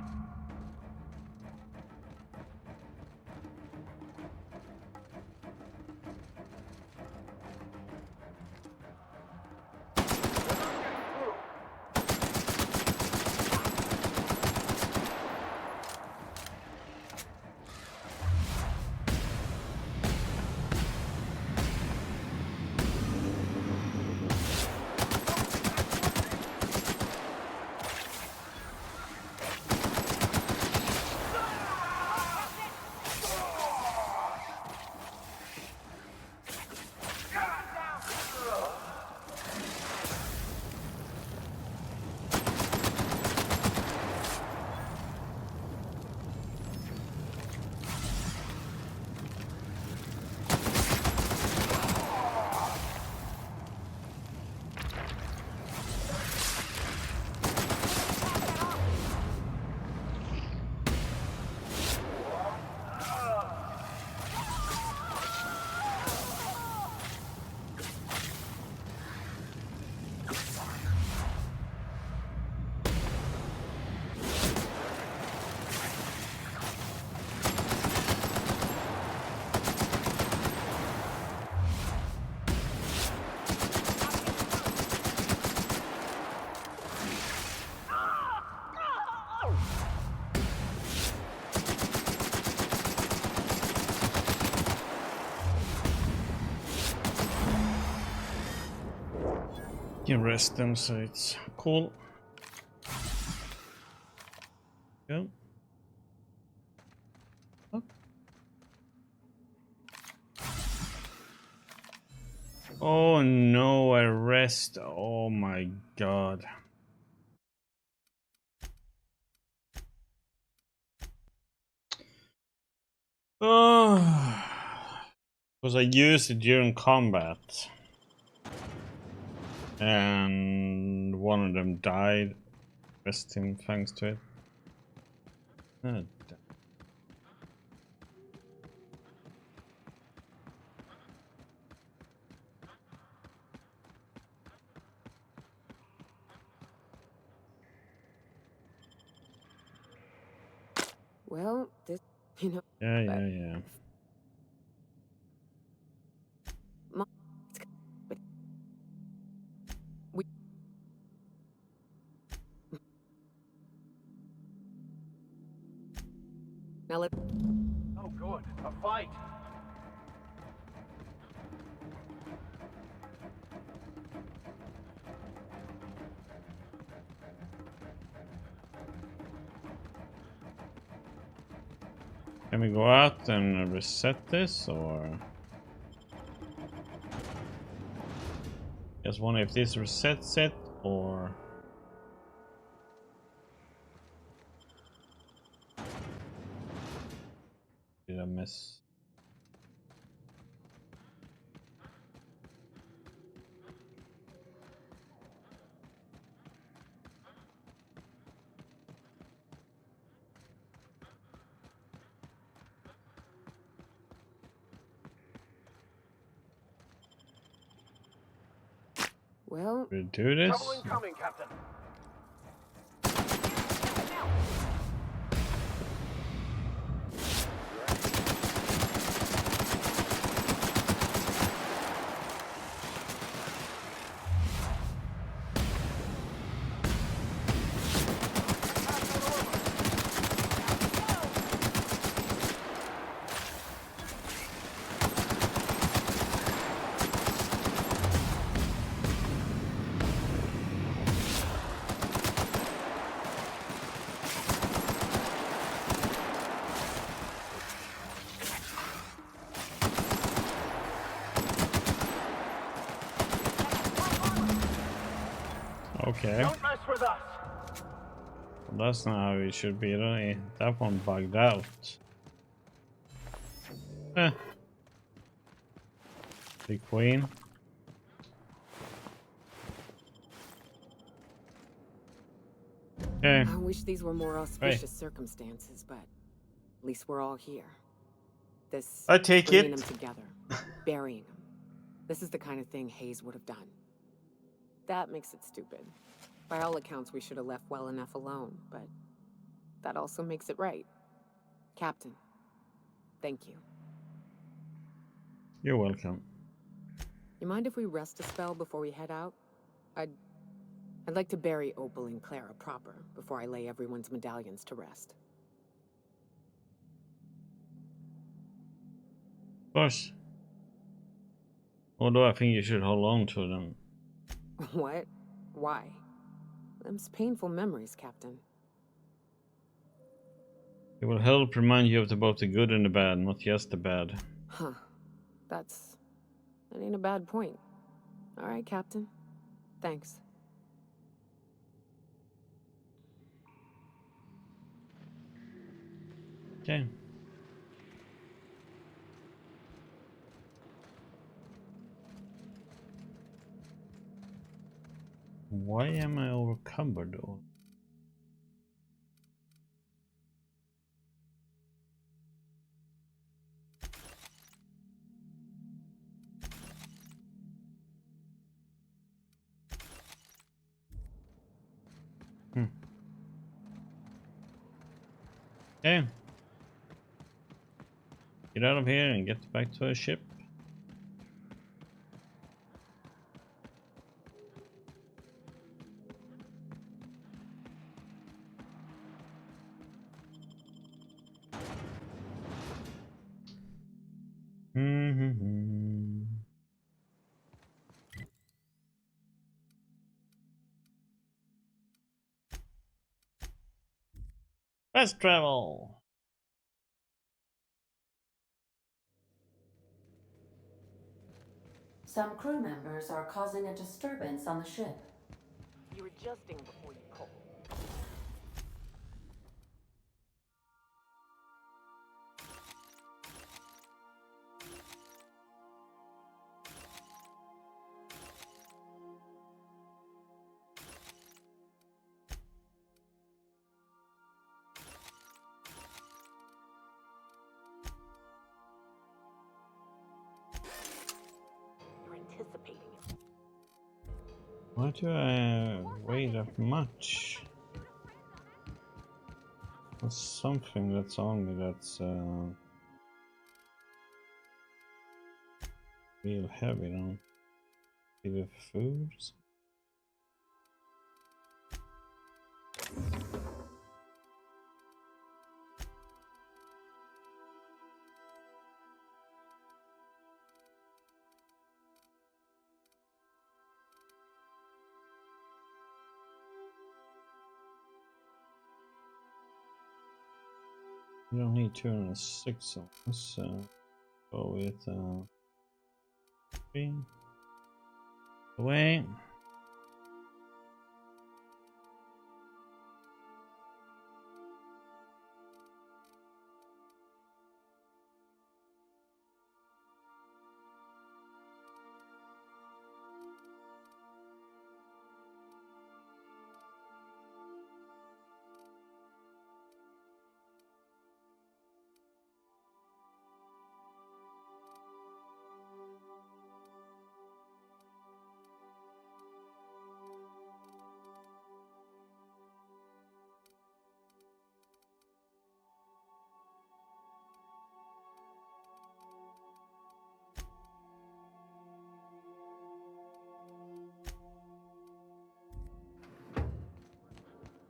can rest them, so it's cool. Go. Up. Oh no, I rest. Oh my god. Oh, because I used it during combat. And one of them died. Rest him thanks to it. Oh, Well, this, you know. yeah. We. Now let. Oh, good. A fight. Can we go out and reset this, or? Just wonder if this resets it, or? Did I miss? Well, we do this? Trouble incoming, Captain. Okay. Don't mess with us. Well, that's not how it should be, really. That one bugged out. The Queen. Okay. I wish these were more auspicious circumstances, but at least we're all here. This. I take bringing it. them together, burying them. This is the kind of thing Hayes would have done. That makes it stupid. By all accounts, we should have left well enough alone, but that also makes it right. Captain, thank you. You're welcome. You mind if we rest a spell before we head out? I'd like to bury Opal and Clara proper before I lay everyone's medallions to rest. Of course. Although I think you should hold on to them. What? Why? Them's painful memories, Captain. It will help remind you of both the good and the bad, not just the bad. Huh. That ain't a bad point. All right, Captain. Thanks. Okay. Why am I overcumbered though? Okay. Get out of here and get back to a ship. Fast travel. Some crew members are causing a disturbance on the ship. You're adjusting before you pull. Why do I weigh that much? There's something that's on me that's real heavy now. Either foods? You don't need 206 of us, go with 3 away.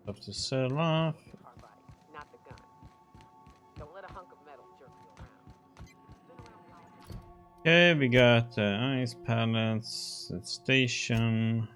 Have to sell off. Not the gun. Don't let a hunk of metal jerk you around. Okay, we got ice pallets at station.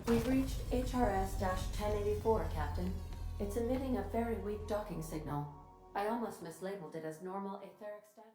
We've reached HRS-1084, Captain. It's emitting a very weak docking signal. I almost mislabeled it as normal etheric status.